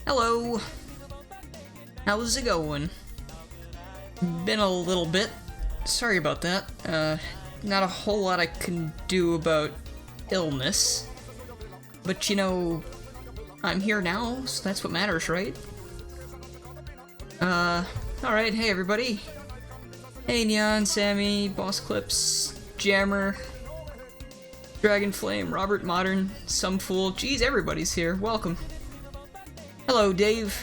Hello! How's it going? Been a little bit. Sorry about that. Not a whole lot I can do about illness. But you know, I'm here now, so that's what matters, right? Alright, hey everybody. Hey Neon, Sammy, Boss Clips, Jammer, Dragon Flame, Robert Modern, Some Fool. Geez, everybody's here. Welcome. Hello, Dave.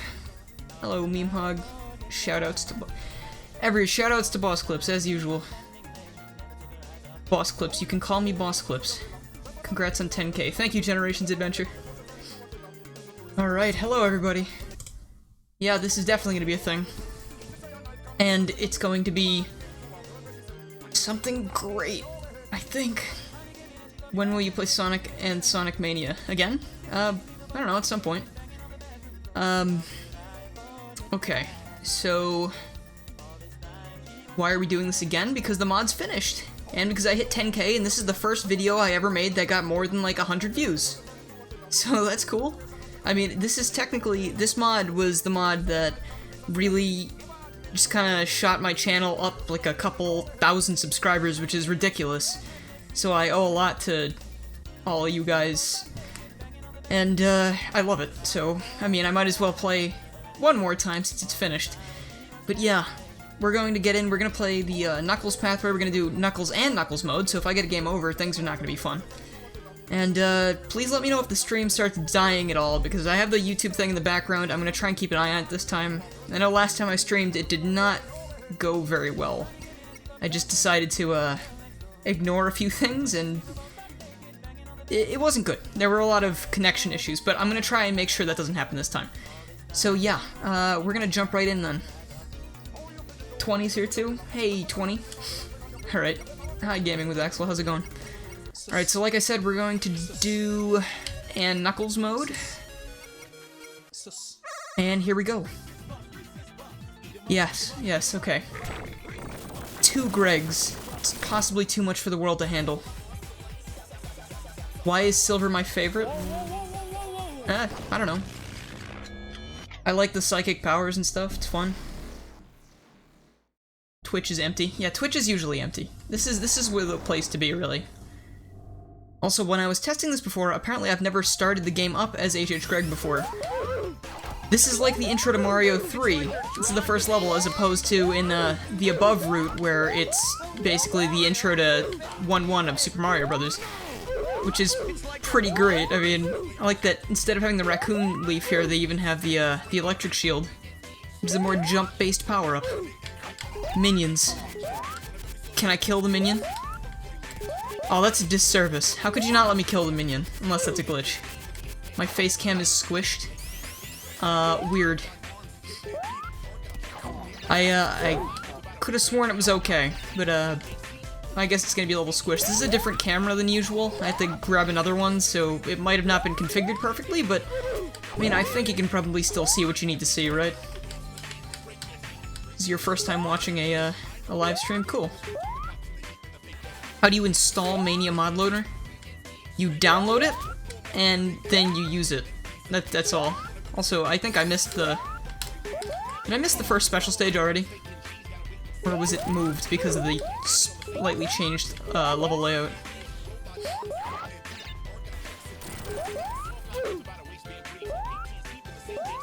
Hello, Meme Hog. Shoutouts to Boss Clips, as usual. Boss Clips, you can call me Boss Clips. Congrats on 10k. Thank you, Generations Adventure. Alright, hello everybody. Yeah, this is definitely gonna be a thing. And it's going to be something great, I think. When will you play Sonic and Sonic Mania? Again? I don't know, at some point. Okay, so why are we doing this again? Because the mod's finished, and because I hit 10k, and this is the first video I ever made that got more than like 100 views. So that's cool. I mean, this is technically, this mod was the mod that really just kind of shot my channel up like a couple thousand subscribers, which is ridiculous. So I owe a lot to all of you guys. And, I love it, so, I mean, I might as well play one more time since it's finished. But yeah, we're going to get in, we're gonna play the, Knuckles pathway, we're gonna do Knuckles and Knuckles mode, so if I get a game over, things are not gonna be fun. And, please let me know if the stream starts dying at all, because I have the YouTube thing in the background, I'm gonna try and keep an eye on it this time. I know last time I streamed, it did not go very well. I just decided to, ignore a few things, and it wasn't good. There were a lot of connection issues, but I'm gonna try and make sure that doesn't happen this time. So yeah, we're gonna jump right in then. 20's here too? Hey, 20. Alright. Hi, Gaming with Axel, how's it going? Alright, so like I said, we're going to do and Knuckles mode. And here we go. Yes, okay. 2 Gregs. It's possibly too much for the world to handle. Why is Silver my favorite? I don't know. I like the psychic powers and stuff, it's fun. Twitch is empty. Yeah, Twitch is usually empty. This is where the place to be, really. Also, when I was testing this before, apparently I've never started the game up as HH Greg before. This is like the intro to Mario 3. This is the first level, as opposed to in the above route, where it's basically the intro to 1-1 of Super Mario Bros., which is pretty great. I mean, I like that instead of having the raccoon leaf here, they even have the electric shield, which is a more jump-based power-up. Minions. Can I kill the minion? Oh, that's a disservice. How could you not let me kill the minion? Unless that's a glitch. My face cam is squished. Weird. I could have sworn it was okay, but, I guess it's gonna be a little squished. This is a different camera than usual. I have to grab another one, so it might have not been configured perfectly, but, I mean, I think you can probably still see what you need to see, right? This is your first time watching a live stream? Cool. How do you install Mania Mod Loader? You download it, and then you use it. That's all. Also, I think I missed the... Did I miss the first special stage already? Or was it moved because of the slightly changed level layout?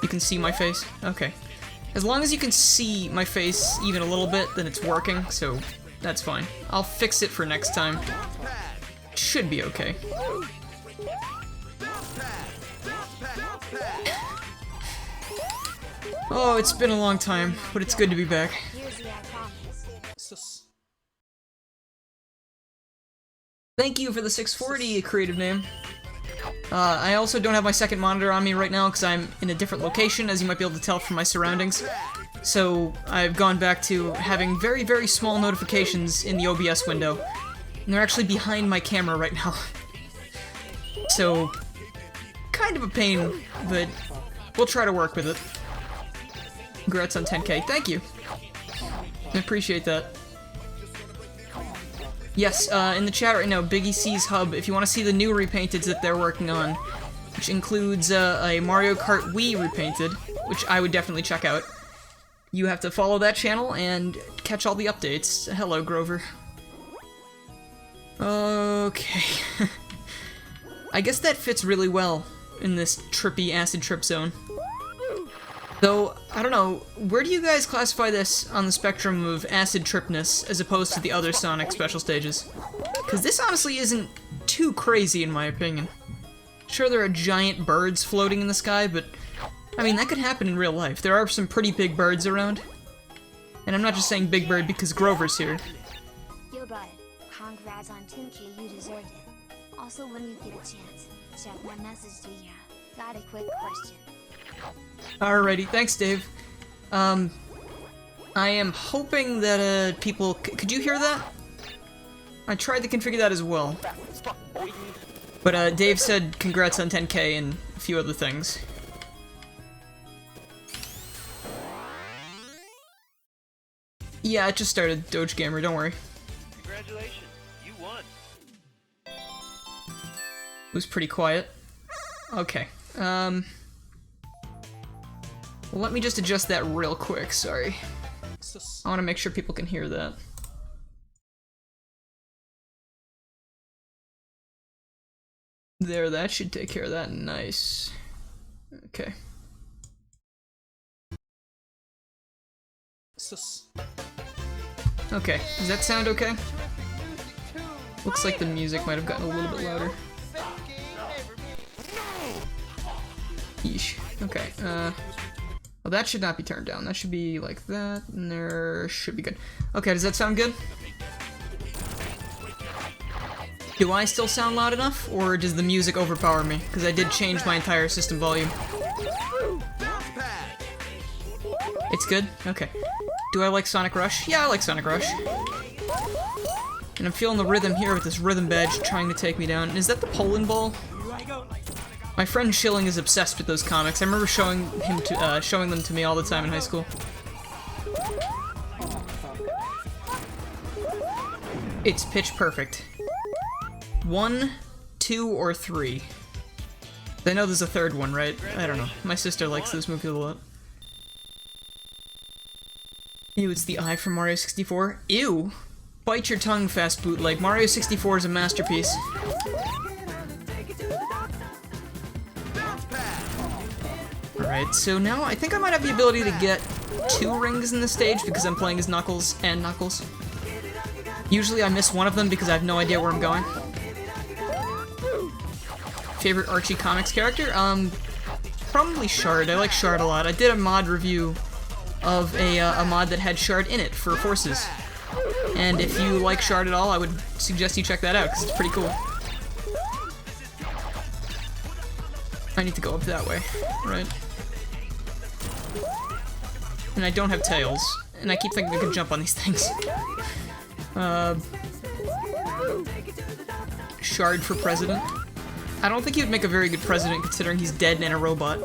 You can see my face? Okay. As long as you can see my face even a little bit, then it's working, so that's fine. I'll fix it for next time. Should be okay. Oh, it's been a long time, but it's good to be back. Thank you for the 640 creative name. I also don't have my second monitor on me right now because I'm in a different location, as you might be able to tell from my surroundings. So I've gone back to having very, very small notifications in the OBS window. And they're actually behind my camera right now. So, kind of a pain, but we'll try to work with it. Congrats on 10k. Thank you. I appreciate that. Yes, in the chat right now, Biggie C's Hub, if you want to see the new repainteds that they're working on, which includes a Mario Kart Wii Repainted, which I would definitely check out. You have to follow that channel and catch all the updates. Hello, Grover. Okay. I guess that fits really well in this trippy acid trip zone. Though, I don't know, where do you guys classify this on the spectrum of acid tripness as opposed to the other Sonic special stages? Because this honestly isn't too crazy in my opinion. Sure, there are giant birds floating in the sky, but I mean, that could happen in real life. There are some pretty big birds around. And I'm not just saying big bird because Grover's here. Yo, bud. Congrats on 10K, you deserved it. Also, when you get a chance, check my message to ya. Got a quick question. Alrighty, thanks, Dave. I am hoping that, people... Could you hear that? I tried to configure that as well. But, Dave said congrats on 10K and a few other things. Yeah, it just started, Doge Gamer, don't worry. Congratulations, you won. It was pretty quiet. Okay, well, let me just adjust that real quick, sorry. I want to make sure people can hear that. There, that should take care of that, nice. Okay. Okay, does that sound okay? Looks like the music might have gotten a little bit louder. Yeesh. Okay, well, that should not be turned down. That should be like that, and there should be good. Okay, does that sound good? Do I still sound loud enough, or does the music overpower me? Because I did change my entire system volume. It's good? Okay. Do I like Sonic Rush? Yeah, I like Sonic Rush. And I'm feeling the rhythm here with this rhythm badge trying to take me down. Is that the Poland Ball? My friend Schilling is obsessed with those comics. I remember showing them to me all the time in high school. It's pitch perfect. 1, 2, or 3. I know there's a third one, right? I don't know. My sister likes this movie a lot. Ew, it's the eye from Mario 64. Ew! Bite your tongue, fast bootleg. Mario 64 is a masterpiece. Alright, so now I think I might have the ability to get 2 rings in this stage because I'm playing as Knuckles and Knuckles. Usually I miss one of them because I have no idea where I'm going. Favorite Archie Comics character? Probably Shard. I like Shard a lot. I did a mod review of a mod that had Shard in it for Forces. And if you like Shard at all, I would suggest you check that out, because it's pretty cool. I need to go up that way, right? And I don't have tails, and I keep thinking I could jump on these things. Shard for president. I don't think he would make a very good president considering he's dead and a robot.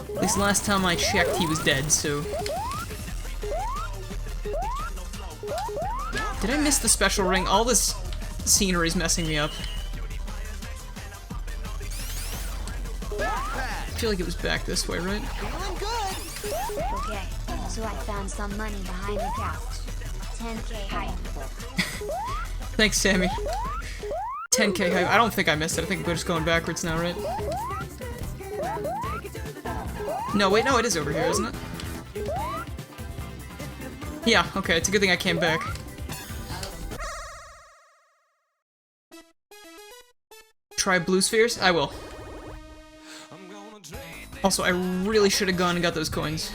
At least last time I checked he was dead, so... Did I miss the special ring? All this scenery is messing me up. I feel like it was back this way, right? Okay, so I found some money behind the couch. 10K hype. Thanks, Sammy. 10K hype. I don't think I missed it. I think we're just going backwards now, right? No, wait, no, it is over here, isn't it? Yeah, okay, it's a good thing I came back. Try blue spheres? I will. Also, I really should have gone and got those coins.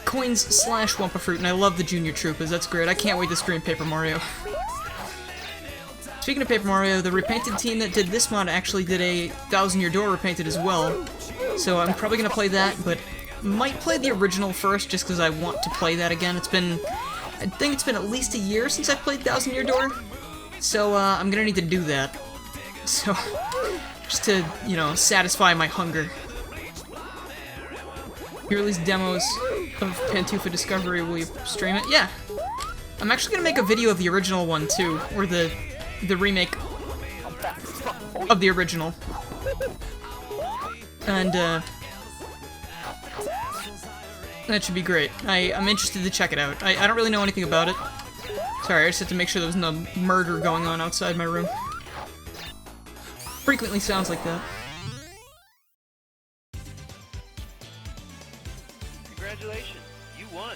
Coins / Wumpa Fruit, and I love the Junior Troopas, that's great. I can't wait to stream Paper Mario. Speaking of Paper Mario, the Repainted team that did this mod actually did a 1000-Year Door Repainted as well. So I'm probably gonna play that, but might play the original first just because I want to play that again. It's been, I think it's been at least a year since I've played 1000-Year Door. So I'm gonna need to do that. So, just to, you know, satisfy my hunger. You release demos of Pantufa Discovery, will you stream it? Yeah. I'm actually gonna make a video of the original one too, or the remake. of the original. And, that should be great. I'm interested to check it out. I don't really know anything about it. Sorry, I just had to make sure there was no murder going on outside my room. Frequently sounds like that. Congratulations, you won.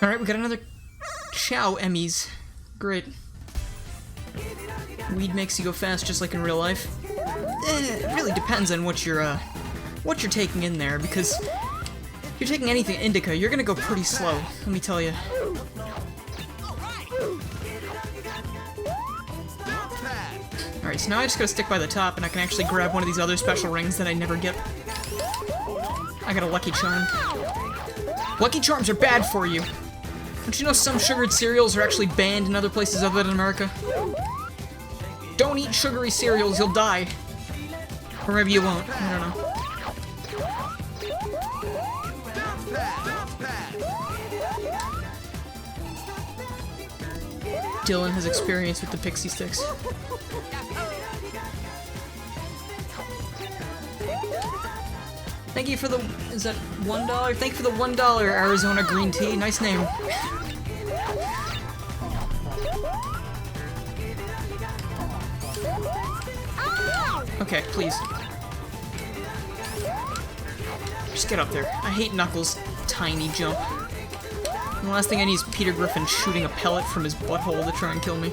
Alright, we got another Chow Emmys. Great. Weed makes you go fast just like in real life. It really depends on what you're taking in there, because if you're taking anything indica, you're gonna go pretty slow, let me tell you. Alright, so now I just gotta stick by the top, and I can actually grab one of these other special rings that I never get. I got a Lucky Charm. Lucky Charms are bad for you! Don't you know some sugared cereals are actually banned in other places other than America? Don't eat sugary cereals, you'll die. Or maybe you won't, I don't know. Dylan has experience with the pixie sticks. Thank you for the... is that $1? Thank you for the $1 Arizona green tea. Nice name. Okay, please. Just get up there. I hate Knuckles' tiny jump. And the last thing I need is Peter Griffin shooting a pellet from his butthole to try and kill me.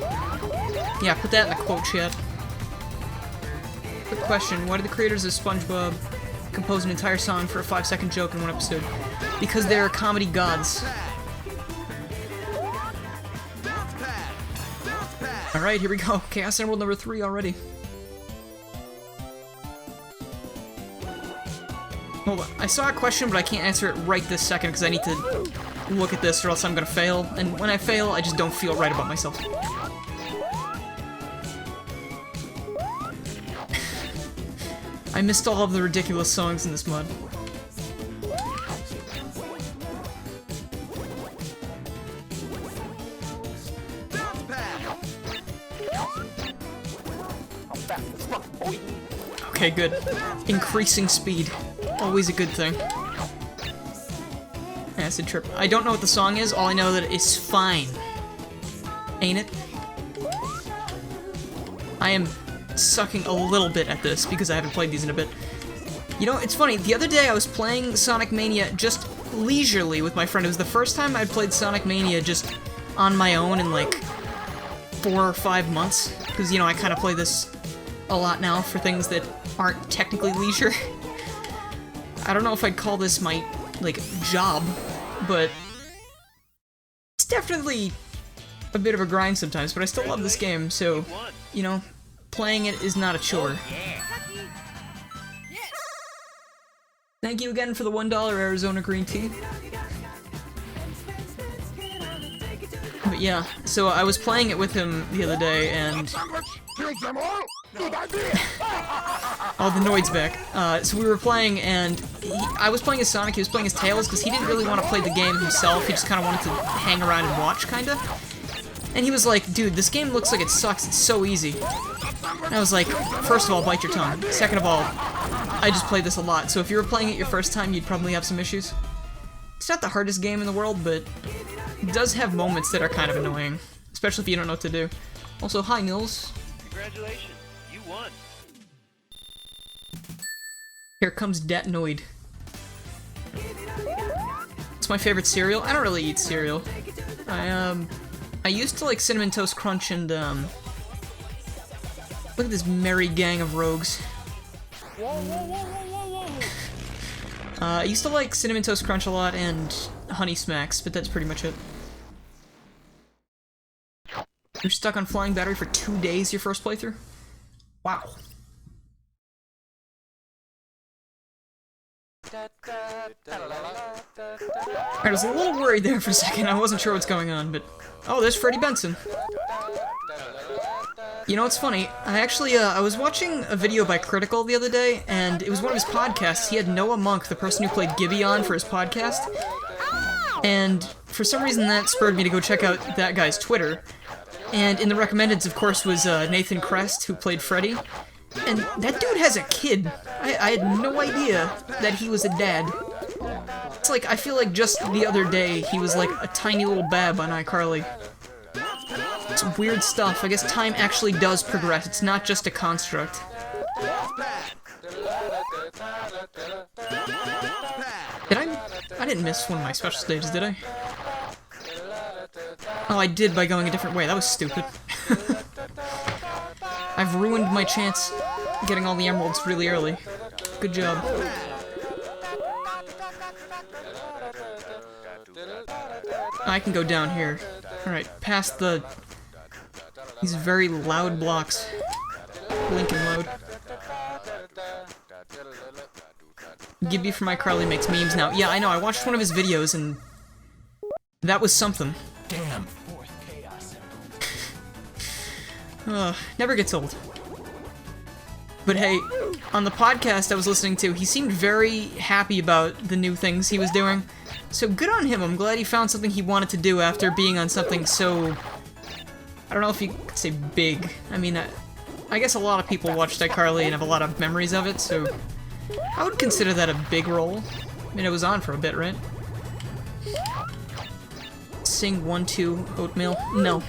Yeah, put that in the quote chat. Quick question, why did the creators of SpongeBob compose an entire song for a 5-second joke in one episode? Because they're comedy gods. Alright, here we go. Chaos Emerald number 3 already. Hold on, I saw a question, but I can't answer it right this second because I need to look at this or else I'm gonna fail. And when I fail, I just don't feel right about myself. I missed all of the ridiculous songs in this mod. Okay, good. Increasing speed. Always a good thing. Acid trip. I don't know what the song is, all I know that it's fine. Ain't it? I am sucking a little bit at this because I haven't played these in a bit. You know, it's funny, the other day I was playing Sonic Mania just leisurely with my friend. It was the first time I'd played Sonic Mania just on my own in like 4 or 5 months. Because, you know, I kind of play this a lot now for things that aren't technically leisure. I don't know if I'd call this my, like, job, but it's definitely a bit of a grind sometimes, but I still love this game, so, you know, playing it is not a chore. Thank you again for the $1 Arizona green tea. But yeah, so I was playing it with him the other day, and... oh, the Noid's back. So we were playing, and I was playing as Sonic, he was playing as Tails, because he didn't really want to play the game himself, he just kind of wanted to hang around and watch, kinda. And he was like, dude, this game looks like it sucks, it's so easy. And I was like, first of all, bite your tongue. Second of all, I just played this a lot, so if you were playing it your first time, you'd probably have some issues. It's not the hardest game in the world, but it does have moments that are kind of annoying, especially if you don't know what to do. Also, hi, Nils. Congratulations, you won. Here comes Datnoid. It's my favorite cereal. I don't really eat cereal. I used to like Cinnamon Toast Crunch and, look at this merry gang of rogues. I used to like Cinnamon Toast Crunch a lot and Honey Smacks, but that's pretty much it. You're stuck on Flying Battery for 2 days your first playthrough? Wow. I was a little worried there for a second, I wasn't sure what's going on, but... oh, there's Freddie Benson. You know what's funny? I actually, I was watching a video by Critical the other day, and it was one of his podcasts. He had Noah Monk, the person who played Gibby, on for his podcast. And for some reason that spurred me to go check out that guy's Twitter. And in the recommendeds, of course, was Nathan Crest, who played Freddy. And that dude has a kid. I had no idea that he was a dad. It's like, I feel like just the other day, he was like a tiny little bab on iCarly. It's weird stuff. I guess time actually does progress. It's not just a construct. I didn't miss one of my special stages, did I? Oh, I did by going a different way. That was stupid. I've ruined my chance getting all the emeralds really early. Good job. I can go down here. Alright, past these very loud blocks. Blinking loud. Gibby from iCarly makes memes now. Yeah, I know, I watched one of his videos and that was something. Damn. Never gets old. But hey, on the podcast I was listening to, he seemed very happy about the new things he was doing. So good on him, I'm glad he found something he wanted to do after being on something so... I don't know if you could say big. I mean, I guess a lot of people watched iCarly and have a lot of memories of it, so... I would consider that a big role. I mean, it was on for a bit, right? Sing 1, 2, oatmeal? No.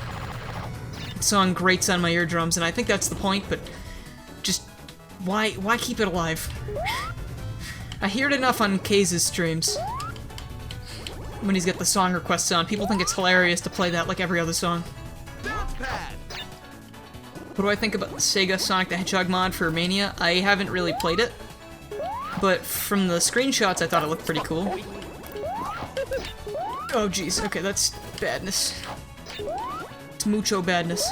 The song grates on my eardrums, and I think that's the point, but... just... why keep it alive? I hear it enough on Kaze's streams. When he's got the song requests on, people think it's hilarious to play that like every other song. What do I think about the Sega Sonic the Hedgehog mod for Mania? I haven't really played it, but from the screenshots I thought it looked pretty cool. Oh jeez, okay, that's badness. It's mucho badness.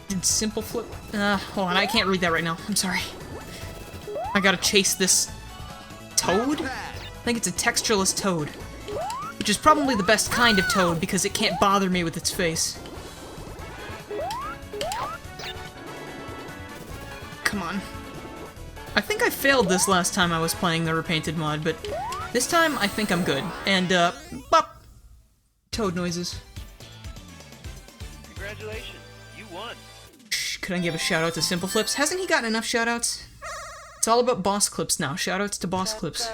Did simple flip? Hold on, I can't read that right now, I'm sorry. I gotta chase this toad? I think it's a textureless toad. Which is probably the best kind of toad because it can't bother me with its face. Come on. I think I failed this last time I was playing the Repainted mod, but this time I think I'm good. And, bop! Toad noises. Congratulations, you won. Shh, could I give a shout out to Simple Flips? Hasn't he gotten enough shout outs? It's all about boss clips now. Shout outs to boss clips.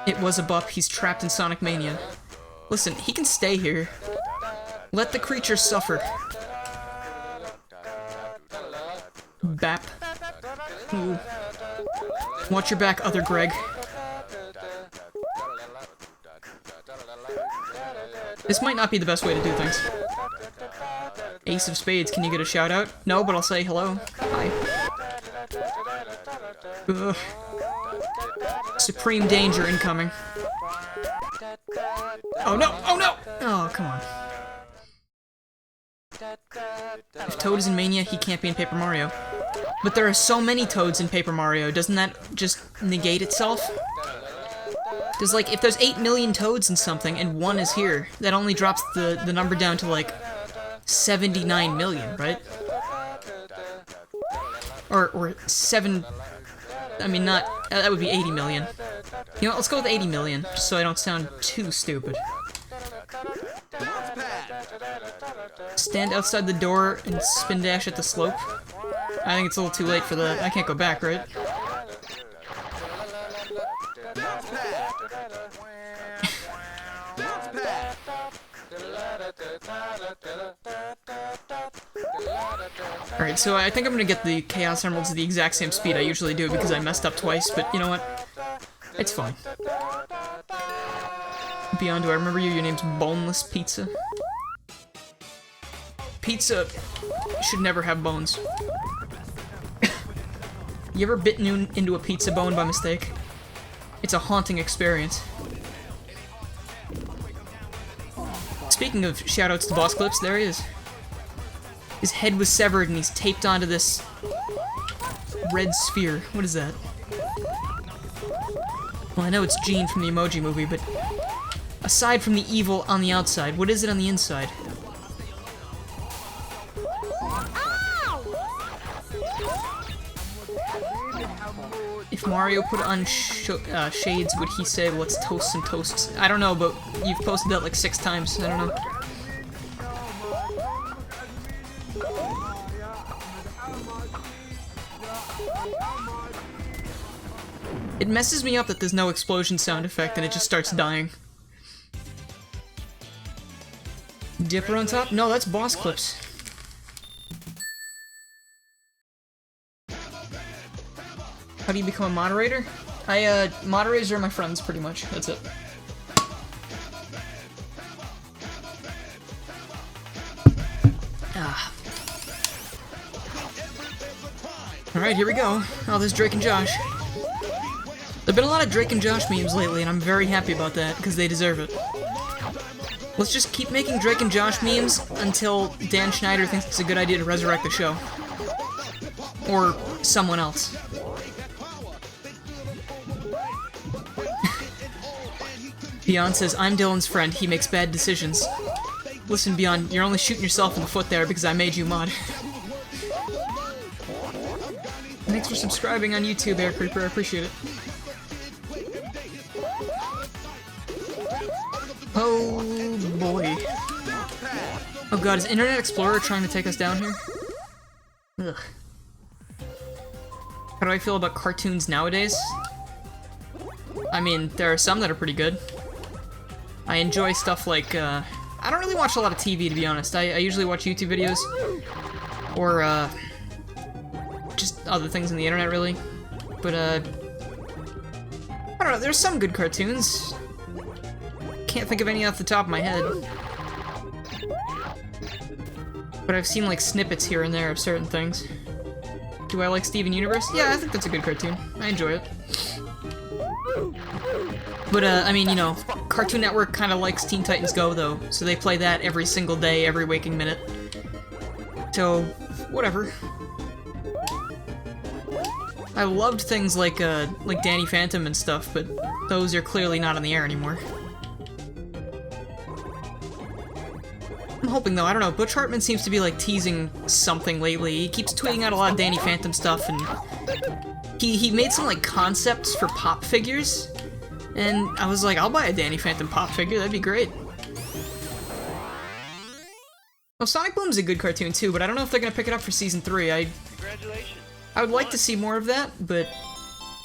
It was a bup. He's trapped in Sonic Mania. Listen, he can stay here. Let the creature suffer. Bap. Ooh. Watch your back, other Greg. This might not be the best way to do things. Ace of Spades, can you get a shout out? No, but I'll say hello. Hi. Ugh. Supreme danger incoming. Oh no! Oh no! Oh, come on. If Toad is in Mania, he can't be in Paper Mario. But there are so many Toads in Paper Mario, doesn't that just negate itself? Because, like, if there's 8 million Toads in something and one is here, that only drops the number down to, like, 79 million, right? Or 7... I mean, not... that would be 80 million. You know what, let's go with 80 million, just so I don't sound too stupid. Stand outside the door and spin dash at the slope. I think it's a little too late for that. I can't go back, right? Alright, so I think I'm gonna get the Chaos Emeralds at the exact same speed I usually do because I messed up twice, but you know what? It's fine. Beyond, do I remember you? Your name's Boneless Pizza. Pizza should never have bones. You ever bitten into a pizza bone by mistake? It's a haunting experience. Speaking of shoutouts to boss clips, there he is. His head was severed and he's taped onto this red sphere. What is that? Well, I know it's Gene from the Emoji Movie, but aside from the evil on the outside, what is it on the inside? If Mario put on shades, would he say, let's toast some toasts? I don't know, but you've posted that like 6 times. I don't know. It messes me up that there's no explosion sound effect and it just starts dying. Dipper on top? No, that's boss clips. How do you become a moderator? Moderators are my friends, pretty much. That's it. Ah. Alright, here we go. Oh, there's Drake and Josh. There've been a lot of Drake and Josh memes lately, and I'm very happy about that, because they deserve it. Let's just keep making Drake and Josh memes until Dan Schneider thinks it's a good idea to resurrect the show. Or someone else. Beyond says, I'm Dylan's friend, he makes bad decisions. Listen, Beyond, you're only shooting yourself in the foot there because I made you mod. Thanks for subscribing on YouTube, Air Creeper, I appreciate it. Oh boy. Oh god, is Internet Explorer trying to take us down here? Ugh. How do I feel about cartoons nowadays? I mean, there are some that are pretty good. I enjoy stuff like, I don't really watch a lot of TV, to be honest. I usually watch YouTube videos. Or, just other things on the internet, really. But, I don't know, there's some good cartoons. Can't think of any off the top of my head. But I've seen, like, snippets here and there of certain things. Do I like Steven Universe? Yeah, I think that's a good cartoon. I enjoy it. But, I mean, you know, Cartoon Network kind of likes Teen Titans Go, though, so they play that every single day, every waking minute. So, whatever. I loved things like Danny Phantom and stuff, but those are clearly not on the air anymore. I'm hoping, though, I don't know, Butch Hartman seems to be, like, teasing something lately. He keeps tweeting out a lot of Danny Phantom stuff, and he made some, like, concepts for pop figures, and I was like, I'll buy a Danny Phantom pop figure, that'd be great. Well, Sonic Boom's a good cartoon, too, but I don't know if they're gonna pick it up for Season 3. I would like to see more of that, but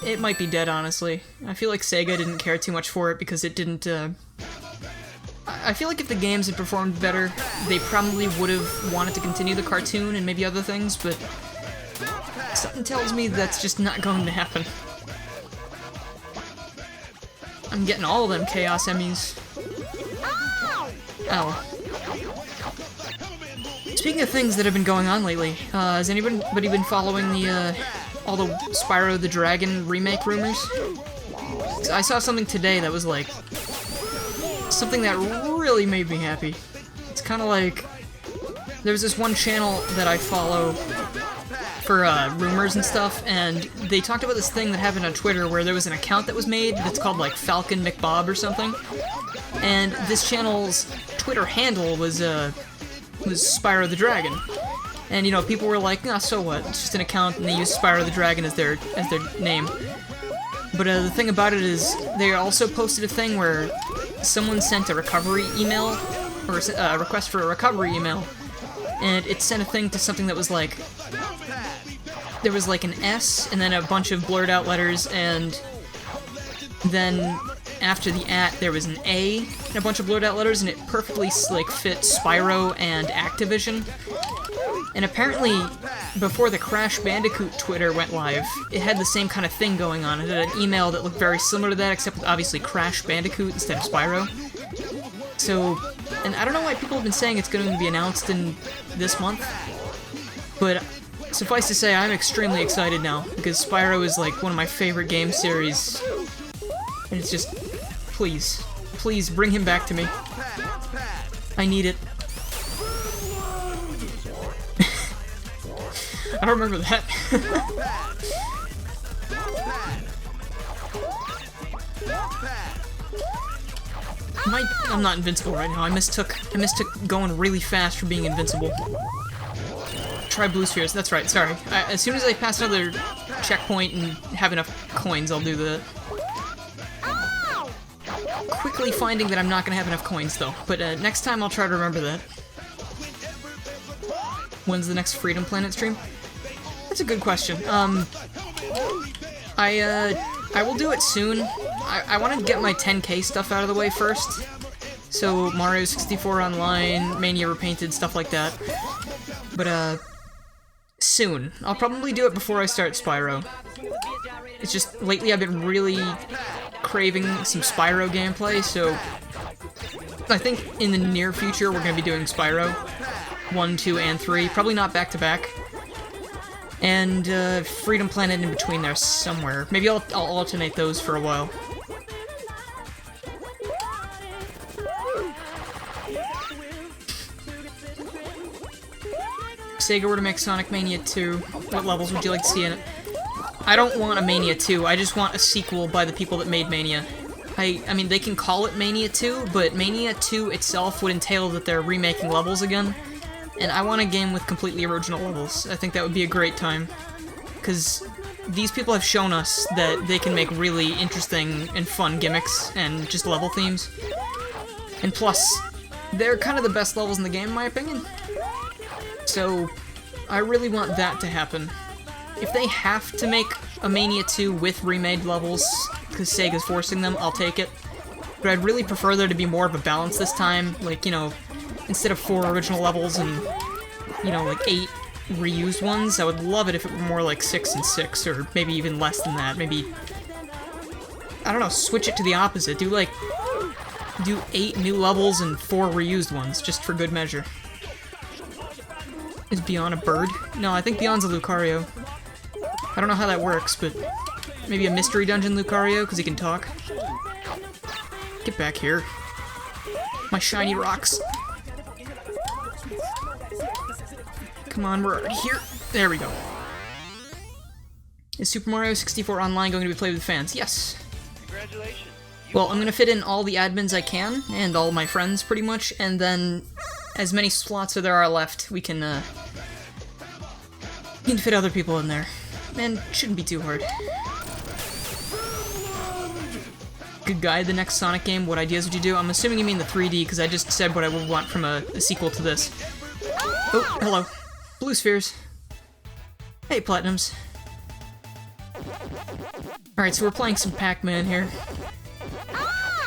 it might be dead, honestly. I feel like Sega didn't care too much for it because it didn't, I feel like if the games had performed better, they probably would have wanted to continue the cartoon and maybe other things, but something tells me that's just not going to happen. I'm getting all of them Chaos Emmys. Ow. Speaking of things that have been going on lately, has anybody been following the, all the Spyro the Dragon remake rumors? I saw something today that was like, something that really made me happy. It's kind of like, there's this one channel that I follow for rumors and stuff, and they talked about this thing that happened on Twitter where there was an account that was made that's called like Falcon McBob or something, and this channel's Twitter handle was Spyro the Dragon. And you know, people were like, nah, so what? It's just an account and they use Spyro the Dragon as their name. But the thing about it is, they also posted a thing where someone sent a recovery email, or a request for a recovery email, and it sent a thing to something that was like, there was like an S, and then a bunch of blurred out letters, and then after the @ there was an A, and a bunch of blurred out letters, and it perfectly like fit Spyro and Activision. And apparently, before the Crash Bandicoot Twitter went live, it had the same kind of thing going on. It had an email that looked very similar to that, except with obviously Crash Bandicoot instead of Spyro. So, and I don't know why people have been saying it's going to be announced in this month, but suffice to say, I'm extremely excited now, because Spyro is like one of my favorite game series, and it's just, please, please bring him back to me. I need it. I don't remember that. I'm not invincible right now. I mistook going really fast for being invincible. try blue spheres. That's right, sorry. As soon as I pass another checkpoint and have enough coins, I'll do that. Quickly finding that I'm not gonna have enough coins, though. But next time I'll try to remember that. When's the next Freedom Planet stream? That's a good question. I will do it soon. I want to get my 10K stuff out of the way first. So, Mario 64 Online, Mania Repainted, stuff like that. But, soon. I'll probably do it before I start Spyro. It's just, lately I've been really craving some Spyro gameplay, so I think in the near future we're going to be doing Spyro 1, 2, and 3. Probably not back-to-back. And, Freedom Planet in between there somewhere. Maybe I'll alternate those for a while. If Sega were to make Sonic Mania 2, what levels would you like to see in it? I don't want a Mania 2, I just want a sequel by the people that made Mania. I mean, they can call it Mania 2, but Mania 2 itself would entail that they're remaking levels again. And I want a game with completely original levels. I think that would be a great time. Because these people have shown us that they can make really interesting and fun gimmicks and just level themes. And plus, they're kind of the best levels in the game, in my opinion. So, I really want that to happen. If they have to make a Mania 2 with remade levels, because Sega's forcing them, I'll take it. But I'd really prefer there to be more of a balance this time, like, you know, instead of 4 original levels and, you know, like 8 reused ones. I would love it if it were more like 6 and 6, or maybe even less than that. Maybe, I don't know, switch it to the opposite. Do 8 new levels and 4 reused ones, just for good measure. Is Beyond a bird? No, I think Beyond's a Lucario. I don't know how that works, but maybe a mystery dungeon Lucario, because he can talk. Get back here. My shiny rocks. Come on, we're already here. There we go. Is Super Mario 64 Online going to be played with fans? Yes. Congratulations. Well, I'm going to fit in all the admins I can, and all my friends, pretty much, and then as many slots as there are left, we can fit other people in there. And it shouldn't be too hard. Good guy, the next Sonic game, what ideas would you do? I'm assuming you mean the 3D, because I just said what I would want from a sequel to this. Oh, hello. Blue spheres. Hey, Platinums. Alright, so we're playing some Pac-Man here.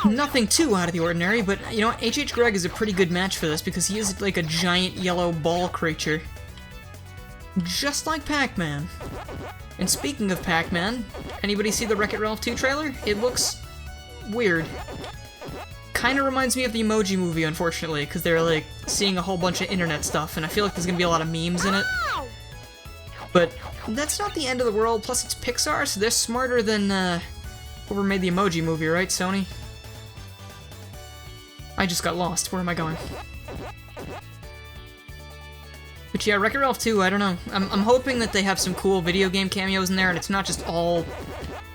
Nothing too out of the ordinary, but, you know, H.H. Gregg is a pretty good match for this, because he is like a giant yellow ball creature. Just like Pac-Man. And speaking of Pac-Man, anybody see the Wreck-It Ralph 2 trailer? It looks weird. Kinda reminds me of the Emoji Movie, unfortunately, because they're, like, seeing a whole bunch of internet stuff, and I feel like there's gonna be a lot of memes in it. But that's not the end of the world, plus it's Pixar, so they're smarter than, whoever made the Emoji Movie, right, Sony? I just got lost. Where am I going? But yeah, Wreck-It Ralph 2, I don't know. I'm hoping that they have some cool video game cameos in there, and it's not just all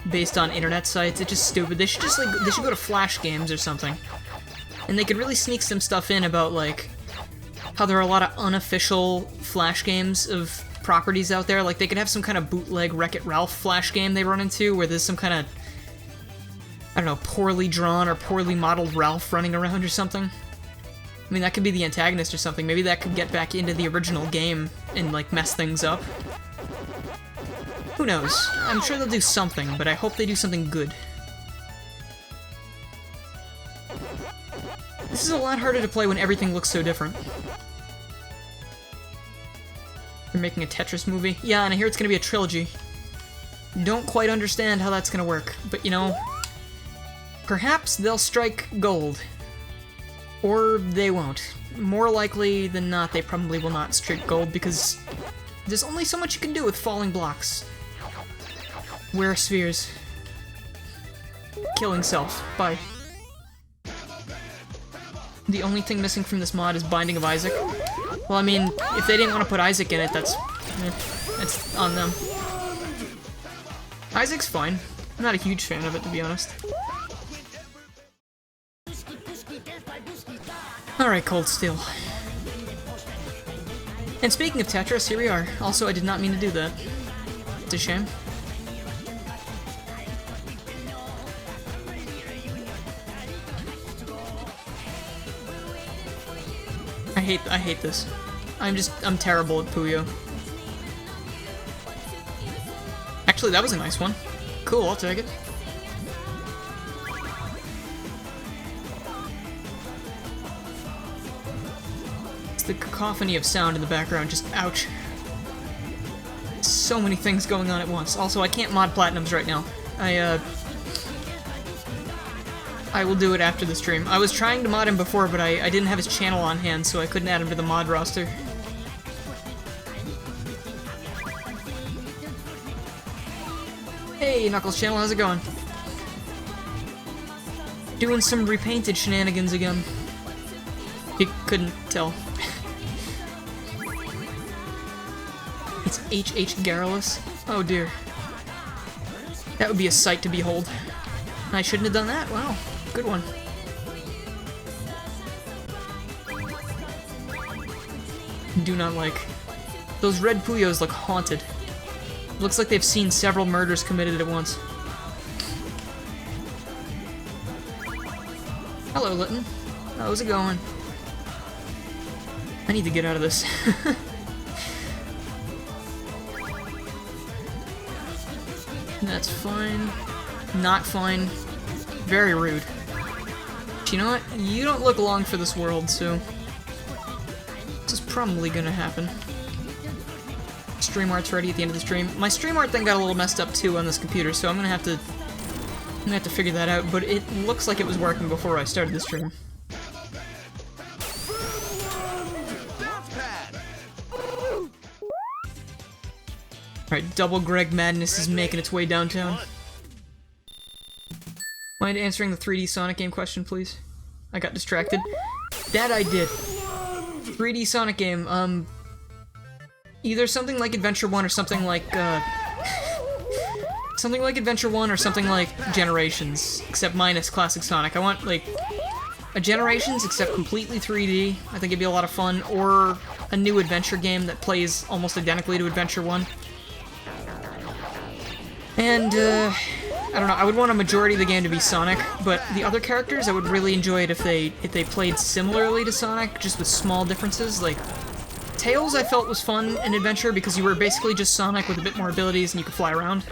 based on internet sites. It's just stupid. They should just, like, they should go to Flash games or something. And they could really sneak some stuff in about, like, how there are a lot of unofficial Flash games of properties out there. Like, they could have some kind of bootleg Wreck-It Ralph Flash game they run into, where there's some kind of, I don't know, poorly drawn or poorly modeled Ralph running around or something. I mean, that could be the antagonist or something. Maybe that could get back into the original game and, like, mess things up. Who knows? I'm sure they'll do something, but I hope they do something good. This is a lot harder to play when everything looks so different. They're making a Tetris movie? Yeah, and I hear it's gonna be a trilogy. Don't quite understand how that's gonna work, but, you know, perhaps they'll strike gold. Or they won't. More likely than not, they probably will not strike gold, because there's only so much you can do with falling blocks. Where are spheres? Killing self. Bye. The only thing missing from this mod is Binding of Isaac. Well, I mean, if they didn't want to put Isaac in it, that's on them. Isaac's fine. I'm not a huge fan of it, to be honest. Alright, Cold Steel. And speaking of Tetris, here we are. Also, I did not mean to do that. It's a shame. I hate this. I'm terrible at Puyo. Actually, that was a nice one. Cool, I'll take it. It's the cacophony of sound in the background, just ouch. So many things going on at once. Also, I can't mod Platinums right now. I will do it after the stream. I was trying to mod him before, but I didn't have his channel on hand, so I couldn't add him to the mod roster. Hey, Knuckles channel, how's it going? Doing some repainted shenanigans again. You couldn't tell. It's H.H. Garrulous. Oh dear. That would be a sight to behold. I shouldn't have done that. Wow. Good one. Do not like. Those red Puyos look haunted. Looks like they've seen several murders committed at once. Hello, Litton. How's it going? I need to get out of this. That's fine. Not fine. Very rude. But you know what? You don't look long for this world, so... this is probably gonna happen. Stream art's ready at the end of the stream. My stream art thing got a little messed up too on this computer, so I'm gonna have to figure that out, but it looks like it was working before I started the stream. Alright, Double Greg Madness is making its way downtown. Mind answering the 3D Sonic game question, please? I got distracted. That I did. 3D Sonic game, either something like Adventure 1 or something like, something like Adventure 1 or something like Generations, except minus Classic Sonic. I want, like, a Generations except completely 3D. I think it'd be a lot of fun. Or a new adventure game that plays almost identically to Adventure 1. And, I don't know, I would want a majority of the game to be Sonic, but the other characters, I would really enjoy it if they played similarly to Sonic, just with small differences. Like, Tails I felt was fun in Adventure because you were basically just Sonic with a bit more abilities and you could fly around.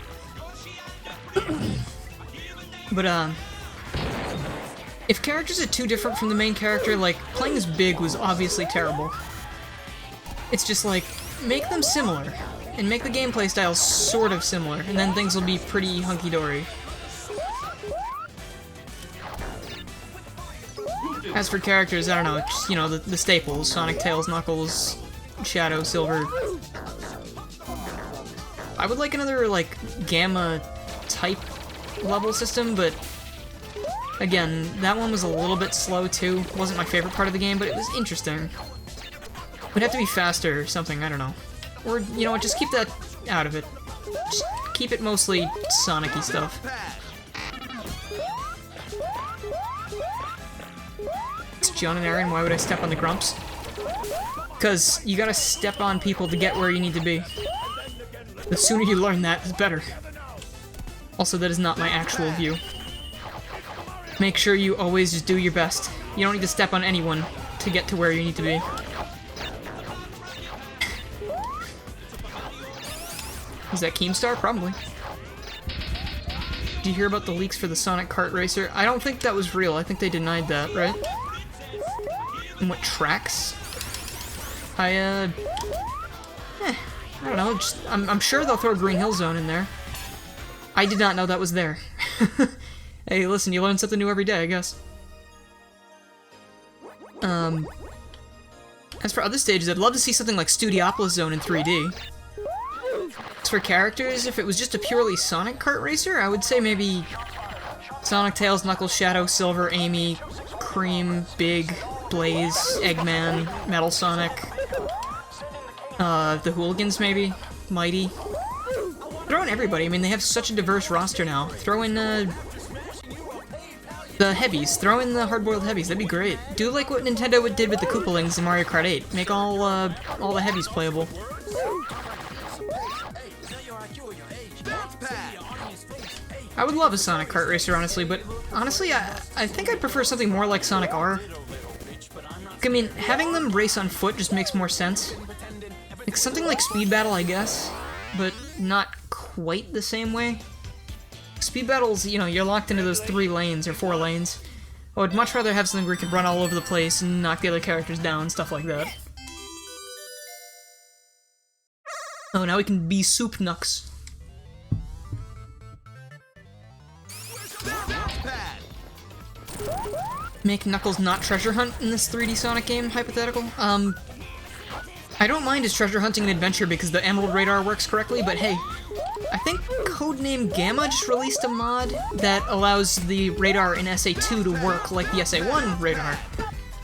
But, if characters are too different from the main character, like, playing as Big was obviously terrible. It's just like, make them similar. And make the gameplay style sort of similar, and then things will be pretty hunky-dory. As for characters, I don't know, just, you know, the staples. Sonic, Tails, Knuckles, Shadow, Silver. I would like another, like, Gamma-type level system, but... again, that one was a little bit slow, too. Wasn't my favorite part of the game, but it was interesting. Would have to be faster or something, I don't know. Or, you know what, just keep that out of it. Just keep it mostly Sonic-y stuff. It's John and Aaron, why would I step on the grumps? Because you gotta step on people to get where you need to be. The sooner you learn that, the better. Also, that is not my actual view. Make sure you always just do your best. You don't need to step on anyone to get to where you need to be. Is that Keemstar? Probably. Did you hear about the leaks for the Sonic Kart Racer? I don't think that was real. I think they denied that, right? And what tracks? I don't know. Just, I'm sure they'll throw Green Hill Zone in there. I did not know that was there. Hey, listen, you learn something new every day, I guess. As for other stages, I'd love to see something like Studiopolis Zone in 3D. As for characters, if it was just a purely Sonic Kart Racer, I would say maybe Sonic, Tails, Knuckles, Shadow, Silver, Amy, Cream, Big, Blaze, Eggman, Metal Sonic, the Hooligans maybe, Mighty. Throw in everybody, I mean they have such a diverse roster now. Throw in, The heavies. Throw in the hard-boiled heavies. That'd be great. Do like what Nintendo did with the Koopalings in Mario Kart 8. Make all the heavies playable. I would love a Sonic Kart Racer, honestly, but honestly, I think I'd prefer something more like Sonic R. I mean, having them race on foot just makes more sense. Like something like Speed Battle, I guess, but not quite the same way. Speed Battles, you know, you're locked into those 3 lanes or 4 lanes. I would much rather have something where you can run all over the place and knock the other characters down, stuff like that. Oh, now we can be Soup Knucks. Make Knuckles not treasure hunt in this 3D Sonic game, hypothetical? I don't mind his treasure hunting and adventure because the Emerald Radar works correctly, but hey, I think Codename Gamma just released a mod that allows the radar in SA2 to work like the SA1 radar.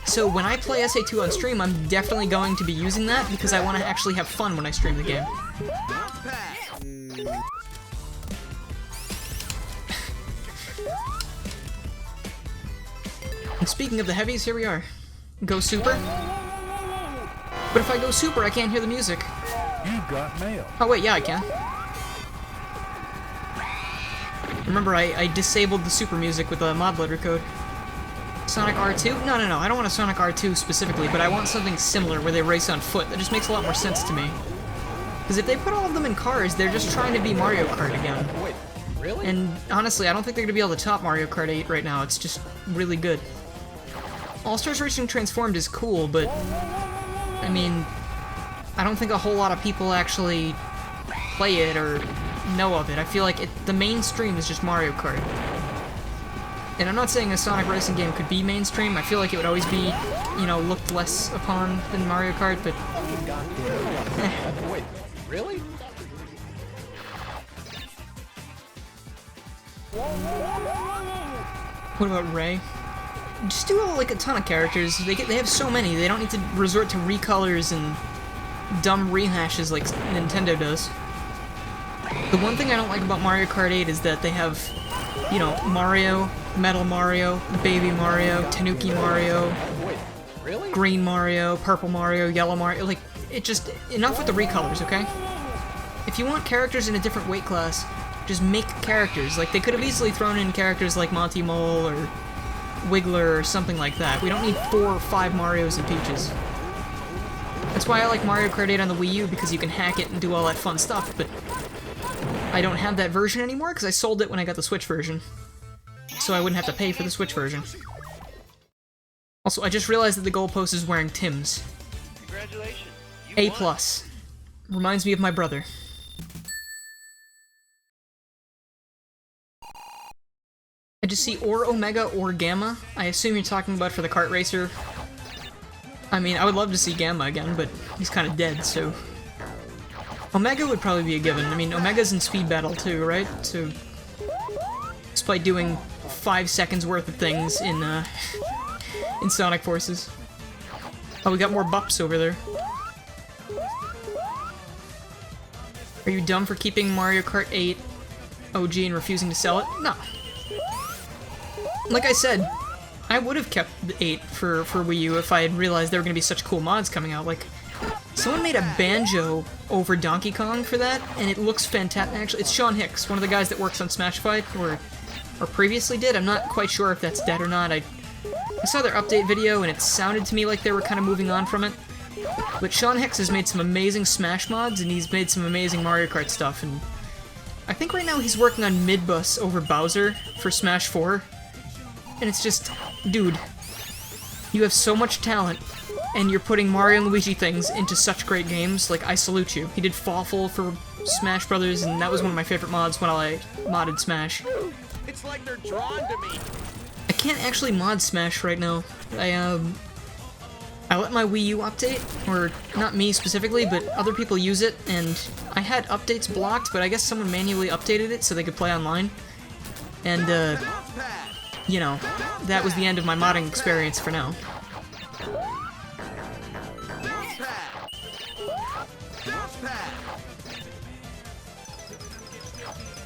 So when I play SA2 on stream, I'm definitely going to be using that because I want to actually have fun when I stream the game. And speaking of the heavies, here we are. Go Super. But if I go Super, I can't hear the music. You got mail. Oh wait, yeah, I can. Remember, I disabled the Super music with the mod loader code. Sonic R2? No, I don't want a Sonic R2 specifically, but I want something similar where they race on foot. That just makes a lot more sense to me. Because if they put all of them in cars, they're just trying to be Mario Kart again. Wait, really? And honestly, I don't think they're going to be able to top Mario Kart 8 right now. It's just really good. All-Stars Racing Transformed is cool, but I mean, I don't think a whole lot of people actually play it or know of it. I feel like the mainstream is just Mario Kart. And I'm not saying a Sonic racing game could be mainstream. I feel like it would always be, you know, looked less upon than Mario Kart, but Wait, really? What about Ray? Just do like a ton of characters. They have so many. They don't need to resort to recolors and dumb rehashes like Nintendo does. The one thing I don't like about Mario Kart 8 is that they have, you know, Mario, Metal Mario, Baby Mario, Tanuki Mario, Wait, really? Green Mario, Purple Mario, Yellow Mario. Like, it just, enough with the recolors, okay? If you want characters in a different weight class, just make characters. Like, they could have easily thrown in characters like Monty Mole or Wiggler or something like that. We don't need 4 or 5 Marios and Peaches. That's why I like Mario Kart 8 on the Wii U, because you can hack it and do all that fun stuff, but I don't have that version anymore because I sold it when I got the Switch version. So I wouldn't have to pay for the Switch version. Also, I just realized that the goalpost is wearing Tim's. Congratulations. You A+. won. Reminds me of my brother. I just see or Omega or Gamma. I assume you're talking about for the kart racer. I mean, I would love to see Gamma again, but he's kind of dead, so Omega would probably be a given. I mean, Omega's in Speed Battle too, right? So, despite doing 5 seconds worth of things in Sonic Forces. Oh, we got more bups over there. Are you dumb for keeping Mario Kart 8 OG and refusing to sell it? No. Like I said, I would have kept the 8 for Wii U if I had realized there were going to be such cool mods coming out. Like, someone made a banjo over Donkey Kong for that, and it looks fantastic. Actually, it's Sean Hicks, one of the guys that works on Smash Fight, or previously did. I'm not quite sure if that's dead or not. I saw their update video, and it sounded to me like they were kind of moving on from it. But Sean Hicks has made some amazing Smash mods, and he's made some amazing Mario Kart stuff, and I think right now he's working on Midbus over Bowser for Smash 4. And it's just, dude, you have so much talent, and you're putting Mario and Luigi things into such great games. Like, I salute you. He did Fawful for Smash Brothers, and that was one of my favorite mods when I modded Smash. It's like they're drawn to me. I can't actually mod Smash right now. I let my Wii U update, or not me specifically, but other people use it, and I had updates blocked, but I guess someone manually updated it so they could play online. And, you know, that was the end of my modding experience for now.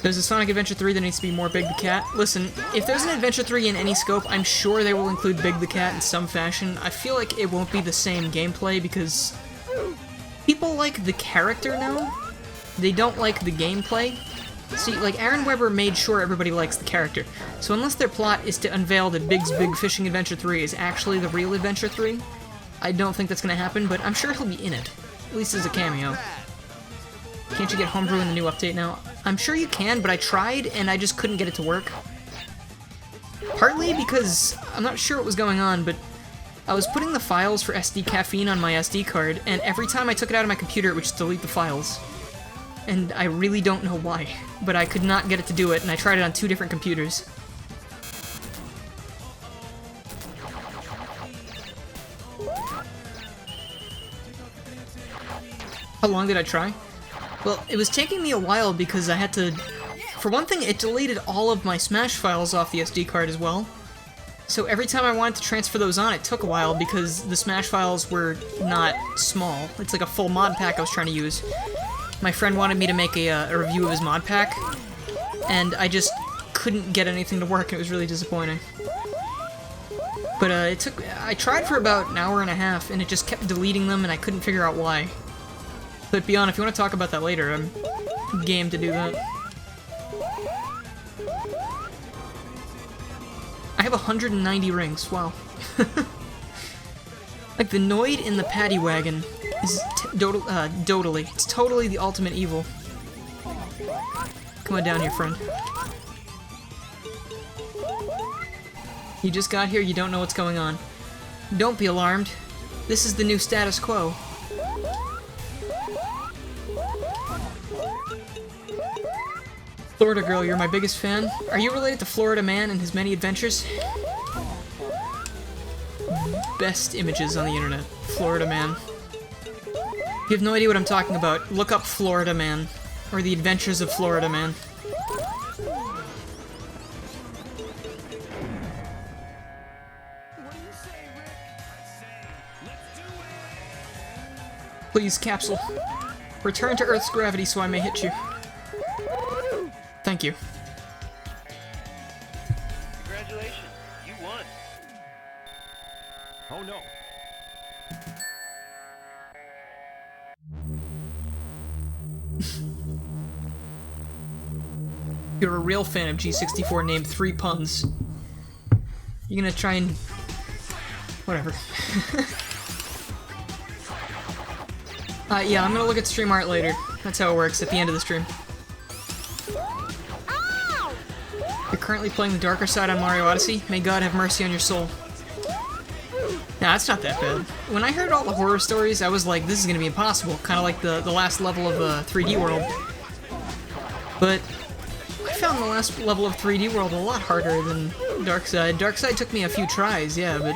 There's a Sonic Adventure 3 that needs to be more Big the Cat. Listen, if there's an Adventure 3 in any scope, I'm sure they will include Big the Cat in some fashion. I feel like it won't be the same gameplay because people like the character now. They don't like the gameplay. See, like, Aaron Webber made sure everybody likes the character. So unless their plot is to unveil that Big's Big Fishing Adventure 3 is actually the real Adventure 3, I don't think that's gonna happen, but I'm sure he'll be in it. At least as a cameo. Can't you get homebrew in the new update now? I'm sure you can, but I tried and I just couldn't get it to work. Partly because I'm not sure what was going on, but I was putting the files for SD Caffeine on my SD card, and every time I took it out of my computer, it would just delete the files. And I really don't know why, but I could not get it to do it, and I tried it on 2 different computers. How long did I try? Well, it was taking me a while because I had to... For one thing, it deleted all of my Smash files off the SD card as well. So every time I wanted to transfer those on, it took a while because the Smash files were not small. It's like a full mod pack I was trying to use. My friend wanted me to make a review of his mod pack, and I just couldn't get anything to work, and it was really disappointing. But I tried for about an hour and a half, and it just kept deleting them, and I couldn't figure out why. But beyond, if you want to talk about that later, I'm game to do that. I have 190 rings, wow. Like, the Noid in the paddy wagon is totally. It's totally the ultimate evil. Come on down here, friend. You just got here, you don't know what's going on. Don't be alarmed. This is the new status quo. Florida Girl, you're my biggest fan. Are you related to Florida Man and his many adventures? Best images on the internet. Florida Man. You have no idea what I'm talking about. Look up Florida Man. Or The Adventures of Florida Man. Please, Capsule. Return to Earth's gravity so I may hit you. Thank you. Congratulations, you won. Oh no. You're a real fan of G64 named 3 puns. You're gonna try and... whatever. Yeah, I'm gonna look at stream art later. That's how it works at the end of the stream. You're currently playing the darker side on Mario Odyssey? May God have mercy on your soul. Nah, it's not that bad. When I heard all the horror stories, I was like, this is gonna be impossible. Kinda like the last level of 3D World. But I found the last level of 3D World a lot harder than Dark Side. Dark Side took me a few tries, yeah, but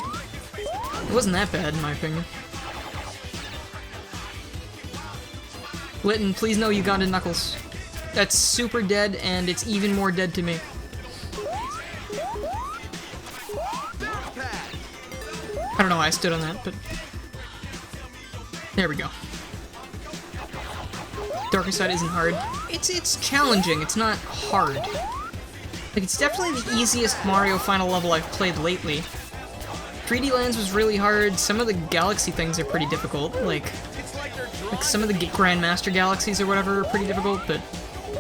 it wasn't that bad in my opinion. Litton, please no Ugandan Knuckles. That's super dead, and it's even more dead to me. I don't know why I stood on that, but... there we go. Darker Side isn't hard. It's challenging, it's not hard. Like, it's definitely the easiest Mario final level I've played lately. 3D Lands was really hard, some of the galaxy things are pretty difficult, like some of the Grandmaster galaxies or whatever are pretty difficult, but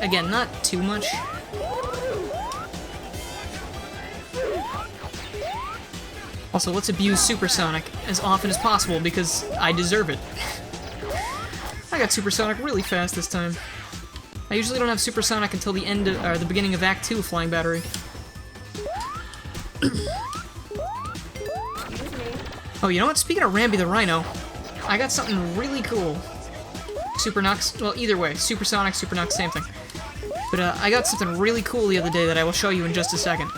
again, not too much. Also, let's abuse Supersonic as often as possible because I deserve it. I got Supersonic really fast this time. I usually don't have Supersonic until the end of, or the beginning of Act 2 Flying Battery. Oh, you know what? Speaking of Rambi the Rhino, I got something really cool. Super Nux, well, either way, Supersonic, Super Nux, same thing. But I got something really cool the other day that I will show you in just a second.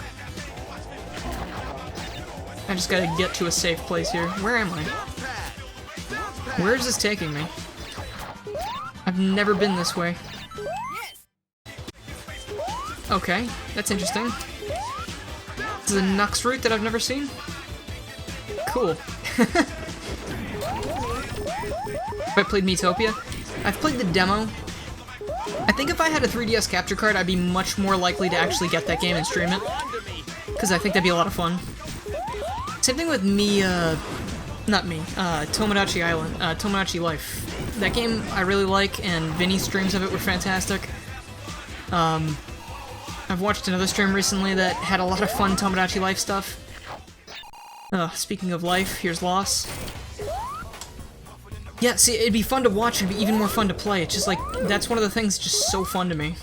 I just gotta get to a safe place here. Where am I? Where is this taking me? I've never been this way. Okay, that's interesting. This is a Nux route that I've never seen? Cool. Have I played Miitopia? I've played the demo. I think if I had a 3DS capture card, I'd be much more likely to actually get that game and stream it. Because I think that'd be a lot of fun. Same thing with me, Tomodachi Island, Tomodachi Life. That game I really like, and Vinny's streams of it were fantastic. I've watched another stream recently that had a lot of fun Tomodachi Life stuff. Speaking of life, here's Loss. Yeah, see, it'd be fun to watch, it'd be even more fun to play. It's just like, that's one of the things just so fun to me.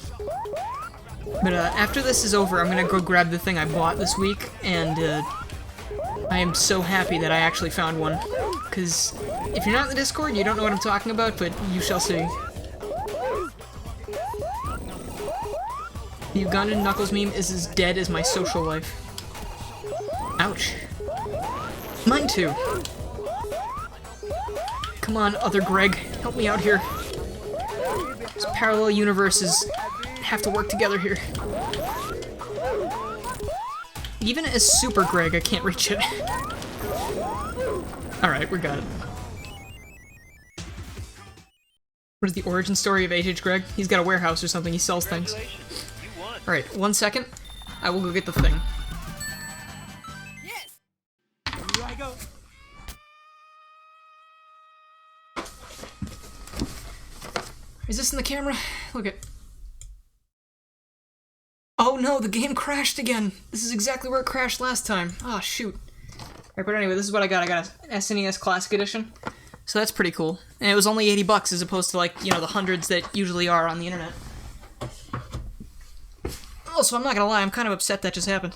But after this is over, I'm gonna go grab the thing I bought this week, and I am so happy that I actually found one. Because if you're not in the Discord, you don't know what I'm talking about, but you shall see. The Ugandan Knuckles meme is as dead as my social life. Ouch. Mine too. Come on, other Greg, help me out here. These parallel universes have to work together here. Even as Super Greg, I can't reach it. Alright, we got it. What is the origin story of HH Greg? He's got a warehouse or something, he sells things. Alright, 1 second. I will go get the thing. Yes! Here I go. Is this in the camera? Look at. Oh no, the game crashed again! This is exactly where it crashed last time. Ah, shoot. Alright, but anyway, this is what I got. I got an SNES Classic Edition. So that's pretty cool. And it was only 80 bucks as opposed to, like, you know, the hundreds that usually are on the internet. Also, I'm not gonna lie, I'm kind of upset that just happened.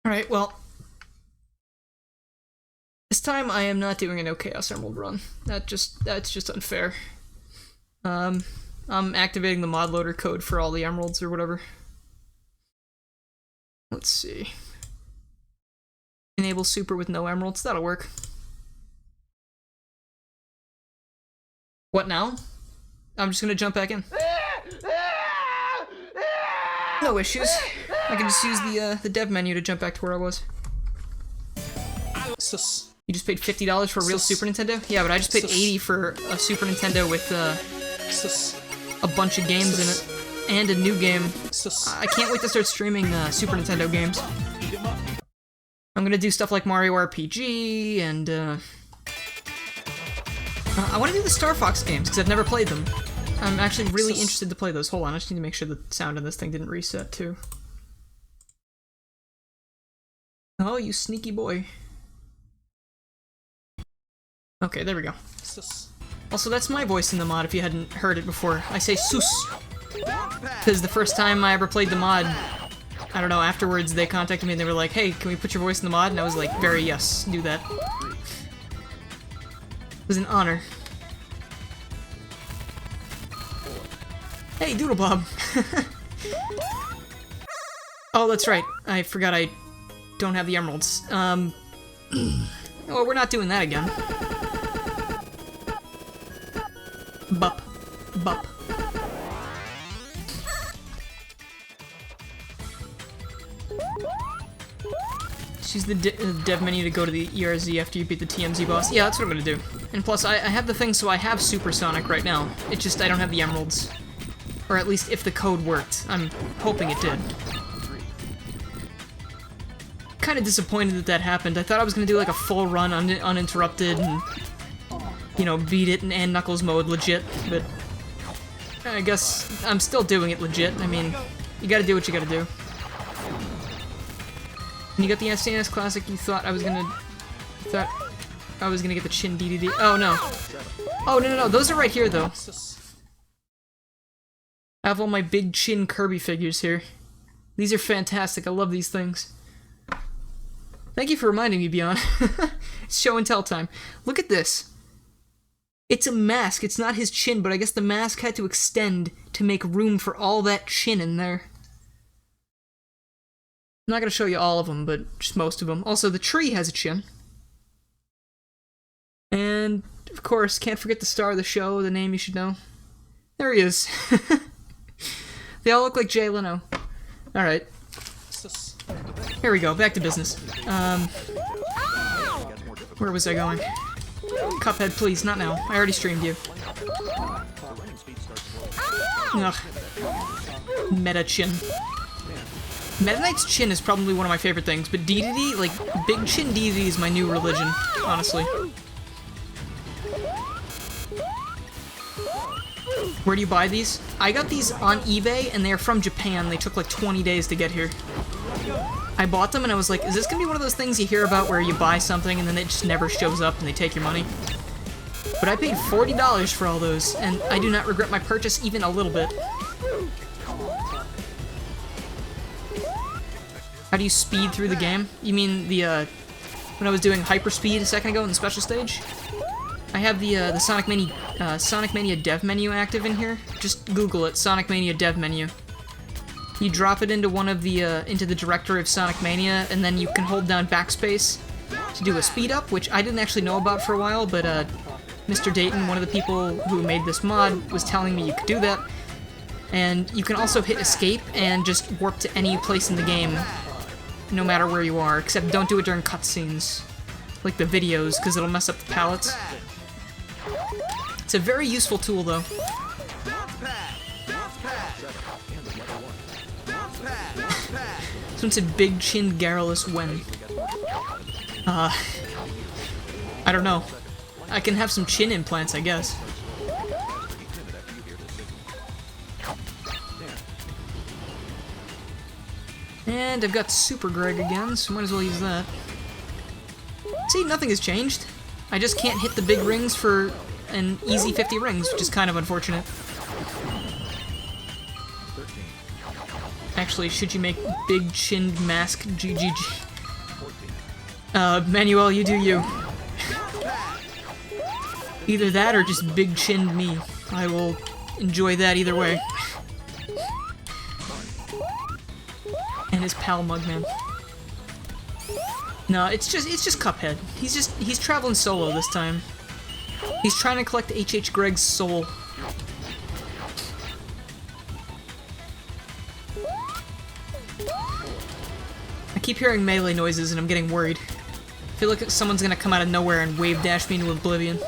Alright, well. This time I am not doing a no Chaos Emerald run. That's just unfair. I'm activating the mod loader code for all the emeralds or whatever. Let's see. Enable super with no emeralds, that'll work. What now? I'm just gonna jump back in. No issues. I can just use the dev menu to jump back to where I was. You just paid $50 for a real Super Nintendo? Yeah, but I just paid $80 for a Super Nintendo with a bunch of games in it. And a new game. I can't wait to start streaming Super Nintendo games. I'm gonna do stuff like Mario RPG and I want to do the Star Fox games because I've never played them. I'm actually really interested to play those. Hold on, I just need to make sure the sound on this thing didn't reset too. Oh, you sneaky boy. Okay, there we go. Also, that's my voice in the mod if you hadn't heard it before. I say sus. Because the first time I ever played the mod, I don't know, afterwards they contacted me and they were like, hey, can we put your voice in the mod? And I was like, very yes, do that. It was an honor. Hey, Doodle Bob! Oh, that's right. I forgot I don't have the emeralds. Well, we're not doing that again. Bup. Bup. Just use the dev menu to go to the ERZ after you beat the TMZ boss. Yeah, that's what I'm gonna do. And plus, I have the thing, so I have Supersonic right now. It's just I don't have the emeralds. Or at least if the code worked. I'm hoping it did. Kinda disappointed that that happened. I thought I was gonna do like a full run uninterrupted and, you know, beat it in and Knuckles mode legit, but I guess I'm still doing it legit. I mean, you gotta do what you gotta do. When you got the SNES Classic, you thought I was gonna get the Chin DDD. Oh no. Oh no, those are right here though. I have all my big Chin Kirby figures here. These are fantastic, I love these things. Thank you for reminding me, Beyond. It's show and tell time. Look at this. It's a mask, it's not his chin, but I guess the mask had to extend to make room for all that chin in there. I'm not gonna show you all of them, but just most of them. Also, the tree has a chin. And, of course, can't forget the star of the show, the name you should know. There he is. They all look like Jay Leno. Alright. Here we go, back to business. Where was I going? Cuphead, please, not now. I already streamed you. Ugh. Meta chin. Meta Knight's chin is probably one of my favorite things, but DDD, like, big chin DDD is my new religion, honestly. Where do you buy these? I got these on eBay, and they're from Japan. They took like 20 days to get here. I bought them, and I was like, is this gonna be one of those things you hear about where you buy something, and then it just never shows up, and they take your money? But I paid $40 for all those, and I do not regret my purchase even a little bit. How do you speed through the game? You mean the, when I was doing hyperspeed a second ago in the special stage? I have the Sonic Mania dev menu active in here. Just Google it, Sonic Mania dev menu. You drop it into one of the, into the directory of Sonic Mania, and then you can hold down backspace to do a speed up, which I didn't actually know about for a while, but, Mr. Dayton, one of the people who made this mod, was telling me you could do that. And you can also hit escape and just warp to any place in the game, no matter where you are, except don't do it during cutscenes, like the videos, because it'll mess up the palettes. It's a very useful tool, though. Someone said big chin garrulous when. I don't know. I can have some chin implants, I guess. And I've got Super Greg again, so might as well use that. See, nothing has changed. I just can't hit the big rings for an easy 50 rings, which is kind of unfortunate. Actually, should you make big chinned mask GGG? Manuel, you do you. Either that or just big chinned me. I will enjoy that either way. And his pal Mugman. No, it's just Cuphead. He's traveling solo this time. He's trying to collect H.H. Greg's soul. I keep hearing melee noises and I'm getting worried. I feel like someone's gonna come out of nowhere and wave dash me into oblivion.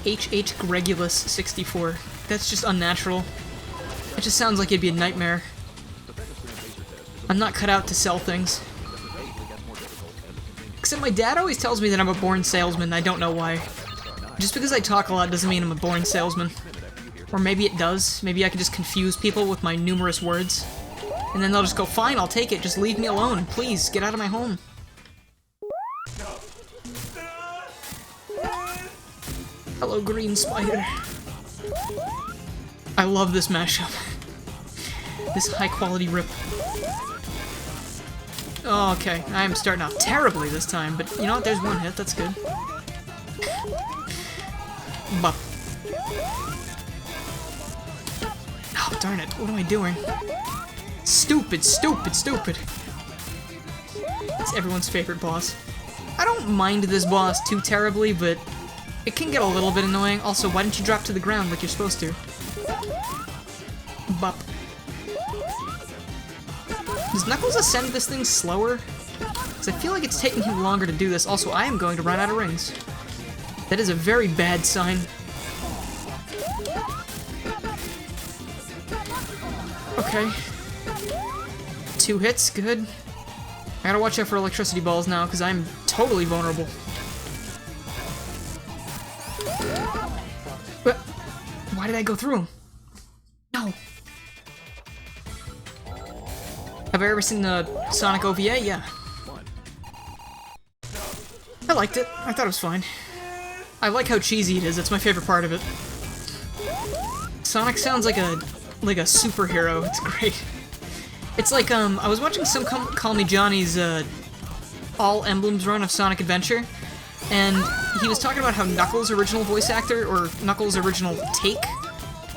H.H. Gregulus 64. That's just unnatural. It just sounds like it'd be a nightmare. I'm not cut out to sell things. Except my dad always tells me that I'm a born salesman, I don't know why. Just because I talk a lot doesn't mean I'm a born salesman. Or maybe it does. Maybe I can just confuse people with my numerous words. And then they'll just go, fine, I'll take it, just leave me alone, please, get out of my home. Hello, Green Spider. I love this mashup. This high-quality rip. Oh, okay, I'm starting off terribly this time, but you know what, there's one hit, that's good. Bop. Oh, darn it, what am I doing? Stupid, stupid, stupid. It's everyone's favorite boss. I don't mind this boss too terribly, but it can get a little bit annoying. Also, why didn't you drop to the ground like you're supposed to? Bop. Does Knuckles ascend this thing slower? Because I feel like it's taking him longer to do this. Also, I am going to run out of rings. That is a very bad sign. Okay. 2 hits, good. I gotta watch out for electricity balls now, because I'm totally vulnerable. But why did I go through him? No. Have I ever seen the Sonic OVA? Yeah. I liked it. I thought it was fine. I like how cheesy it is. That's my favorite part of it. Sonic sounds like a superhero. It's great. It's like, I was watching some Call Me Johnny's, All Emblems run of Sonic Adventure, and he was talking about how Knuckles' original voice actor, or Knuckles' original take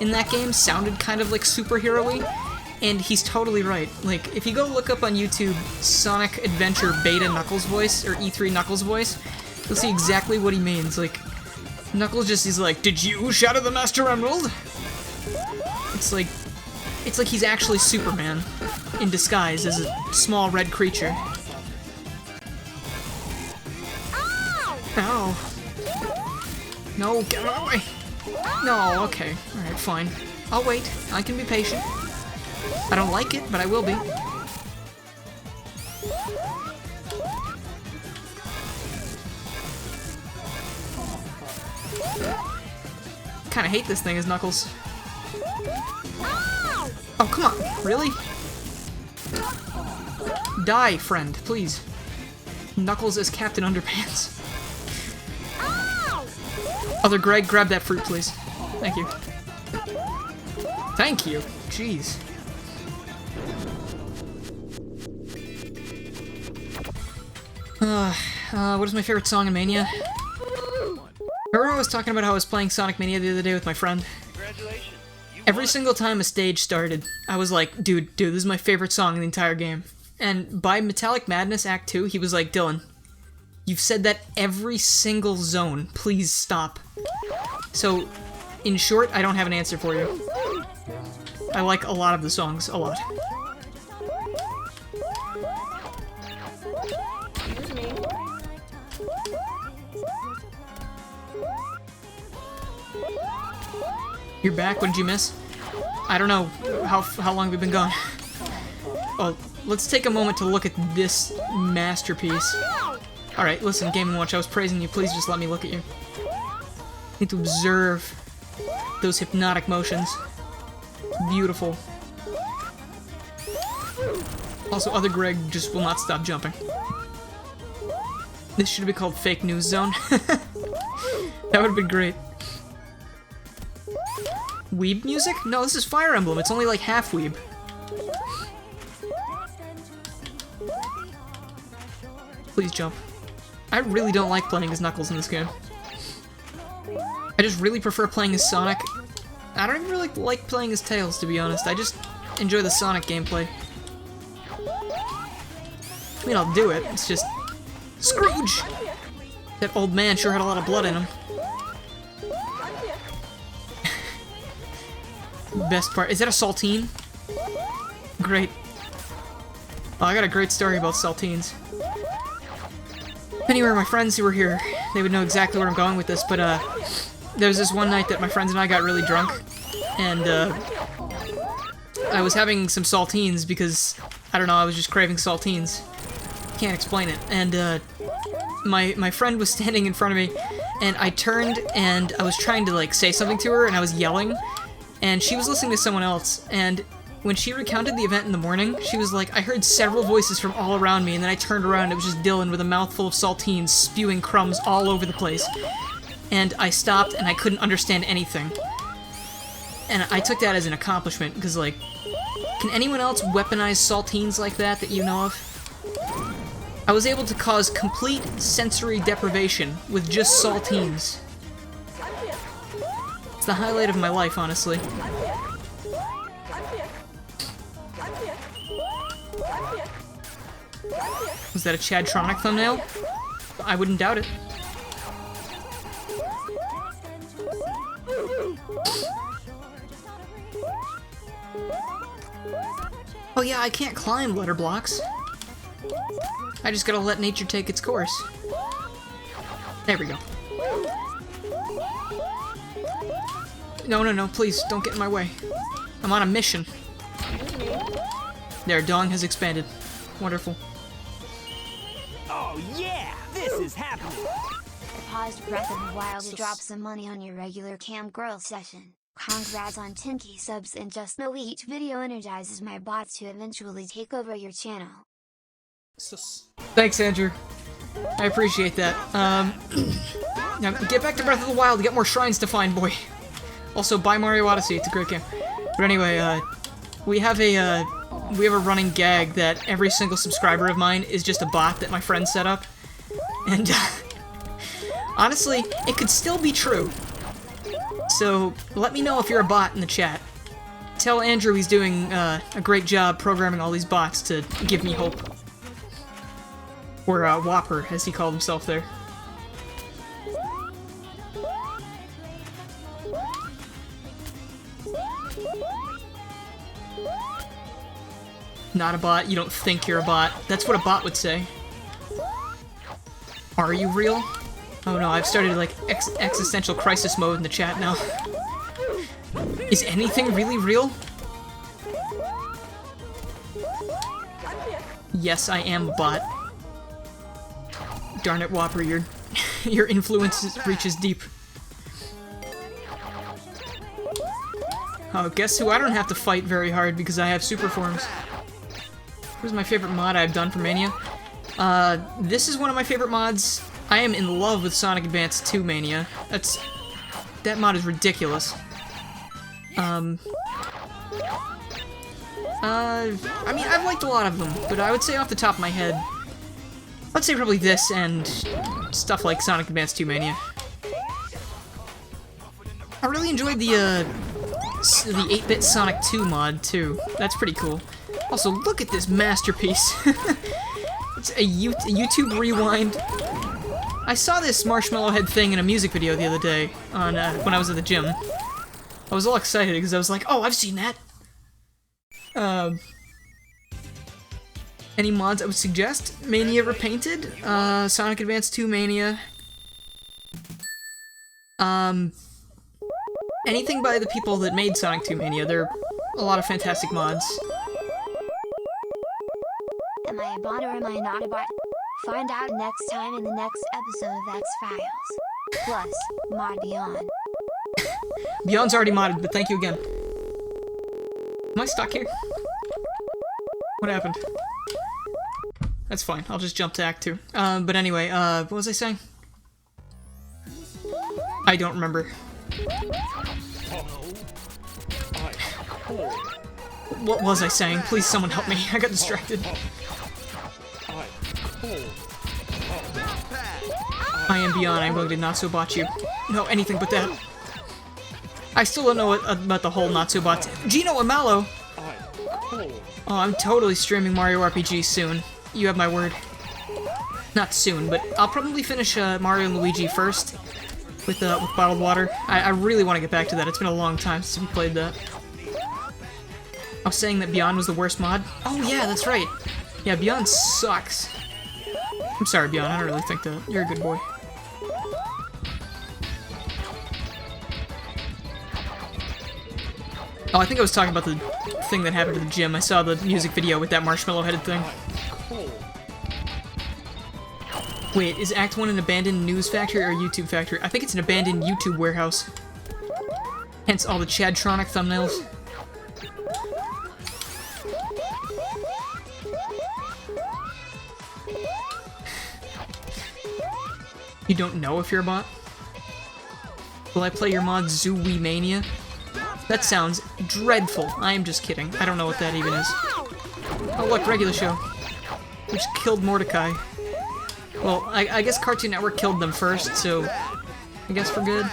in that game sounded kind of like superhero-y, and he's totally right. Like, if you go look up on YouTube Sonic Adventure Beta Knuckles voice, or E3 Knuckles voice, you'll see exactly what he means. Like, Knuckles just is like, "Did you shatter the Master Emerald?" It's like, It's like he's actually Superman in disguise as a small red creature. Ow! No, get out of the way! No, okay. Alright, fine. I'll wait. I can be patient. I don't like it, but I will be. Kinda hate this thing as Knuckles. Oh, come on. Really? Die, friend, please. Knuckles as Captain Underpants. Other Greg, grab that fruit, please. Thank you. Thank you. Jeez. What is my favorite song in Mania? Remember I was talking about how I was playing Sonic Mania the other day with my friend? Congratulations. Every single time a stage started, I was like, dude, this is my favorite song in the entire game. And by Metallic Madness Act 2, he was like, Dylan, you've said that every single zone. Please stop. So, in short, I don't have an answer for you. I like a lot of the songs, a lot. You're back? What did you miss? I don't know. How long have we been gone? Oh, let's take a moment to look at this masterpiece. Alright, listen, Game & Watch, I was praising you. Please just let me look at you. I need to observe those hypnotic motions. Beautiful. Also, other Greg just will not stop jumping. This should be called Fake News Zone. That would have been great. Weeb music? No, this is Fire Emblem. It's only like half weeb. Please jump. I really don't like playing as Knuckles in this game. I just really prefer playing as Sonic. I don't even really like playing as Tails, to be honest. I just enjoy the Sonic gameplay. I mean, I'll do it. It's just... Scrooge! That old man sure had a lot of blood in him. Best part. Is that a saltine? Great. Oh, I got a great story about saltines. Anyway, my friends who were here, they would know exactly where I'm going with this, but there was this one night that my friends and I got really drunk, and I was having some saltines because, I don't know, I was just craving saltines. Can't explain it. And my friend was standing in front of me, and I turned and I was trying to like say something to her, and I was yelling, and she was listening to someone else, and when she recounted the event in the morning, she was like, I heard several voices from all around me, and then I turned around and it was just Dylan with a mouthful of saltines spewing crumbs all over the place. And I stopped and I couldn't understand anything. And I took that as an accomplishment, because like, can anyone else weaponize saltines like that you know of? I was able to cause complete sensory deprivation with just saltines. It's the highlight of my life, honestly. Was that a Chadtronic thumbnail? I wouldn't doubt it. Oh yeah, I can't climb letter blocks. I just gotta let nature take its course. There we go. No, please, don't get in my way. I'm on a mission. There, Dong has expanded. Wonderful. Oh yeah, this is happening. Paused Breath of the Wild to drop some money on your regular cam girl session. Congrats on 10k subs, and just know each video energizes my bots to eventually take over your channel. Thanks, Andrew. I appreciate that. Now get back to Breath of the Wild, get more shrines to find, boy. Also, buy Mario Odyssey, it's a great game. But anyway, we have a running gag that every single subscriber of mine is just a bot that my friend set up. And, honestly, it could still be true. So, let me know if you're a bot in the chat. Tell Andrew he's doing a great job programming all these bots to give me hope. Or, Whopper, as he called himself there. Not a bot, you don't think you're a bot. That's what a bot would say. Are you real? Oh no, I've started like existential crisis mode in the chat now. Is anything really real? Yes, I am a bot. Darn it, Whopper, your influence reaches deep. Oh, guess who I don't have to fight very hard because I have super forms. Who's my favorite mod I've done for Mania? This is one of my favorite mods. I am in love with Sonic Advance 2 Mania. That mod is ridiculous. I mean, I've liked a lot of them, but I would say off the top of my head, I'd say probably this and stuff like Sonic Advance 2 Mania. I really enjoyed the 8-bit Sonic 2 mod, too. That's pretty cool. Also, look at this masterpiece. It's a YouTube rewind. I saw this Marshmallow Head thing in a music video the other day on when I was at the gym. I was all excited because I was like, oh, I've seen that! Any mods I would suggest? Mania Repainted, Sonic Advance 2 Mania. Anything by the people that made Sonic 2 Mania. They're a lot of fantastic mods. Am I a bot or am I not a bot? Find out next time in the next episode of X-Files. Plus, mod Beyond. Beyond's already modded, but thank you again. Am I stuck here? What happened? That's fine, I'll just jump to Act 2. But anyway, what was I saying? I don't remember. What was I saying? Please someone help me, I got distracted. I am Beyond, I'm going to not-so-bot you. No, anything but that. I still don't know about the whole not-so-bots. Gino Amalo! Oh, I'm totally streaming Mario RPG soon. You have my word. Not soon, but I'll probably finish Mario and Luigi first with bottled water. I really want to get back to that. It's been a long time since we played that. I was saying that Beyond was the worst mod. Oh yeah, that's right. Yeah, Beyond sucks. I'm sorry, Beyond. I don't really think that. You're a good boy. Oh, I think I was talking about the thing that happened at the gym. I saw the music video with that marshmallow-headed thing. Wait, is Act 1 an abandoned news factory or a YouTube factory? I think it's an abandoned YouTube warehouse. Hence all the Chadtronic thumbnails. You don't know if you're a bot? Will I play your mod Zoo-Wee Mania? That sounds dreadful. I am just kidding. I don't know what that even is. Oh look, regular show. Which killed Mordecai. Well, I guess Cartoon Network killed them first, so I guess we're good.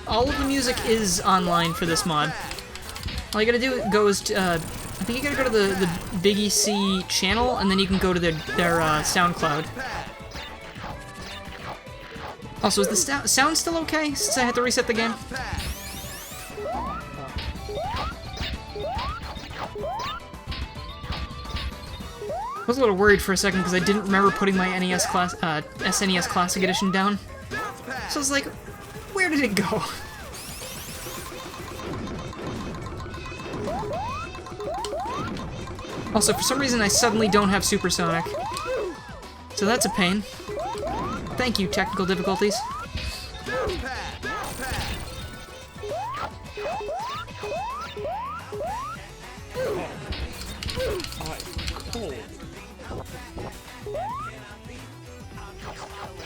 All of the music is online for this mod. All you gotta do is to, I think you gotta go to the Big EC channel, and then you can go to their SoundCloud. Also, is the sound still okay, since I had to reset the game? I was a little worried for a second because I didn't remember putting my SNES Classic Edition down. So I was like, where did it go? Also, for some reason I suddenly don't have Supersonic. So that's a pain. Thank you, technical difficulties.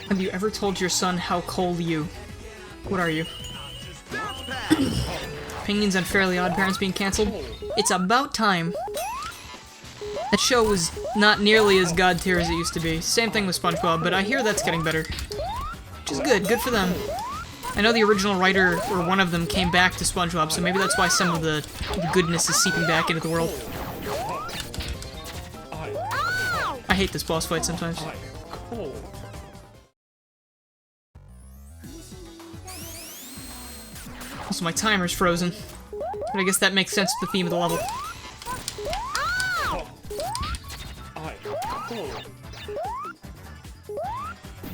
Have you ever told your son how cold you? What are you? Penguins on Fairly Odd Parents being cancelled? It's about time. That show was not nearly as god tier as it used to be. Same thing with SpongeBob, but I hear that's getting better. Which is good, good for them. I know the original writer, or one of them, came back to SpongeBob, so maybe that's why some of the goodness is seeping back into the world. I hate this boss fight sometimes. Also, my timer's frozen. But I guess that makes sense with the theme of the level.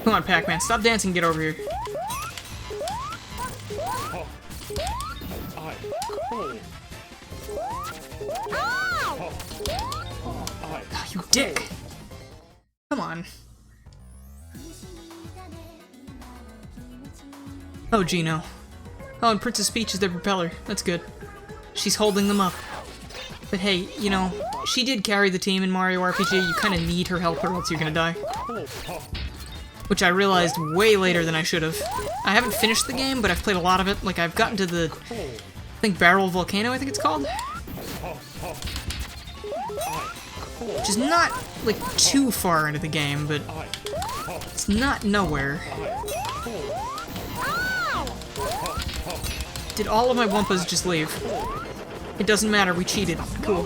Come on, Pac-Man, stop dancing and get over here. Oh, you dick! Come on. Oh, Gino. Oh, and Princess Peach is their propeller. That's good. She's holding them up. But hey, you know, she did carry the team in Mario RPG. You kind of need her help or else you're gonna die. Which I realized way later than I should have. I haven't finished the game, but I've played a lot of it. Like, I've gotten to the, I think, Barrel Volcano, I think it's called? Which is not, like, too far into the game, but it's not nowhere. Did all of my Wumpas just leave? It doesn't matter, we cheated. Cool.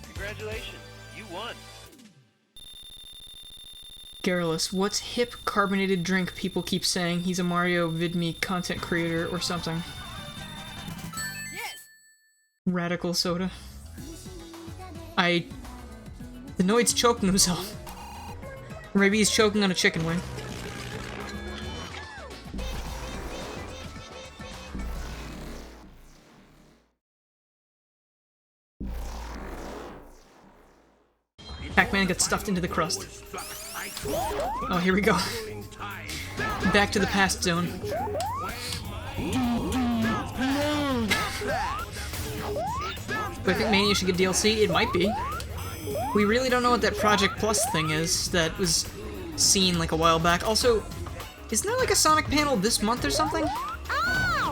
Congratulations, you won. Garrulous, what's hip carbonated drink people keep saying? He's a Mario VidMe content creator or something. Yes. Radical soda. The Noid's choking himself. Or maybe he's choking on a chicken wing. Pac-Man got stuffed into the crust. Oh, here we go. Back to the past zone. Do I think Mania should get DLC? It might be. We really don't know what that Project Plus thing is that was seen like a while back. Also, isn't there like a Sonic panel this month or something?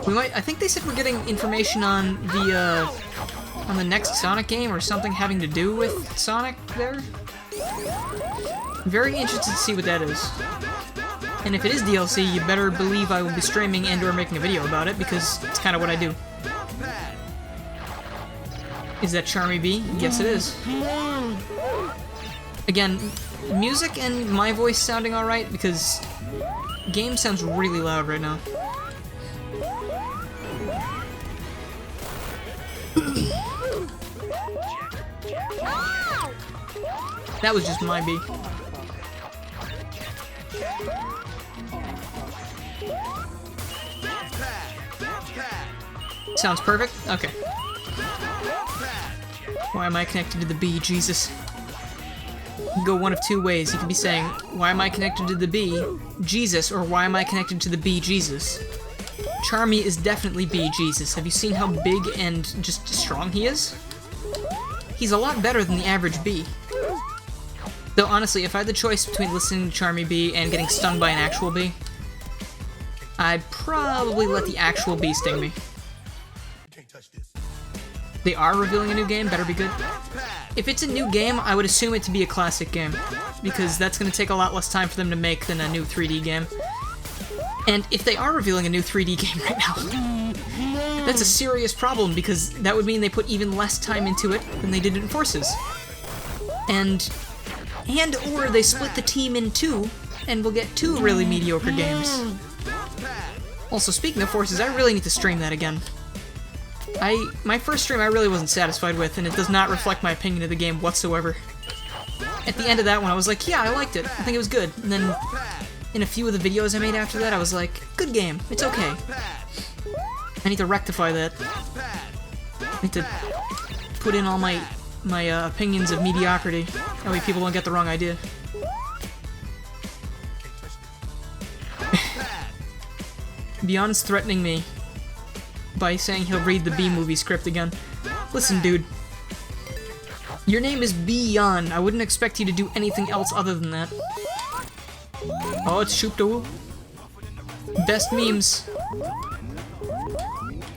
We might. I think they said we're getting information on the next Sonic game or something having to do with Sonic there. Very interested to see what that is. And if it is DLC, you better believe I will be streaming and/or making a video about it because it's kind of what I do. Is that Charmy B? Yes, it is. Again, music and my voice sounding alright because game sounds really loud right now. That was just my B. Sounds perfect? Okay. Why am I connected to the B? Jesus. You can go one of two ways. You could be saying, why am I connected to the B? Jesus, or why am I connected to the B? Jesus. Charmy is definitely B. Jesus. Have you seen how big and just strong he is? He's a lot better than the average B. Though honestly, if I had the choice between listening to Charmy B and getting stung by an actual bee, I'd probably let the actual bee sting me. They are revealing a new game, better be good. If it's a new game, I would assume it to be a classic game, because that's going to take a lot less time for them to make than a new 3D game. And if they are revealing a new 3D game right now, that's a serious problem, because that would mean they put even less time into it than they did in Forces. And/or they split the team in two, and we'll get two really mediocre games. Also, speaking of Forces, I really need to stream that again. My first stream I really wasn't satisfied with, and it does not reflect my opinion of the game whatsoever. At the end of that one, I was like, yeah, I liked it. I think it was good. And then, in a few of the videos I made after that, I was like, good game. It's okay. I need to rectify that. I need to put in all my opinions of mediocrity. That way people don't get the wrong idea. Beyond's threatening me by saying he'll read the B-movie script again. Listen, dude. Your name is Beyond. I wouldn't expect you to do anything else other than that. Oh, it's Shoopdoo. Best memes.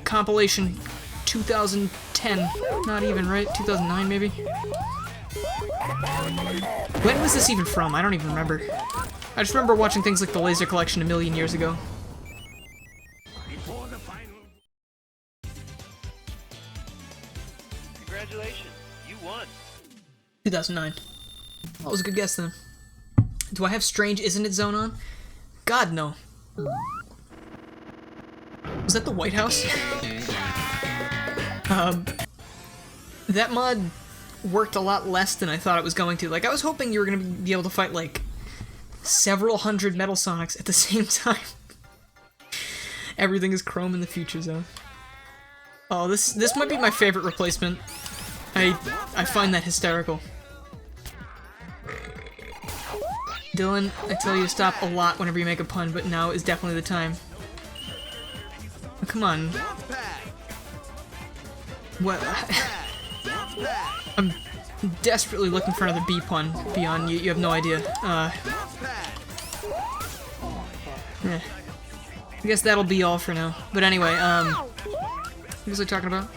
Compilation 2010. Not even, right? 2009, maybe? When was this even from? I don't even remember. I just remember watching things like the Laser Collection a million years ago. Congratulations, you won. 2009. That was a good guess then. Do I have Strange Isn't It Zone on? God, no. Was that the White House? That mod worked a lot less than I thought it was going to. Like, I was hoping you were going to be able to fight, like, several hundred Metal Sonics at the same time. Everything is chrome in the future zone. Oh, this might be my favorite replacement. I find that hysterical. Dylan, I tell you to stop a lot whenever you make a pun, but now is definitely the time. Oh, come on. What? I'm desperately looking for another B pun beyond you have no idea. Yeah. I guess that'll be all for now. But anyway, what was I talking about?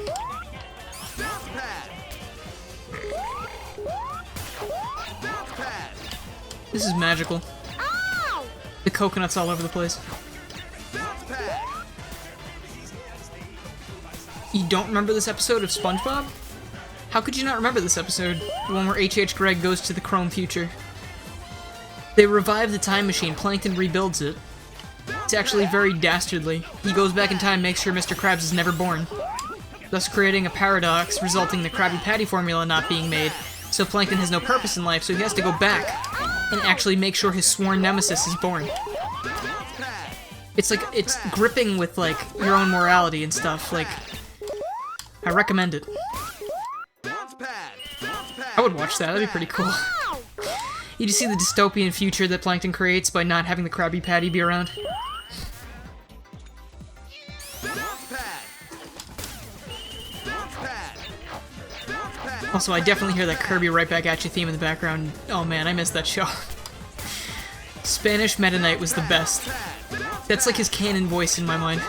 This is magical. The coconuts all over the place. You don't remember this episode of SpongeBob? How could you not remember this episode? The one where H.H. Gregg goes to the chrome future. They revive the time machine, Plankton rebuilds it. It's actually very dastardly. He goes back in time and makes sure Mr. Krabs is never born, thus creating a paradox resulting in the Krabby Patty formula not being made, so Plankton has no purpose in life, so he has to go back and actually make sure his sworn nemesis is born. It's like, it's gripping with, like, your own morality and stuff, like, I recommend it. I would watch that, that'd be pretty cool. You just see the dystopian future that Plankton creates by not having the Krabby Patty be around. Also, I definitely hear that Kirby Right Back At You theme in the background. Oh man, I missed that show. Spanish Meta Knight was the best. That's like his canon voice in my mind.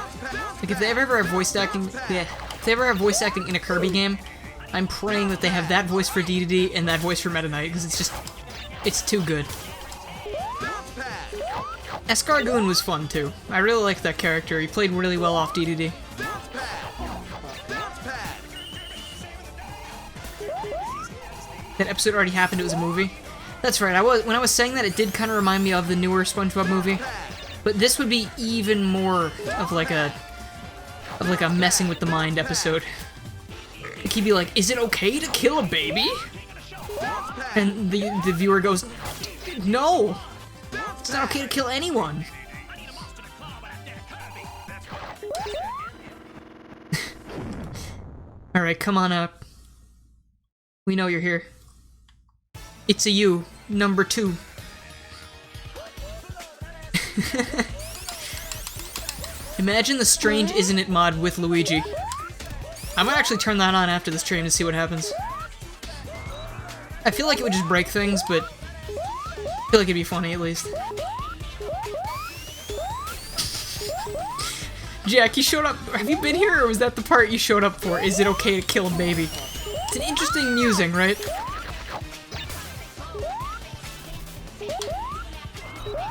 Like if they ever have voice acting, if they ever have voice acting in a Kirby game, I'm praying that they have that voice for DDD and that voice for Meta Knight, because it's just, it's too good. Escargoon was fun too. I really liked that character. He played really well off DDD. That episode already happened, it was a movie. That's right, when I was saying that, it did kind of remind me of the newer SpongeBob movie. But this would be even more of like a messing with the mind episode. Like he'd be like, is it okay to kill a baby? And the viewer goes, no! It's not okay to kill anyone! Alright, come on up. We know you're here. It's a you, number 2. Imagine the Strange Isn't It mod with Luigi. I might actually turn that on after the stream to see what happens. I feel like it would just break things, but I feel like it'd be funny at least. Jack, you showed up. Have you been here, or was that the part you showed up for? Is it okay to kill a baby? It's an interesting musing, right?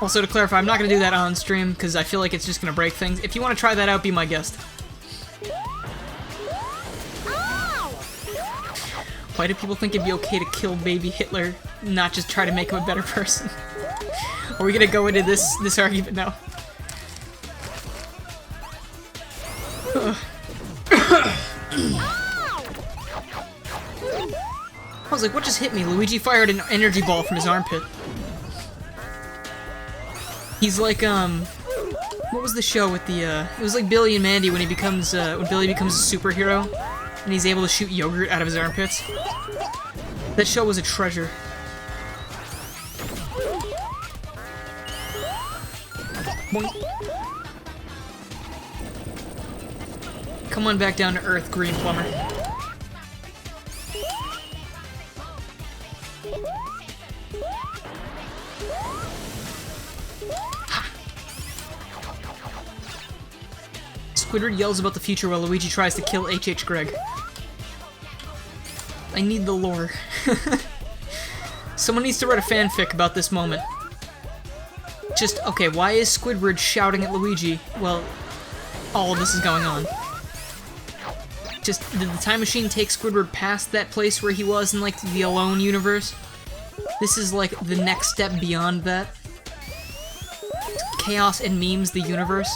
Also, to clarify, I'm not going to do that on stream, because I feel like it's just going to break things. If you want to try that out, be my guest. Why do people think it'd be okay to kill baby Hitler, not just try to make him a better person? Are we going to go into this argument now? I was like, what just hit me? Luigi fired an energy ball from his armpit. He's like, what was the show with the, it was like Billy and Mandy when he becomes, when Billy becomes a superhero, and he's able to shoot yogurt out of his armpits. That show was a treasure. Boink. Come on back down to Earth, Green Plumber. Squidward yells about the future while Luigi tries to kill H.H. Gregg. I need the lore. Someone needs to write a fanfic about this moment. Just, okay, why is Squidward shouting at Luigi while all of this is going on? Just, did the time machine take Squidward past that place where he was in, like, the Alone universe? This is like the next step beyond that. Chaos and memes the universe.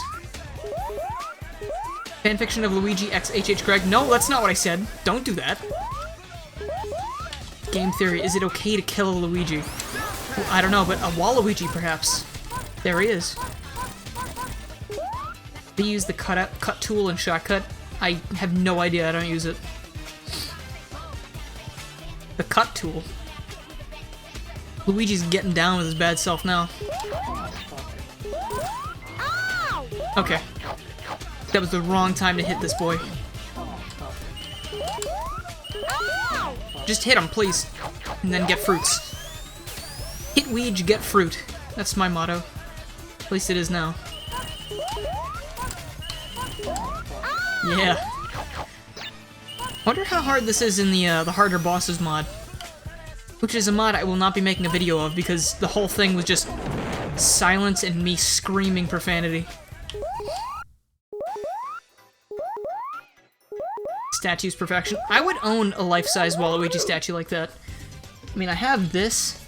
Fanfiction of Luigi x HH Greg. No, that's not what I said. Don't do that. Game theory. Is it okay to kill a Luigi? Well, I don't know, but a Waluigi perhaps. There he is. They use the cut tool and shortcut. I have no idea. I don't use it. The cut tool. Luigi's getting down with his bad self now. Okay. That was the wrong time to hit this boy. Just hit him, please. And then get fruits. Hit Weege, get fruit. That's my motto. At least it is now. Yeah. Wonder how hard this is in the harder bosses mod. Which is a mod I will not be making a video of because the whole thing was just silence and me screaming profanity. Statue's perfection. I would own a life-size Waluigi statue like that. I mean, I have this,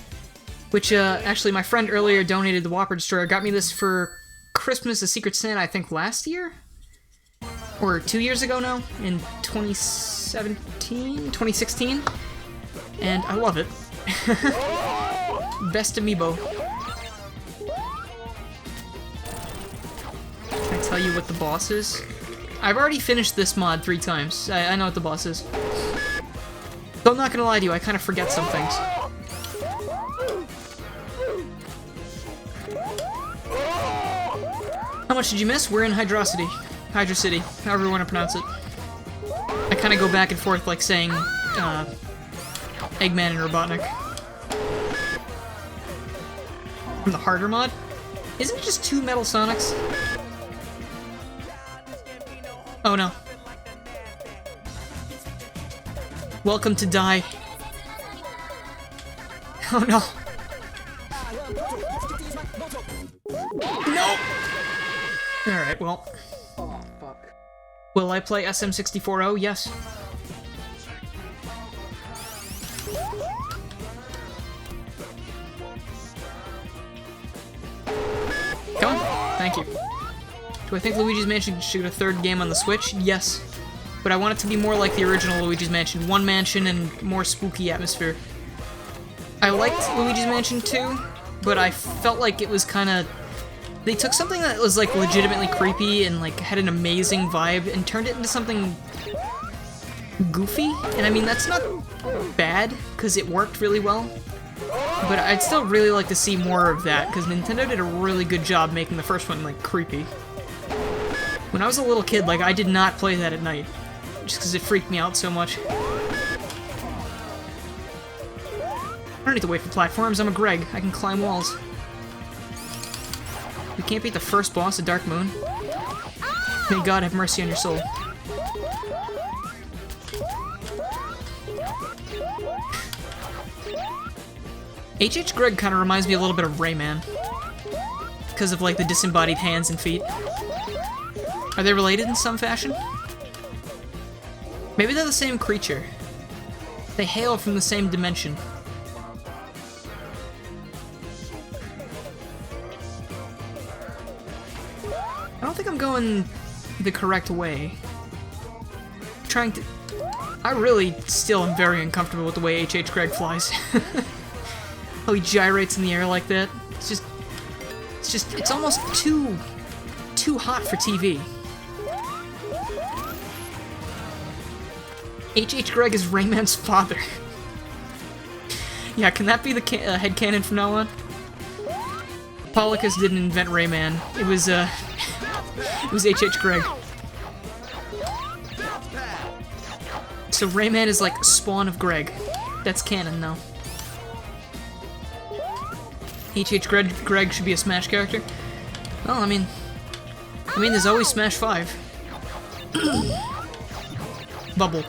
which, actually my friend earlier donated the Whopper Destroyer, got me this for Christmas, a Secret Santa, I think last year? Or 2 years ago now? In 2016? And I love it. Best amiibo. Can I tell you what the boss is? I've already finished this mod 3 times. I know what the boss is. Though I'm not gonna lie to you, I kind of forget some things. How much did you miss? We're in Hydra City, however you want to pronounce it. I kind of go back and forth like saying, Eggman and Robotnik. From the harder mod? Isn't it just 2 Metal Sonics? Oh no. Welcome to die. Oh no. No! Alright, well. Oh, fuck. Will I play SM64O? Yes. Come on. Thank you. Do I think Luigi's Mansion should get a 3rd game on the Switch? Yes. But I want it to be more like the original Luigi's Mansion. 1 mansion and more spooky atmosphere. I liked Luigi's Mansion 2, but I felt like it was kinda... They took something that was like legitimately creepy and like had an amazing vibe and turned it into something goofy. And I mean, that's not bad, because it worked really well. But I'd still really like to see more of that, because Nintendo did a really good job making the first one, like, creepy. When I was a little kid, like, I did not play that at night, just because it freaked me out so much. I don't need to wait for platforms, I'm a Greg. I can climb walls. You can't beat the first boss of Dark Moon. May God have mercy on your soul. HH Greg kind of reminds me a little bit of Rayman. Because of, like, the disembodied hands and feet. Are they related in some fashion? Maybe they're the same creature. They hail from the same dimension. I don't think I'm going the correct way. Trying to... I really still am very uncomfortable with the way HH Greg flies. How he gyrates in the air like that. It's almost too hot for TV. HH Greg is Rayman's father. Yeah, can that be the headcanon from now on? Polycus didn't invent Rayman. It was HH Greg. So Rayman is like spawn of Greg. That's canon now. HH Greg should be a Smash character. Well, I mean, there's always Smash 5. Bubble.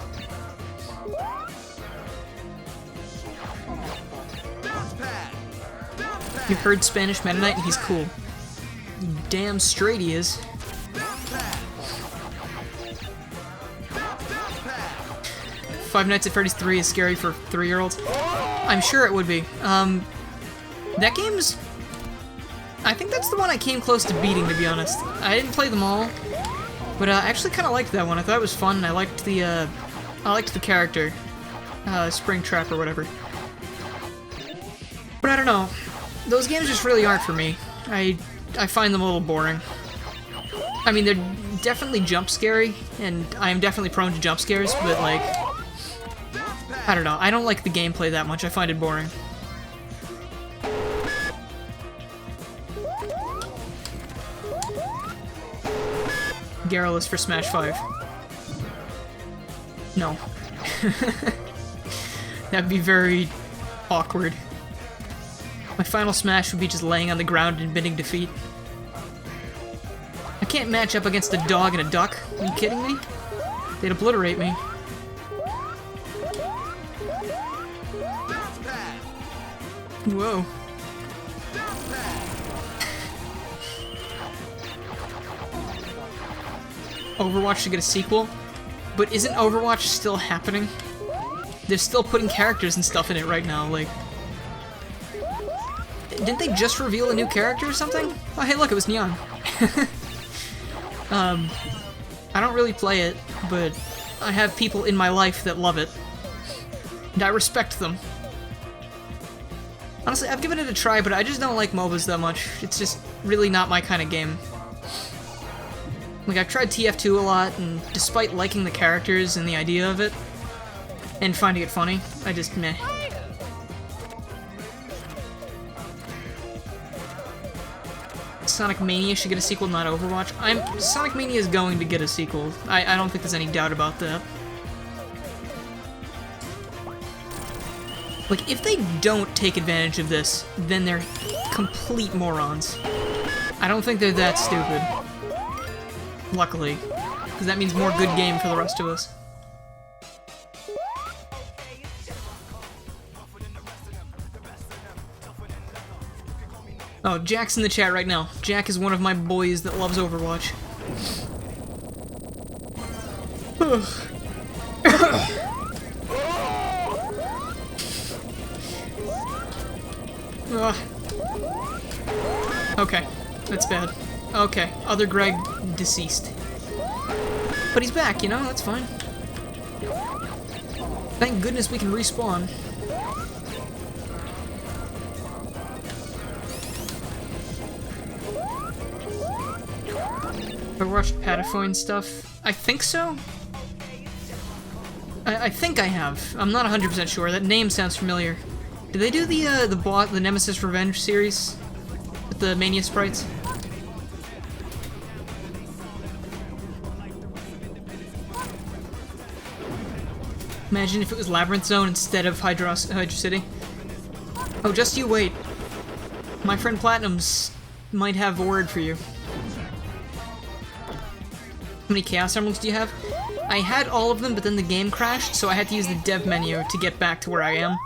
You heard Spanish Meta Knight and he's cool. Damn straight he is. Five Nights at Freddy's 3 is scary for 3-year-olds. I'm sure it would be. That game's... I think that's the one I came close to beating, to be honest. I didn't play them all, but I actually kind of liked that one. I thought it was fun, and I liked the character. Springtrap or whatever. But I don't know. Those games just really aren't for me. I find them a little boring. I mean, they're definitely jump scary, and I am definitely prone to jump scares, but like... I don't know. I don't like the gameplay that much. I find it boring. Garrulous for Smash 5. No. That'd be very awkward. My final Smash would be just laying on the ground and admitting defeat. I can't match up against a dog and a duck. Are you kidding me? They'd obliterate me. Whoa. Overwatch should get a sequel, but isn't Overwatch still happening? They're still putting characters and stuff in it right now, like... Didn't they just reveal a new character or something? Oh hey look, it was Neon. I don't really play it, but I have people in my life that love it. And I respect them. Honestly, I've given it a try, but I just don't like MOBAs that much. It's just really not my kind of game. Like, I've tried TF2 a lot, and despite liking the characters and the idea of it, and finding it funny, I just meh. Sonic Mania should get a sequel, not Overwatch. Sonic Mania is going to get a sequel. I don't think there's any doubt about that. Like, if they don't take advantage of this, then they're complete morons. I don't think they're that stupid. Luckily. Because that means more good game for the rest of us. Oh, Jack's in the chat right now. Jack is one of my boys that loves Overwatch. Okay, that's bad. Okay, other Greg deceased. But he's back, you know, that's fine. Thank goodness we can respawn. I watched Patafoin stuff. I think so? I think I have. I'm not 100% sure. That name sounds familiar. Did they do the Nemesis Revenge series? With the Mania sprites? Imagine if it was Labyrinth Zone instead of Hydra City. Oh, just you wait. My friend Platinum's might have a word for you. How many Chaos Emeralds do you have? I had all of them, but then the game crashed, so I had to use the dev menu to get back to where I am.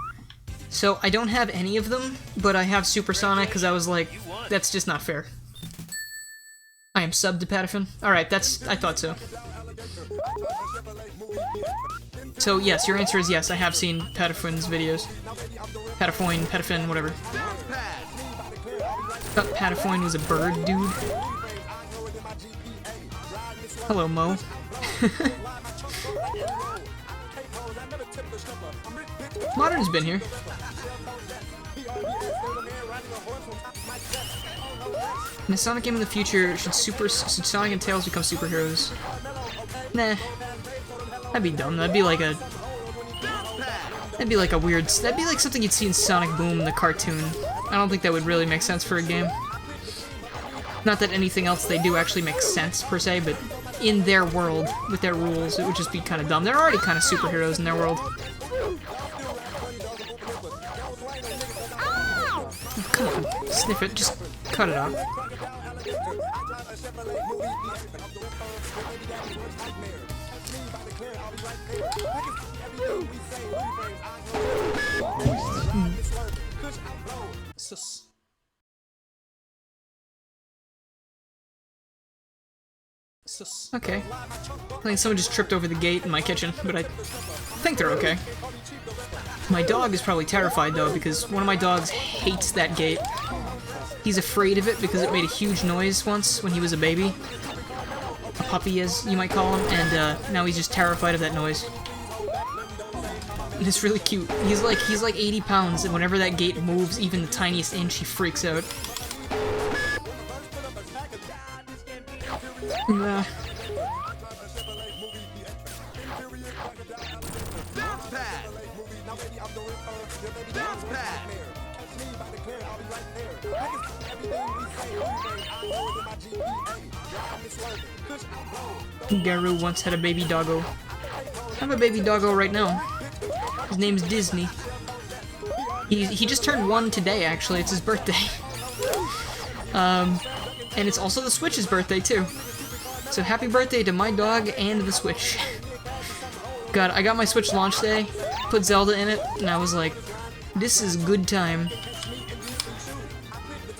So I don't have any of them, but I have Supersonic because I was like, that's just not fair. I am subbed to Patafin? Alright, I thought so. So yes, your answer is yes, I have seen Patafin's videos. Patafin, whatever. I thought Patafoin was a bird, dude. Hello, Mo. Modern's been here. In a Sonic game in the future, should Sonic and Tails become superheroes? Nah. That'd be dumb. That'd be like a weird... That'd be like something you'd see in Sonic Boom, the cartoon. I don't think that would really make sense for a game. Not that anything else they do actually makes sense, per se, but in their world, with their rules, it would just be kind of dumb. They're already kind of superheroes in their world. Oh, come on, sniff it, just cut it out. Okay. I think someone just tripped over the gate in my kitchen, but I think they're okay. My dog is probably terrified, though, because one of my dogs hates that gate. He's afraid of it because it made a huge noise once when he was a baby. A puppy, as you might call him, and now he's just terrified of that noise. And it's really cute. He's like 80 pounds, and whenever that gate moves even the tiniest inch, he freaks out. Garu once had a baby doggo. I have a baby doggo right now. His name's Disney. He just turned 1 today, actually. It's his birthday. And it's also the Switch's birthday, too. So happy birthday to my dog and the Switch. God, I got my Switch launch day, put Zelda in it, and I was like, this is good time.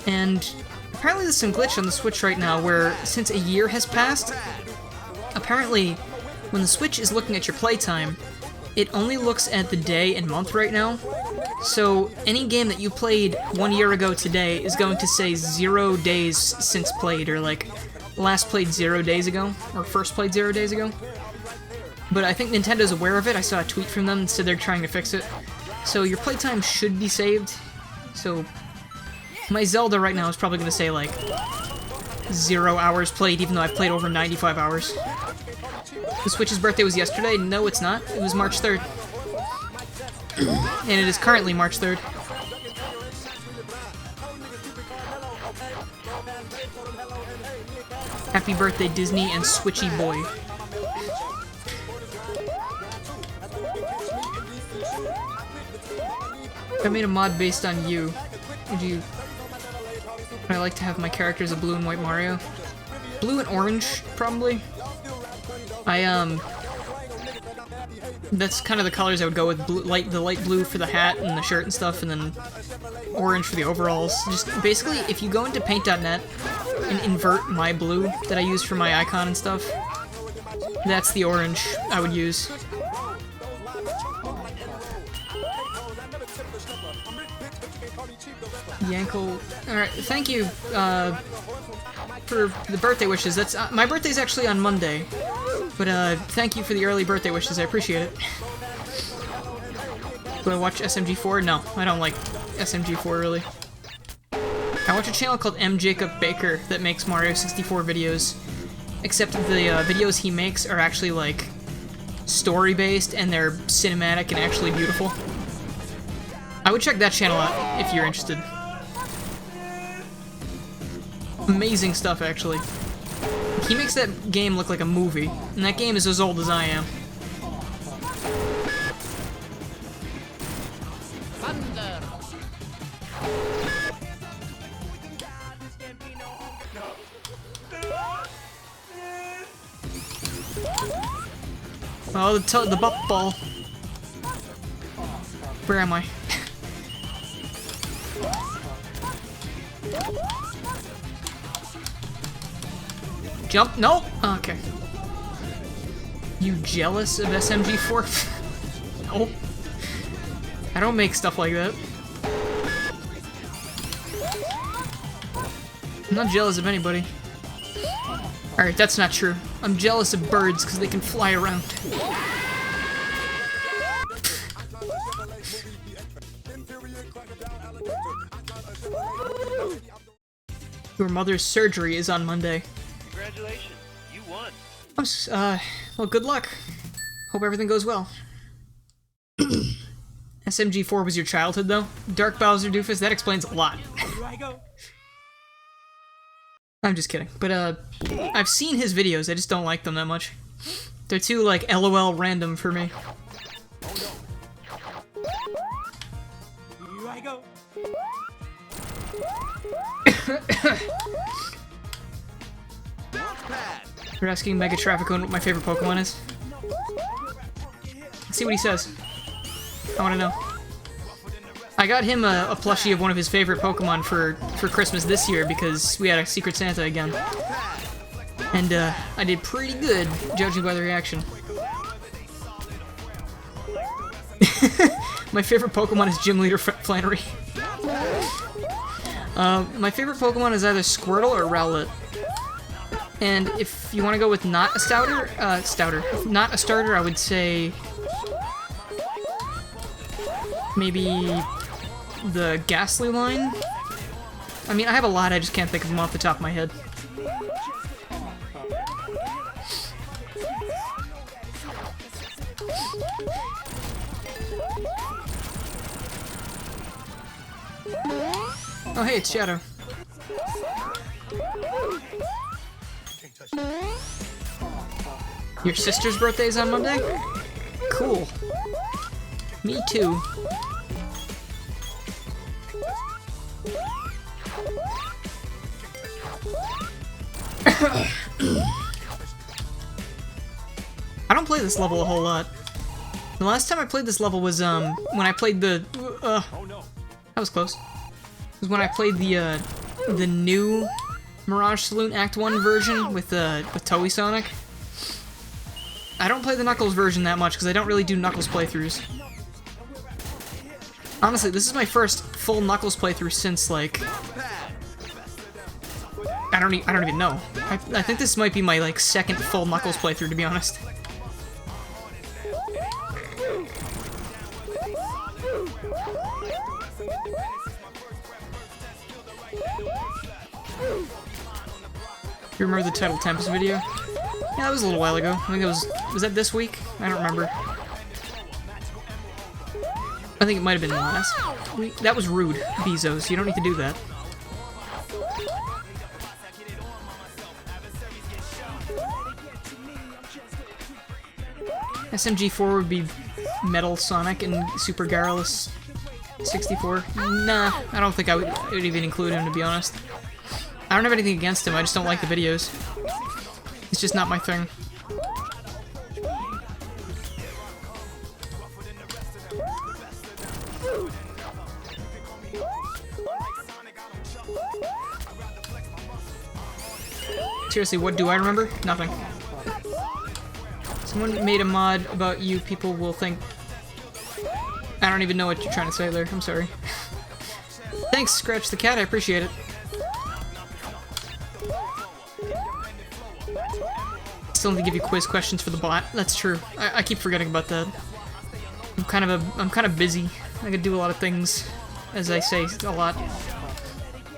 And apparently there's some glitch on the Switch right now where, since a year has passed, apparently when the Switch is looking at your playtime, it only looks at the day and month right now. So any game that you played 1 year ago today is going to say 0 days since played, or like last played 0 days ago, or first played 0 days ago. But I think Nintendo's aware of it. I saw a tweet from them and said they're trying to fix it. So your playtime should be saved. So my Zelda right now is probably going to say like 0 hours played, even though I've played over 95 hours. The Switch's birthday was yesterday. No, it's not. It was March 3rd. And it is currently March 3rd. Happy birthday, Disney and Switchy boy. I made a mod based on you. Would I like to have my characters a blue and white Mario? Blue and orange, probably. That's kind of the colors I would go with. Blue, the light blue for the hat and the shirt and stuff, and then orange for the overalls. Just basically, if you go into paint.net and invert my blue that I use for my icon and stuff, that's the orange I would use. Yankel. Alright, thank you for the birthday wishes. That's my birthday's actually on Monday. But thank you for the early birthday wishes, I appreciate it. Do I watch SMG4? No, I don't like SMG4 really. I watch a channel called M. Jacob Baker that makes Mario 64 videos. Except the videos he makes are actually like story-based and they're cinematic and actually beautiful. I would check that channel out if you're interested. Amazing stuff, actually. He makes that game look like a movie, and that game is as old as I am. Thunder. Oh, the butt ball. Where am I? Jump? No? Oh, okay. You jealous of SMG4? No. I don't make stuff like that. I'm not jealous of anybody. Alright, that's not true. I'm jealous of birds because they can fly around. Your mother's surgery is on Monday. Congratulations, you won. Well, good luck. Hope everything goes well. SMG4 was your childhood, though? Dark Bowser Doofus, that explains a lot. I'm just kidding. But, I've seen his videos, I just don't like them that much. They're too, like, LOL random for me. Here I go. You're asking Mega Trafficone what my favorite Pokemon is? Let's see what he says. I want to know. I got him a plushie of one of his favorite Pokemon for Christmas this year because we had a Secret Santa again. And I did pretty good, judging by the reaction. My favorite Pokemon is Gym Leader Flannery. My favorite Pokemon is either Squirtle or Rowlet. And if you want to go with not a starter, I would say maybe the Ghastly line. I mean, I have a lot, I just can't think of them off the top of my head. Oh hey, it's Shadow. Your sister's birthday is on Monday? Cool. Me too. I don't play this level a whole lot. The last time I played this level was when I played the that was close. It was when I played the new Mirage Saloon Act 1 version with Toei Sonic. I don't play the Knuckles version that much because I don't really do Knuckles playthroughs. Honestly, this is my first full Knuckles playthrough since like I don't even know. I think this might be my like second full Knuckles playthrough, to be honest. You remember the Title Tempest video? Yeah, that was a little while ago. I think it was that this week? I don't remember. I think it might have been last week. That was rude, Bezos. You don't need to do that. SMG4 would be Metal Sonic and Super Garrulous 64. Nah, I don't think I would even include him, to be honest. I don't have anything against him, I just don't like the videos. It's just not my thing. Seriously, what do I remember? Nothing. Someone made a mod about you, people will think... I don't even know what you're trying to say there, I'm sorry. Thanks, Scratch the Cat, I appreciate it. Still need to give you quiz questions for the bot. That's true. I keep forgetting about that. I'm kind of busy. I could do a lot of things, as I say a lot.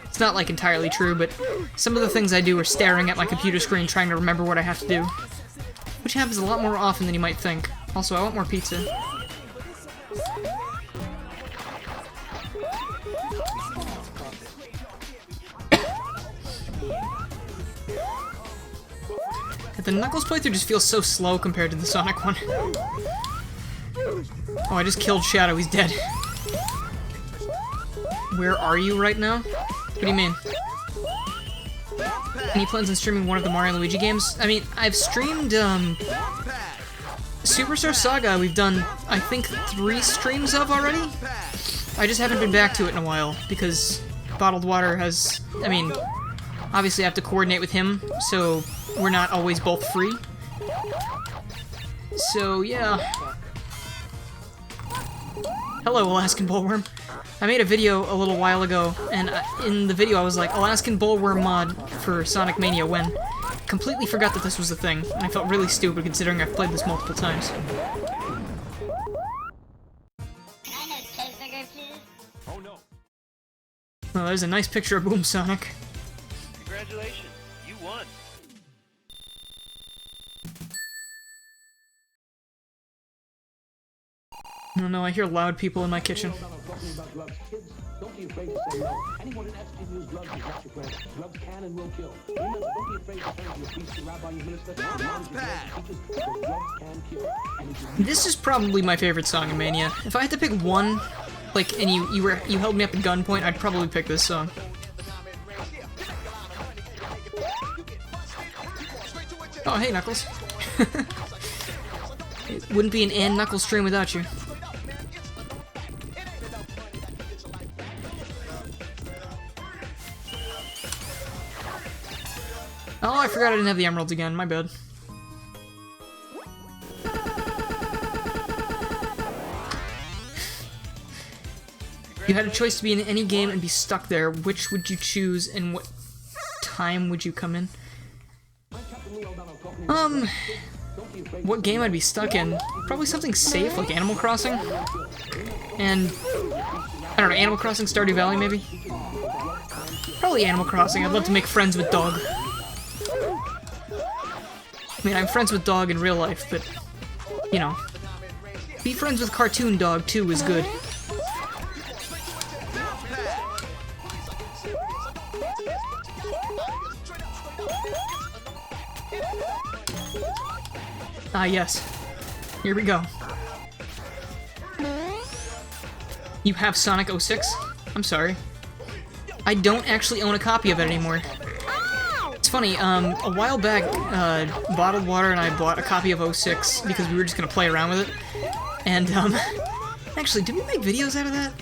It's not like entirely true, but some of the things I do are staring at my computer screen trying to remember what I have to do. Which happens a lot more often than you might think. Also, I want more pizza. The Knuckles playthrough just feels so slow compared to the Sonic one. Oh, I just killed Shadow, he's dead. Where are you right now? What do you mean? Any plans on streaming one of the Mario and Luigi games? I mean, I've streamed, Superstar Saga we've done, I think, 3 streams of already? I just haven't been back to it in a while, because Bottled Water has, I mean, obviously I have to coordinate with him, so we're not always both free. So, yeah. Hello, Alaskan Bullworm. I made a video a little while ago, and in the video I was like, Alaskan Bullworm mod for Sonic Mania when? Completely forgot that this was a thing, and I felt really stupid considering I've played this multiple times. Can I have a cheeseburger, please? Oh no. Well, there's a nice picture of Boom Sonic. Congratulations, you won. Oh no, I hear loud people in my kitchen. Don't be afraid to say no. Anyone that asks you to use drugs is not your friend. Drugs can and will kill. Remember, don't be afraid to turn to your priest, your rabbi, your minister, your moms, your dad, your teachers, because drugs can kill. And if you This is probably my favorite song in Mania. If I had to pick one, like, and you held me up at gunpoint, I'd probably pick this song. Oh, hey, Knuckles. It wouldn't be an and Knuckles stream without you. Oh, I forgot I didn't have the emeralds again. My bad. You had a choice to be in any game and be stuck there. Which would you choose, and what time would you come in? What game I'd be stuck in? Probably something safe, like Animal Crossing. And, I don't know, Animal Crossing Stardew Valley, maybe? Probably Animal Crossing. I'd love to make friends with Dog. I mean, I'm friends with Dog in real life, but, you know. Be friends with Cartoon Dog, too, is good. Ah, yes. Here we go. You have Sonic 06? I'm sorry. I don't actually own a copy of it anymore. It's funny, a while back, Bottled Water and I bought a copy of 06 because we were just gonna play around with it. And, actually, did we make videos out of that?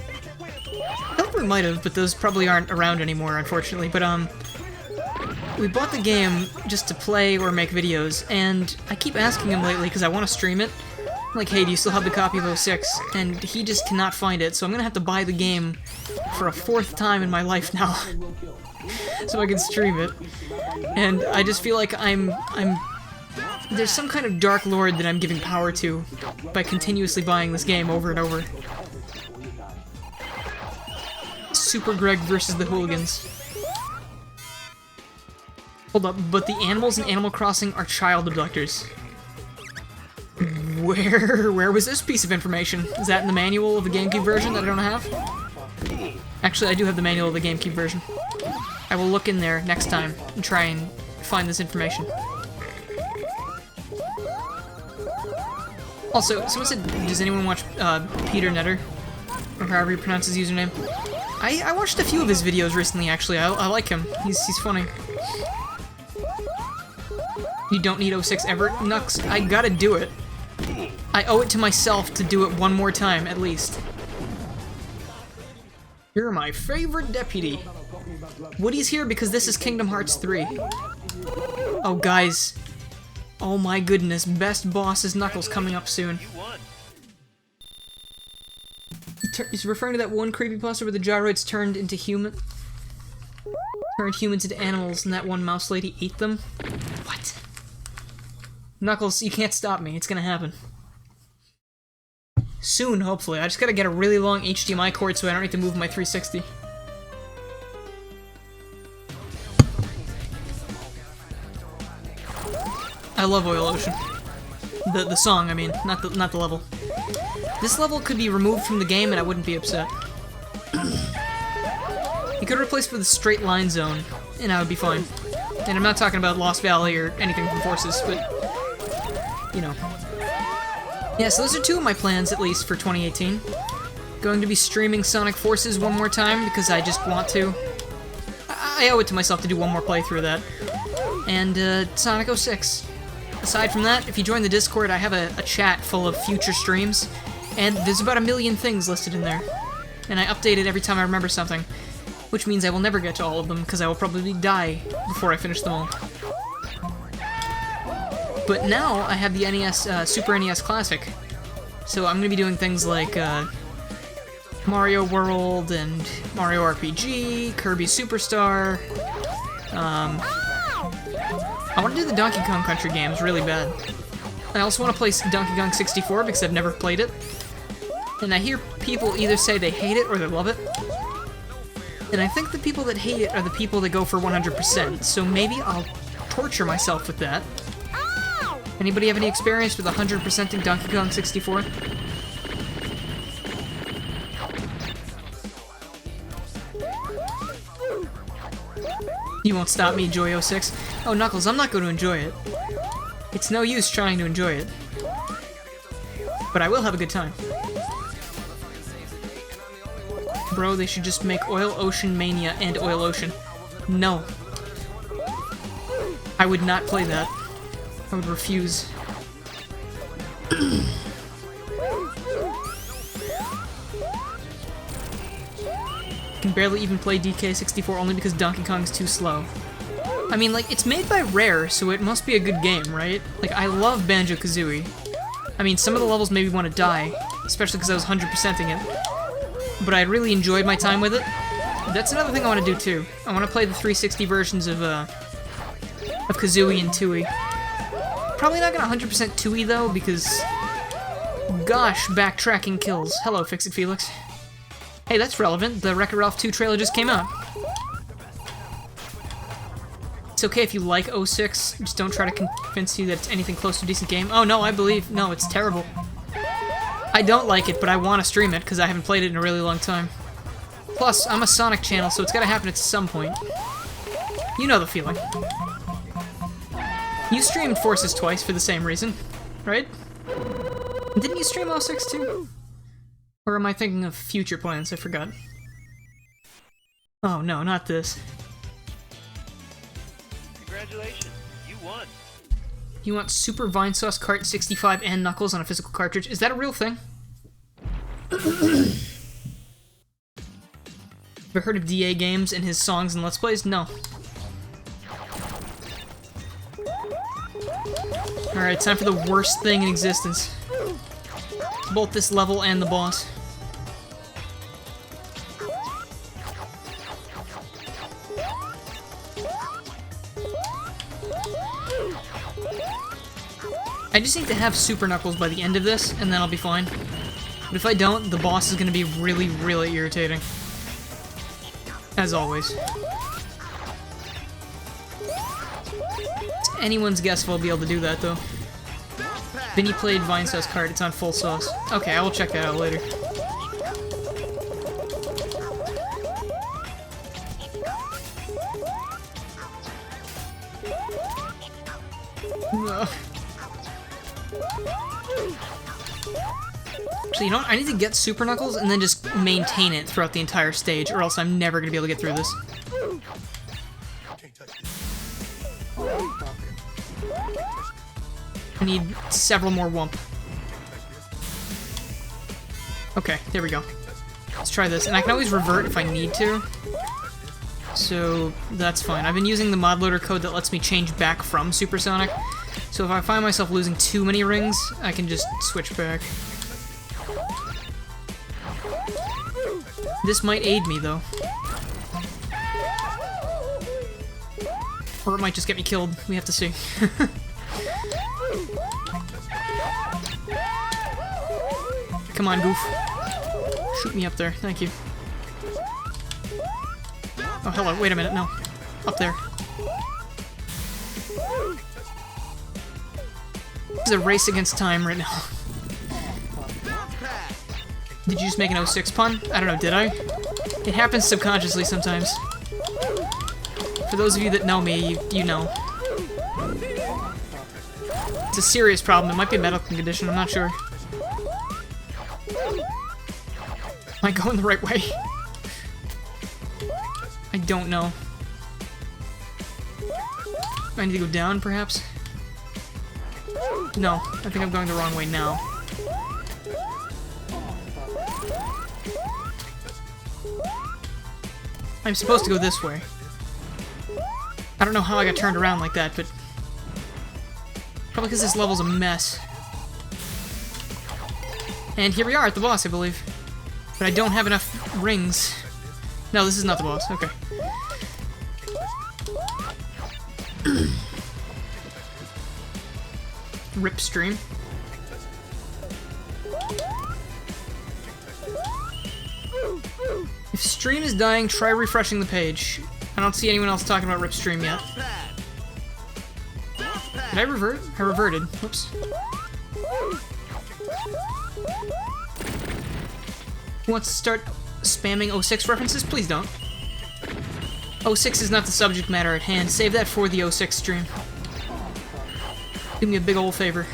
I think we might have, but those probably aren't around anymore, unfortunately. But, we bought the game just to play or make videos, and I keep asking him lately because I want to stream it. I'm like, hey, do you still have the copy of 06? And he just cannot find it, so I'm gonna have to buy the game for a 4th time in my life now, so I can stream it. And I just feel like there's some kind of dark lord that I'm giving power to by continuously buying this game over and over. Super Greg versus the Hooligans. Hold up, but the animals in Animal Crossing are child abductors. Where was this piece of information? Is that in the manual of the GameCube version that I don't have? Actually, I do have the manual of the GameCube version. I will look in there next time and try and find this information. Also, someone said, does anyone watch Peter Netter? Or however you pronounce his username? I watched a few of his videos recently, actually. I like him. He's funny. You don't need 06 ever? Nux, I gotta do it. I owe it to myself to do it one more time, at least. You're my favorite deputy. Woody's here because this is Kingdom Hearts 3. Oh, guys. Oh my goodness, best boss is Knuckles coming up soon. He's referring to that one creepypasta where the gyroids turned humans into animals and that one mouse lady ate them? What? Knuckles, you can't stop me. It's gonna happen. Soon, hopefully. I just gotta get a really long HDMI cord so I don't need to move my 360. I love Oil Ocean. The song, I mean, not the level. This level could be removed from the game and I wouldn't be upset. You could replace it with a straight line zone, and I would be fine. And I'm not talking about Lost Valley or anything from Forces, but, you know. Yeah, so those are 2 of my plans, at least, for 2018. Going to be streaming Sonic Forces one more time, because I just want to. I owe it to myself to do one more playthrough of that. And, Sonic 06. Aside from that, if you join the Discord, I have a chat full of future streams, and there's about 1 million things listed in there. And I update it every time I remember something, which means I will never get to all of them, because I will probably die before I finish them all. But now, I have the NES, Super NES Classic, so I'm going to be doing things like, Mario World, and Mario RPG, Kirby Superstar, I want to do the Donkey Kong Country games really bad. I also want to play Donkey Kong 64 because I've never played it. And I hear people either say they hate it or they love it. And I think the people that hate it are the people that go for 100%, so maybe I'll torture myself with that. Anybody have any experience with 100%ing Donkey Kong 64? You won't stop me, Joy 06. Oh, Knuckles, I'm not going to enjoy it. It's no use trying to enjoy it. But I will have a good time. Bro, they should just make Oil Ocean Mania and Oil Ocean. No. I would not play that. I would refuse. Can barely even play DK64 only because Donkey Kong is too slow. I mean, like, it's made by Rare, so it must be a good game, right? Like, I love Banjo-Kazooie. I mean, some of the levels made me want to die, especially because I was 100%ing it. But I really enjoyed my time with it. That's another thing I want to do, too. I want to play the 360 versions of Kazooie and Tooie. Probably not gonna 100% Tooie, though, because... Gosh, backtracking kills. Hello, Fix-It Felix. Hey, that's relevant. The Wreck-It Ralph 2 trailer just came out. It's okay if you like 06, just don't try to convince you that it's anything close to a decent game. Oh no, I believe, no, it's terrible. I don't like it, but I want to stream it, because I haven't played it in a really long time. Plus, I'm a Sonic channel, so it's gotta happen at some point. You know the feeling. You streamed Forces twice for the same reason, right? Didn't you stream 06 too? Or am I thinking of future plans? I forgot. Oh no, not this. Congratulations, you won. You want Super Vine Sauce Kart 65 and Knuckles on a physical cartridge? Is that a real thing? Ever heard of DA Games and his songs and Let's Plays? No. Alright, time for the worst thing in existence. Both this level and the boss. I just need to have Super Knuckles by the end of this, and then I'll be fine. But if I don't, the boss is going to be really, really irritating. As always. It's anyone's guess if I'll be able to do that, though. Vinny played Vine Sauce Kart, it's on full sauce. Okay, I will check that out later. No. Actually, you know what? I need to get Super Knuckles and then just maintain it throughout the entire stage, or else I'm never gonna be able to get through this. I need several more Wump. Okay, there we go. Let's try this, and I can always revert if I need to. So, that's fine. I've been using the mod loader code that lets me change back from Supersonic. So if I find myself losing too many rings, I can just switch back. This might aid me, though. Or it might just get me killed. We have to see. Come on, goof. Shoot me up there. Thank you. Oh, hello. Wait a minute. No. Up there. This is a race against time right now. Did you just make an 06 pun? I don't know, did I? It happens subconsciously sometimes. For those of you that know me, you know. It's a serious problem. It might be a medical condition, I'm not sure. Am I going the right way? I don't know. I need to go down, perhaps? No, I think I'm going the wrong way now. I'm supposed to go this way. I don't know how I got turned around like that, but... Probably because this level's a mess. And here we are at the boss, I believe. But I don't have enough rings. No, this is not the boss. Okay. Rip stream. If stream is dying, try refreshing the page. I don't see anyone else talking about Rip stream yet. Did I revert? I reverted. Whoops. Who wants to start spamming 06 references? Please don't. 06 is not the subject matter at hand. Save that for the 06 stream. Do me a big old favor.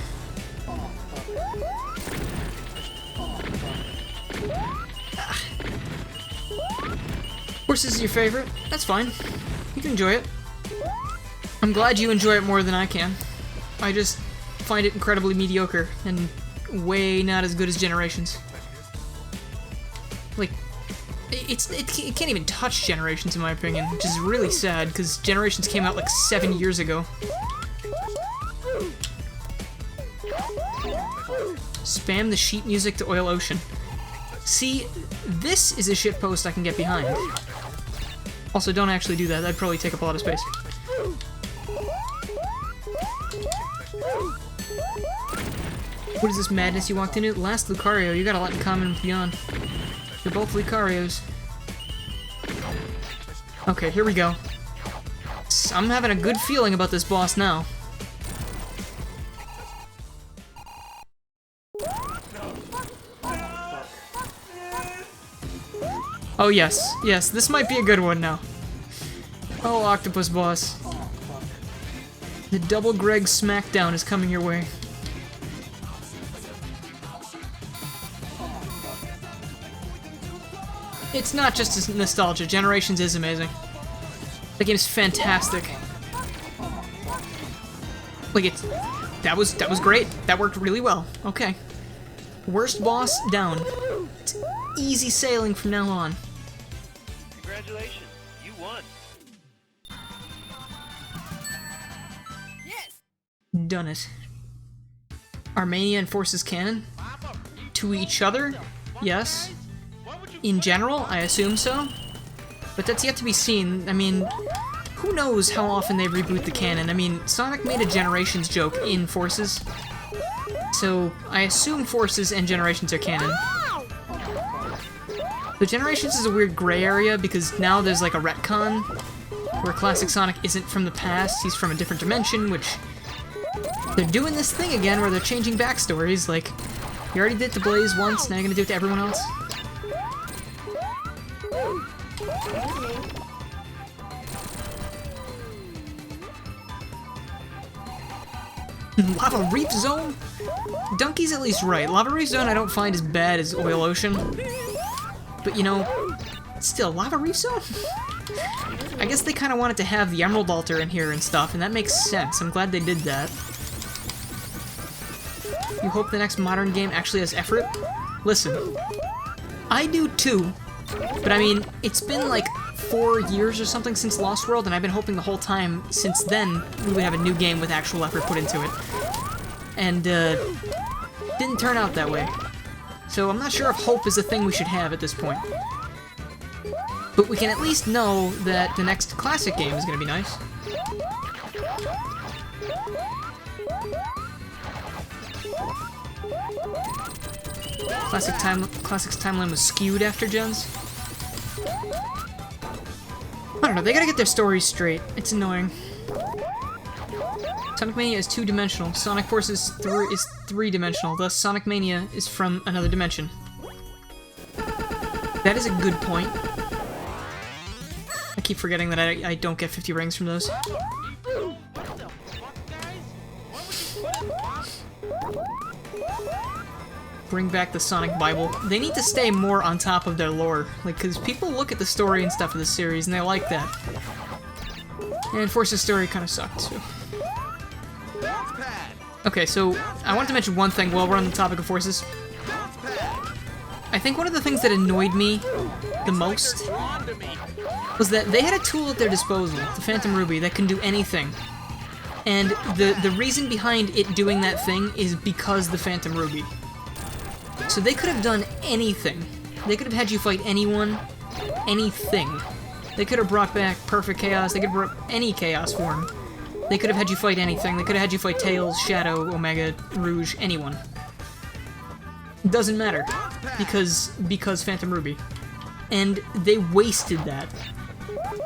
Horses is your favorite? That's fine. You can enjoy it. I'm glad you enjoy it more than I can. I just find it incredibly mediocre and way not as good as Generations. Like, it can't even touch Generations in my opinion, which is really sad because Generations came out like 7 years ago. Spam the sheet music to Oil Ocean. See, this is a shitpost I can get behind. Also, don't actually do that. That'd probably take up a lot of space. What is this madness you walked into? Last Lucario, you got a lot in common with Beyond. They're both Lucarios. Okay, here we go. I'm having a good feeling about this boss now. Oh yes, yes, this might be a good one now. Oh, Octopus Boss. The Double Greg Smackdown is coming your way. It's not just nostalgia, Generations is amazing. The game is fantastic. Like that was great. That worked really well. Okay. Worst boss down. It's easy sailing from now on. Congratulations, you won. Yes. Done it. Armenia enforces canon? To each other? Yes. In general, I assume so. But that's yet to be seen. I mean, who knows how often they reboot the canon? I mean, Sonic made a Generations joke in Forces. So, I assume Forces and Generations are canon. The Generations is a weird gray area because now there's like a retcon where Classic Sonic isn't from the past, he's from a different dimension, which... They're doing this thing again where they're changing backstories, like, you already did it to Blaze once, now you're gonna do it to everyone else? Lava Reef Zone? Donkey's at least right. Lava Reef Zone I don't find as bad as Oil Ocean. But you know, still, Lava Reef Zone? I guess they kind of wanted to have the Emerald Altar in here and stuff, and that makes sense. I'm glad they did that. You hope the next modern game actually has effort? Listen, I do too. But I mean, it's been like 4 years or something since Lost World, and I've been hoping the whole time since then we would have a new game with actual effort put into it. And, didn't turn out that way. So I'm not sure if hope is a thing we should have at this point. But we can at least know that the next classic game is gonna be nice. Classic's timeline was skewed after gens. I don't know, they gotta get their stories straight. It's annoying. Sonic Mania is 2-dimensional. Sonic Forces is 3-dimensional. Thus, Sonic Mania is from another dimension. That is a good point. I keep forgetting that I don't get 50 rings from those. Bring back the Sonic Bible. They need to stay more on top of their lore, like, because people look at the story and stuff of the series and they like that. And Force's story kind of sucked too. Okay, so I wanted to mention one thing while we're on the topic of Forces. I think one of the things that annoyed me the most was that they had a tool at their disposal, the Phantom Ruby, that can do anything. And the reason behind it doing that thing is because the Phantom Ruby. So they could have done anything. They could have had you fight anyone, anything. They could have brought back Perfect Chaos, they could have brought any Chaos form. They could have had you fight anything. They could have had you fight Tails, Shadow, Omega, Rouge, anyone. It doesn't matter, because Phantom Ruby. And they wasted that.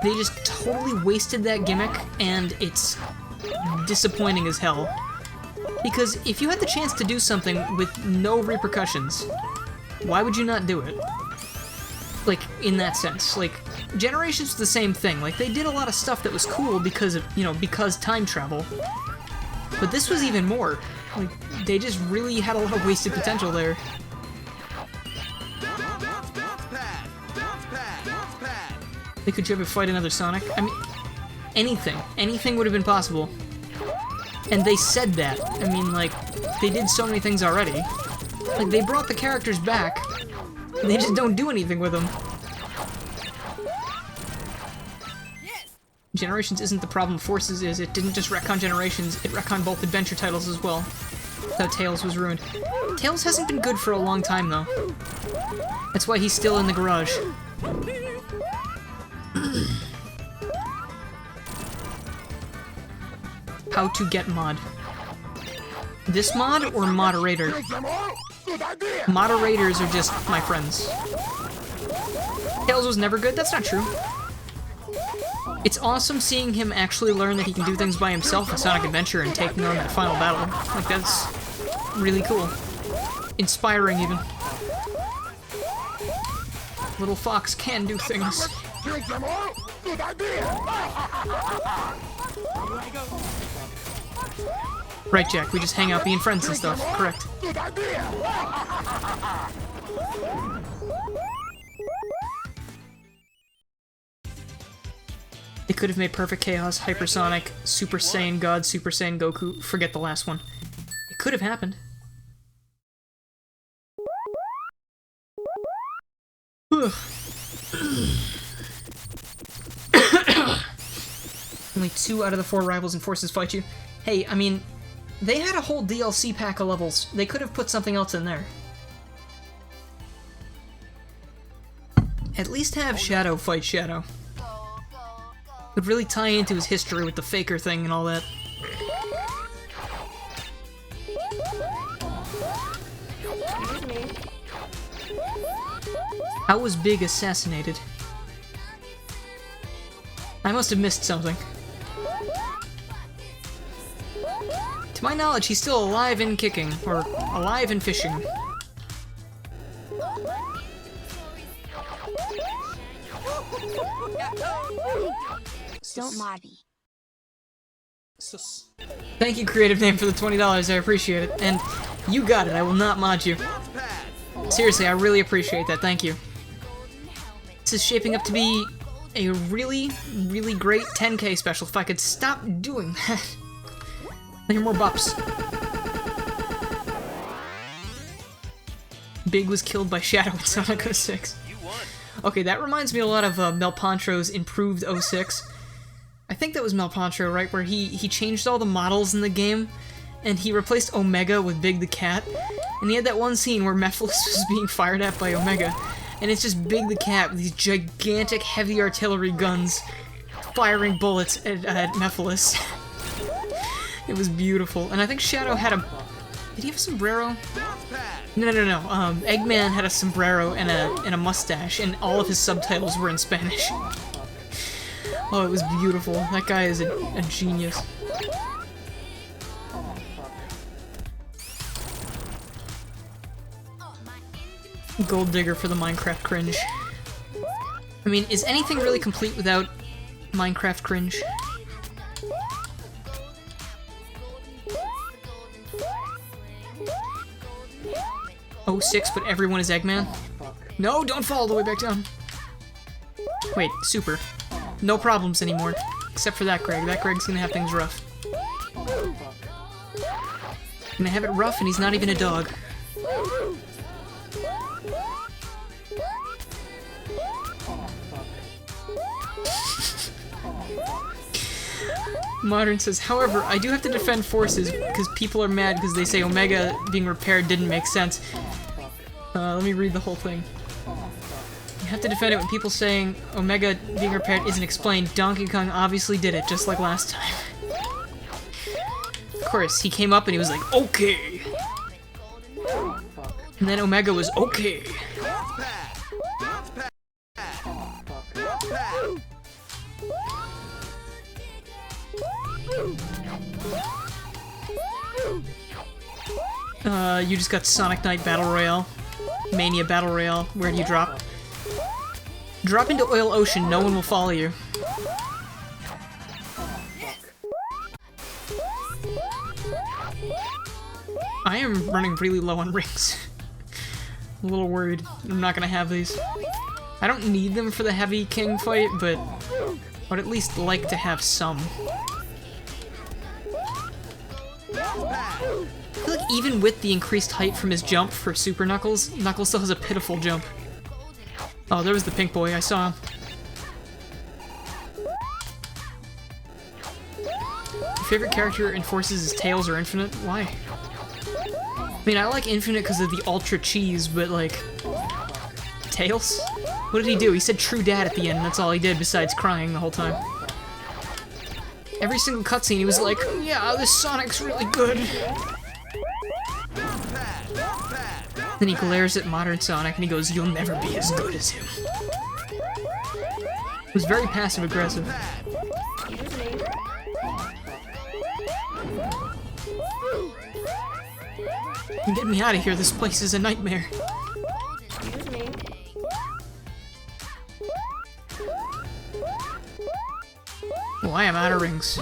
They just totally wasted that gimmick, and it's disappointing as hell. Because if you had the chance to do something with no repercussions, why would you not do it? Like, in that sense. Like, Generations was the same thing. Like, they did a lot of stuff that was cool because of, you know, because time travel. But this was even more. Like, they just really had a lot of wasted potential there. They could ever fight another Sonic. I mean, anything. Anything would have been possible. And they said that. I mean, like, they did so many things already. Like, they brought the characters back. They just don't do anything with them. Generations isn't the problem, Forces is. It didn't just retcon Generations, it retconned both adventure titles as well. Though Tails was ruined. Tails hasn't been good for a long time, though. That's why he's still in the garage. How to get mod. This mod or moderator? Moderators are just my friends. Tails was never good? That's not true. It's awesome seeing him actually learn that he can do things by himself in Sonic Adventure and taking on that final battle. Like, that's really cool. Inspiring, even. Little Fox can do things. Right, Jack, we just hang out being friends and stuff. Correct. They could have made Perfect Chaos, Hypersonic, Super Saiyan God, Super Saiyan Goku. Forget the last one. It could have happened. Only 2 out of the 4 rivals and forces fight you. Hey, I mean, they had a whole DLC pack of levels. They could have put something else in there. At least have Shadow fight Shadow. Would really tie into his history with the Faker thing and all that. How was Big assassinated? I must have missed something. To my knowledge, he's still alive and kicking, or alive and fishing. Don't mod me. Thank you, Creative Name, for the $20. I appreciate it. And you got it. I will not mod you. Seriously, I really appreciate that. Thank you. This is shaping up to be a really, really great 10K special. If I could stop doing that. I hear more bops. Big was killed by Shadow in Sonic 06. Okay, that reminds me a lot of Melpantro's improved 06. I think that was Melpantro, right? Where he changed all the models in the game, and he replaced Omega with Big the Cat. And he had that one scene where Mephiles was being fired at by Omega, and it's just Big the Cat with these gigantic heavy artillery guns firing bullets at Mephiles. It was beautiful. And I think Shadow had a... Did he have a sombrero? No. Eggman had a sombrero and a mustache, and all of his subtitles were in Spanish. Oh, it was beautiful. That guy is a genius. Gold Digger for the Minecraft cringe. I mean, is anything really complete without Minecraft cringe? Oh, 06, but everyone is Eggman? No, don't fall all the way back down. Wait, Super. No problems anymore. Except for that Greg. That Greg's gonna have things rough. Gonna have it rough, and he's not even a dog. Modern says, however, I do have to defend Forces because people are mad because they say Omega being repaired didn't make sense. Let me read the whole thing. You have to defend it when people saying Omega being repaired isn't explained. Donkey Kong obviously did it, just like last time. Of course, he came up and he was like, okay! And then Omega was okay. You just got Sonic Knight Battle Royale. Mania Battle Royale. Where do you drop? Drop into Oil Ocean, no one will follow you. I am running really low on rings. I'm a little worried. I'm not gonna have these. I don't need them for the heavy king fight, but I'd at least like to have some. I feel like even with the increased height from his jump for Super Knuckles, Knuckles still has a pitiful jump. Oh, there was the pink boy, I saw him. Your favorite character enforces his tails or infinite? Why? I mean, I like infinite because of the ultra cheese, but like... Tails? What did he do? He said true dad at the end, and that's all he did besides crying the whole time. Every single cutscene he was like, yeah, this Sonic's really good. Then he glares at modern Sonic and he goes, you'll never be as good as him. It was very passive-aggressive. Get me out of here, this place is a nightmare. Oh, I am out of rings.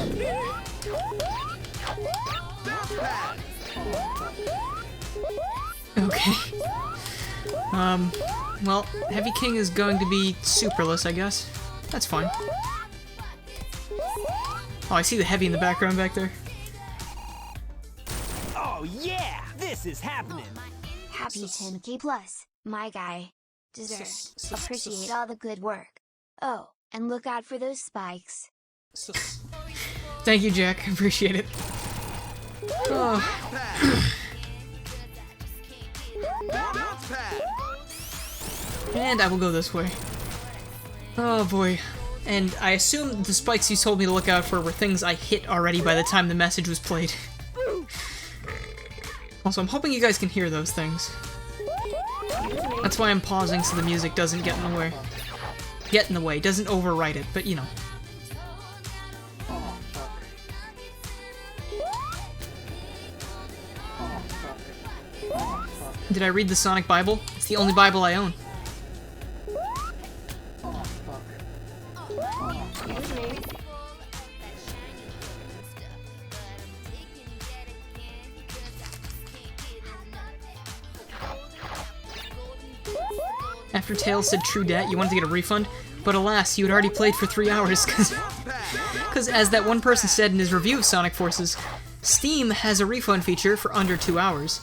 Okay. Well, Heavy King is going to be superless, I guess. That's fine. Oh, I see the Heavy in the background back there. Oh yeah, this is happening. Happy 10K plus, my guy. Deserved. Appreciate all the good work. Oh, and look out for those spikes. Thank you, Jack. Appreciate it. Oh. And I will go this way. Oh boy. And I assume the spikes you told me to look out for were things I hit already by the time the message was played. Also, I'm hoping you guys can hear those things. That's why I'm pausing so the music doesn't get in the way. Get in the way, doesn't overwrite it, but you know. Did I read the Sonic Bible? It's the only Bible I own. After Tails said true debt, you wanted to get a refund, but alas, you had already played for 3 hours, because as that one person said in his review of Sonic Forces, Steam has a refund feature for under 2 hours,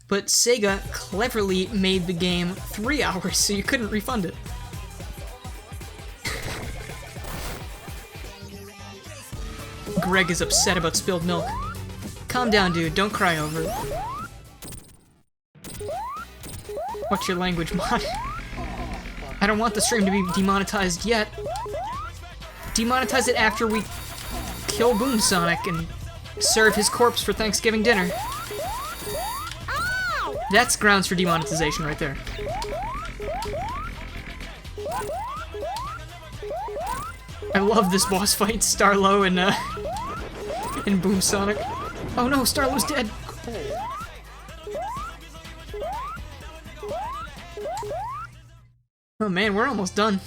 but Sega cleverly made the game 3 hours, so you couldn't refund it. Greg is upset about spilled milk. Calm down, dude, don't cry over it. What's your language, mod? I don't want the stream to be demonetized yet. Demonetize it after we kill Boom Sonic and serve his corpse for Thanksgiving dinner. That's grounds for demonetization right there. I love this boss fight, Starlo and Boom Sonic. Oh no, Starlo's dead! Oh man, we're almost done.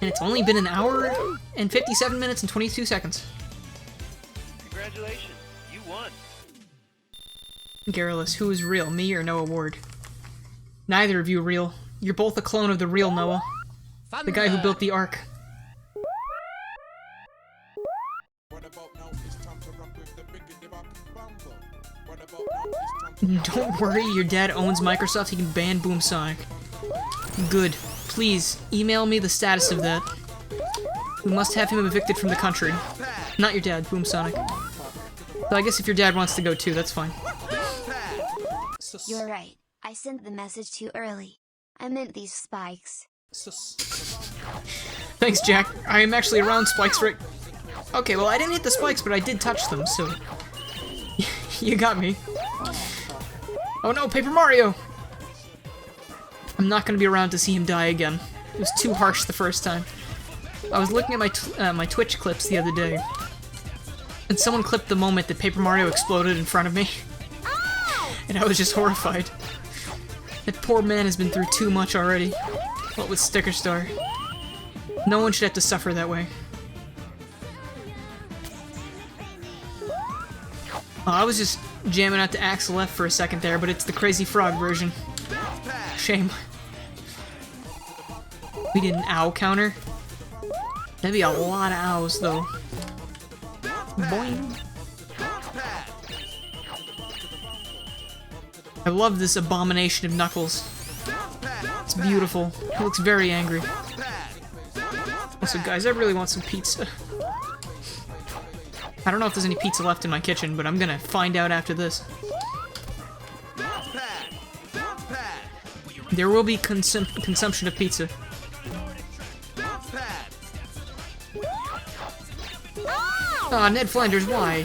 And it's only been an hour and 57 minutes and 22 seconds. Congratulations, you won. Garrulous, who is real, me or Noah Ward? Neither of you real. You're both a clone of the real Noah. The guy who built the Ark. Don't worry, your dad owns Microsoft, he can ban Boom Sonic. Good. Please, email me the status of that. We must have him evicted from the country. Not your dad, Boom Sonic. But I guess if your dad wants to go too, that's fine. You're right. I sent the message too early. I meant these spikes. Thanks, Jack. I am actually around spikes right... Okay, well I didn't hit the spikes, but I did touch them, so... You got me. Oh no, Paper Mario! I'm not gonna be around to see him die again. It was too harsh the first time. I was looking at my Twitch clips the other day, and someone clipped the moment that Paper Mario exploded in front of me. And I was just horrified. That poor man has been through too much already. What with Sticker Star. No one should have to suffer that way. Oh, I was just jamming out to Axel F for a second there, but it's the Crazy Frog version. Shame. We did an ow counter. That'd be a lot of ows, though. Boing. I love this abomination of Knuckles. It's beautiful. He looks very angry. Also, guys, I really want some pizza. I don't know if there's any pizza left in my kitchen, but I'm gonna find out after this. There will be consumption of pizza. Ah, Ned Flanders, why?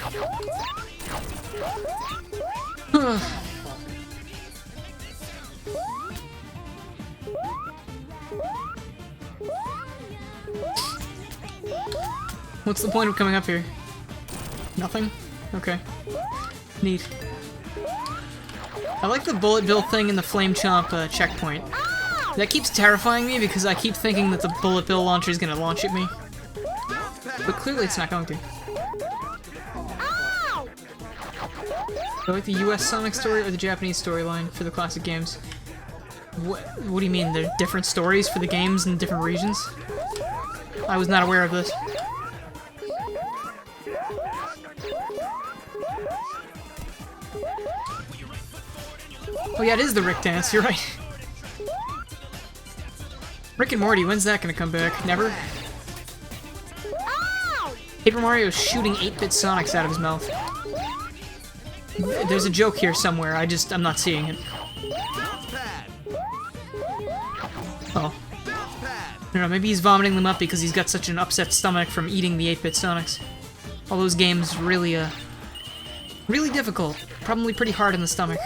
What's the point of coming up here? Nothing? Okay. Neat. I like the bullet bill thing in the flame chomp checkpoint. That keeps terrifying me because I keep thinking that the bullet bill launcher is gonna launch at me. But clearly it's not going to. Do I like the US Sonic story or the Japanese storyline for the classic games? What do you mean? There are different stories for the games in different regions? I was not aware of this. Oh yeah, it is the Rick dance, you're right. Rick and Morty, when's that gonna come back? Never? Paper Mario is shooting 8-bit Sonics out of his mouth. There's a joke here somewhere, I'm not seeing it. Oh. I don't know, maybe he's vomiting them up because he's got such an upset stomach from eating the 8-bit Sonics. All those games really, really difficult. Probably pretty hard in the stomach.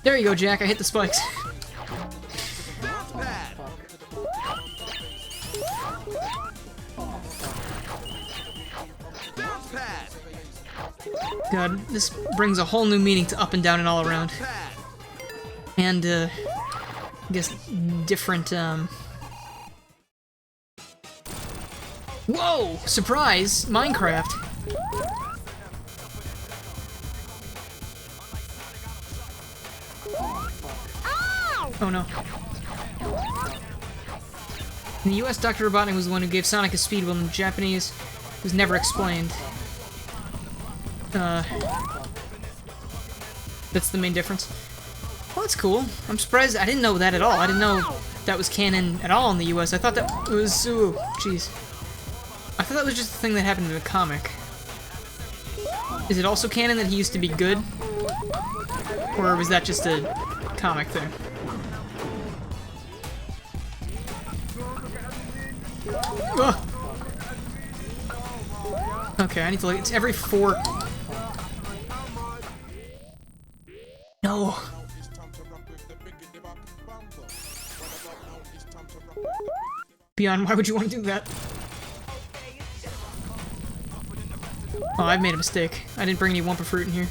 There you go, Jack, I hit the spikes. God, this brings a whole new meaning to up and down and all around. And, I guess, different, Whoa! Surprise! Minecraft! Oh no. In the US, Dr. Robotnik was the one who gave Sonic his speed, while in the Japanese, it was never explained. That's the main difference. Well, that's cool. I'm surprised. I didn't know that at all. I didn't know that was canon at all in the US. I thought that was... Ooh, jeez. I thought that was just a thing that happened in the comic. Is it also canon that he used to be good? Or was that just a comic thing? Ugh. Okay, I need to look. It's every 4... No. Beyond, why would you want to do that? Oh, I've made a mistake. I didn't bring any Wumpa Fruit in here.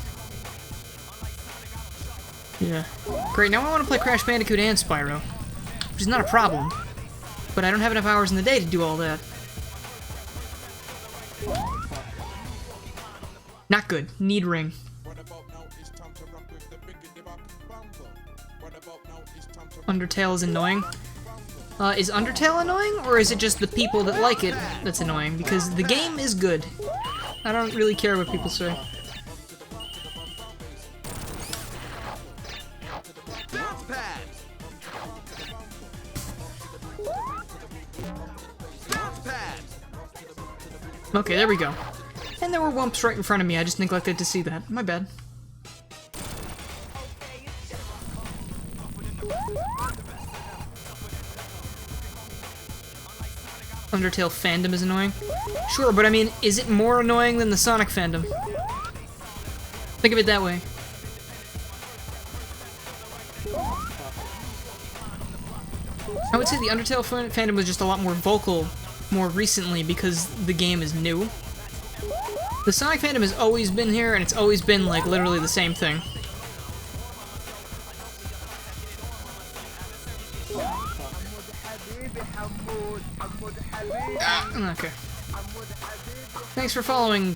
Yeah. Great, now I want to play Crash Bandicoot and Spyro. Which is not a problem. But I don't have enough hours in the day to do all that. Not good. Need ring. Undertale is annoying. Is Undertale annoying, or is it just the people that like it that's annoying? Because the game is good. I don't really care what people say. Okay, there we go. And there were wumps right in front of me, I just neglected to see that. My bad. Undertale fandom is annoying? Sure, but I mean, is it more annoying than the Sonic fandom? Think of it that way. I would say the Undertale fandom was just a lot more vocal more recently because the game is new. The Sonic fandom has always been here, and it's always been, like, literally the same thing. Okay. Thanks for following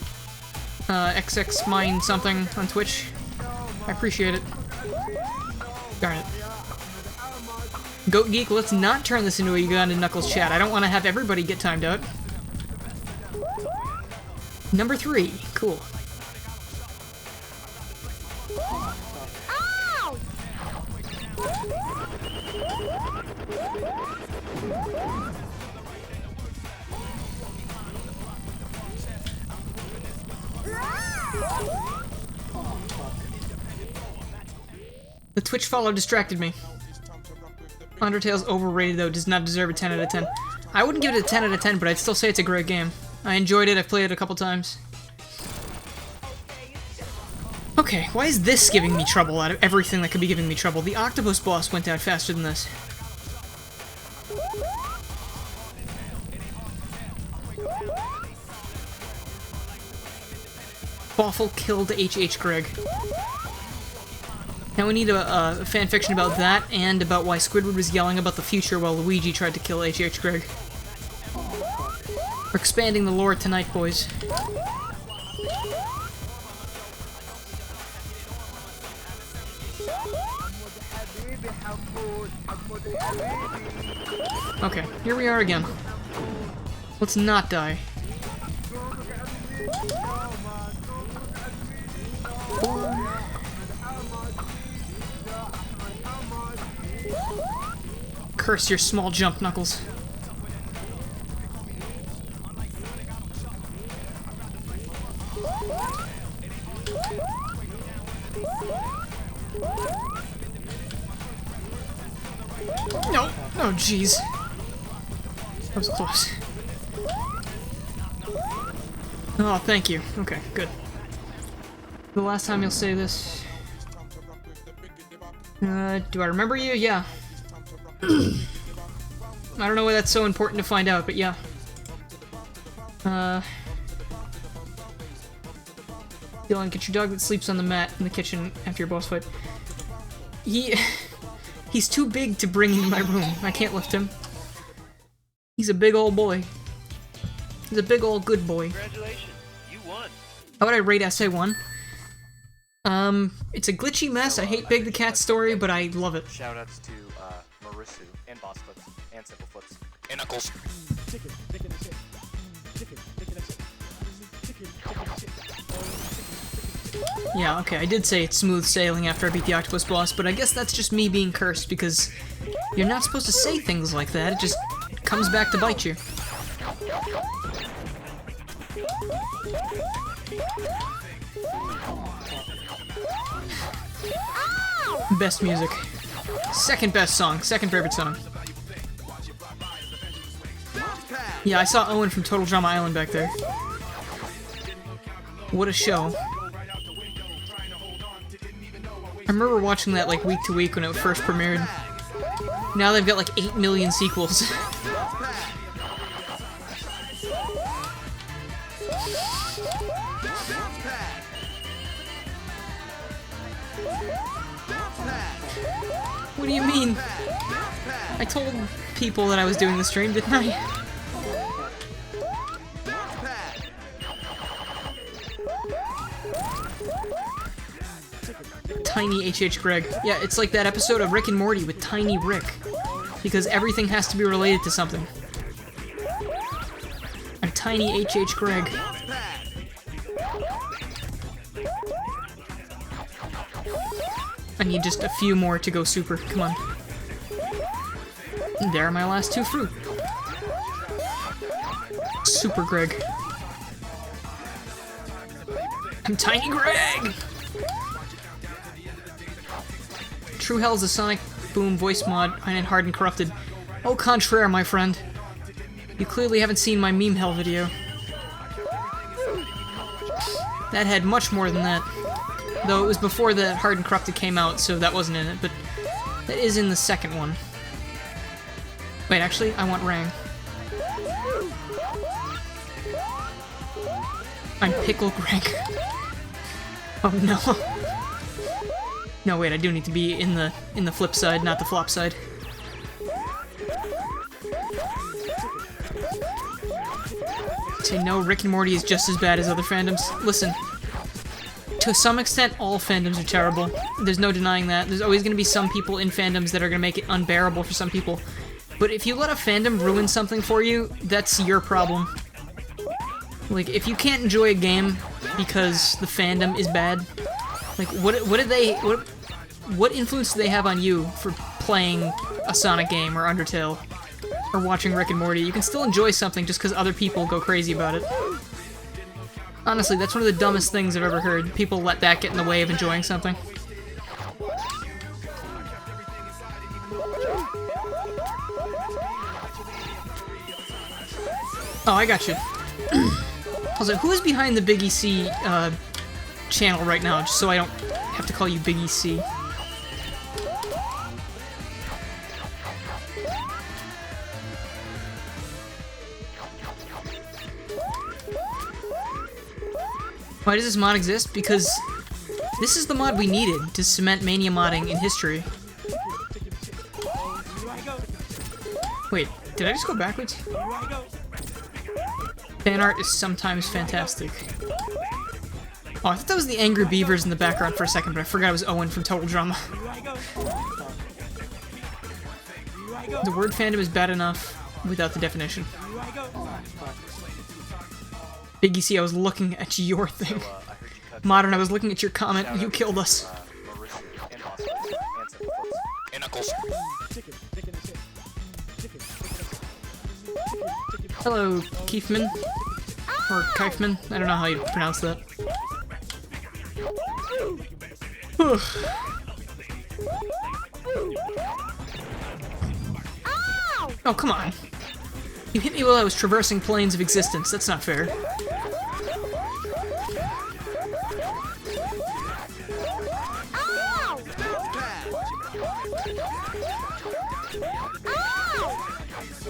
XX Mine something on Twitch. I appreciate it. Darn it. Goat Geek, let's not turn this into a Ugandan Knuckles chat. I don't want to have everybody get timed out. Number 3. Cool. Twitch follow distracted me. Undertale's overrated though, does not deserve a 10 out of 10. I wouldn't give it a 10 out of 10, but I'd still say it's a great game. I enjoyed it, I've played it a couple times. Okay, why is this giving me trouble out of everything that could be giving me trouble? The octopus boss went out faster than this. Boffle killed H.H. Greg. Now we need a fanfiction about that, and about why Squidward was yelling about the future while Luigi tried to kill H.H. Greg. We're expanding the lore tonight, boys. Okay, here we are again. Let's not die. Curse your small jump, Knuckles. No! Oh, jeez. That was close. Oh, thank you. Okay, good. The last time you'll say this... do I remember you? Yeah. I don't know why that's so important to find out, but yeah. Dylan, get your dog that sleeps on the mat in the kitchen after your boss fight. He's too big to bring into my room. I can't lift him. He's a big old boy. He's a big old good boy. Congratulations, you won. How would I rate SA1? It's a glitchy mess. I hate Big the Cat story, but I love it. Shoutouts to Marisu and Boss Flips and Simple Flips and Knuckles. Yeah, okay, I did say it's smooth sailing after I beat the octopus boss, but I guess that's just me being cursed, because you're not supposed to say things like that, it just comes back to bite you. Best music. Second best song, second favorite song. Yeah, I saw Owen from Total Drama Island back there. What a show. I remember watching that like week to week when it first premiered. Now they've got like 8 million sequels. What do you mean? I told people that I was doing the stream, didn't I? Tiny H.H. Greg. Yeah, it's like that episode of Rick and Morty with Tiny Rick. Because everything has to be related to something. I'm Tiny H.H. Greg. I need just a few more to go super. Come on. And there are my last 2 fruit. Super Greg. I'm Tiny Greg! True Hell is a Sonic Boom voice mod, and hard and corrupted. Au contraire, my friend. You clearly haven't seen my Meme Hell video. That had much more than that. Though it was before the Hard and Corrupted came out, so that wasn't in it, but that is in the second one. Wait, actually, I want Rang. I'm Pickle Greg. Oh no. No, wait, I do need to be in the flip side, not the flop side. Say no, Rick and Morty is just as bad as other fandoms. Listen, to some extent, all fandoms are terrible. There's no denying that. There's always going to be some people in fandoms that are going to make it unbearable for some people. But if you let a fandom ruin something for you, that's your problem. Like, if you can't enjoy a game because the fandom is bad, like, what influence do they have on you for playing a Sonic game or Undertale or watching Rick and Morty? You can still enjoy something just because other people go crazy about it. Honestly, that's one of the dumbest things I've ever heard. People let that get in the way of enjoying something. Oh, I got you. I was like, who is behind the Big EC channel right now, just so I don't have to call you Big EC. Why does this mod exist? Because this is the mod we needed to cement Mania modding in history. Wait, did I just go backwards? Fan art is sometimes fantastic. Oh, I thought that was the Angry Beavers in the background for a second, but I forgot it was Owen from Total Drama. The word fandom is bad enough without the definition. Big EC, I was looking at your thing. Modern, I was looking at your comment. You killed us. Hello, Keefman. Or Keifman. I don't know how you pronounce that. Oh, come on. You hit me while I was traversing planes of existence. That's not fair.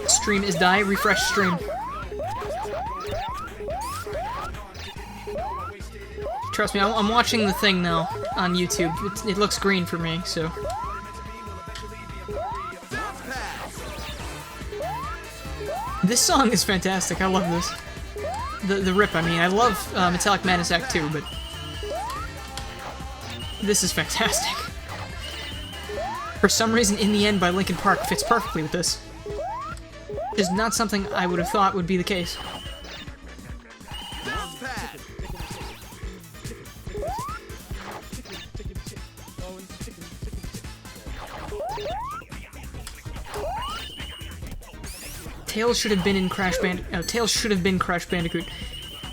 Stream is die. Refresh stream. Trust me, I'm watching the thing now on YouTube. It looks green for me, so. This song is fantastic. I love this. The rip, I mean. I love Metallic Madness Act 2, but this is fantastic. For some reason, In the End by Linkin Park fits perfectly with this. Which is not something I would have thought would be the case. Tails should have been in Crash Bandicoot. No, Tails should have been Crash Bandicoot.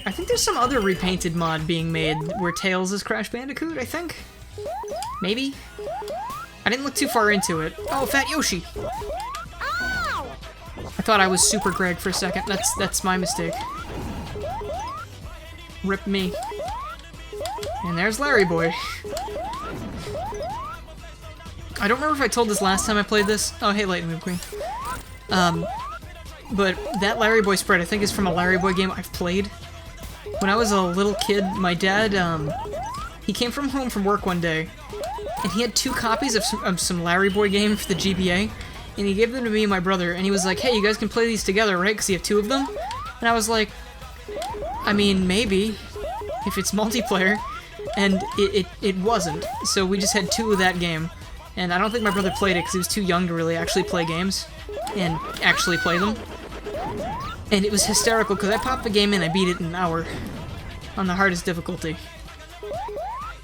I think there's some other repainted mod being made where Tails is Crash Bandicoot, I think? Maybe? I didn't look too far into it. Oh, Fat Yoshi! I thought I was Super Greg for a second. That's my mistake. Rip me. And there's Larry Boy. I don't remember if I told this last time I played this. Oh, hey, Lightning Queen. But that Larry Boy spread, I think, is from a Larry Boy game I've played. When I was a little kid, my dad, he came from home from work one day, and he had 2 copies of some Larry Boy game for the GBA, and he gave them to me and my brother, and he was like, hey, you guys can play these together, right? Because you have 2 of them? And I was like, I mean, maybe, if it's multiplayer. And it wasn't, so we just had 2 of that game. And I don't think my brother played it because he was too young to really actually play games, and actually play them. And it was hysterical because I popped the game in, I beat it in an hour on the hardest difficulty.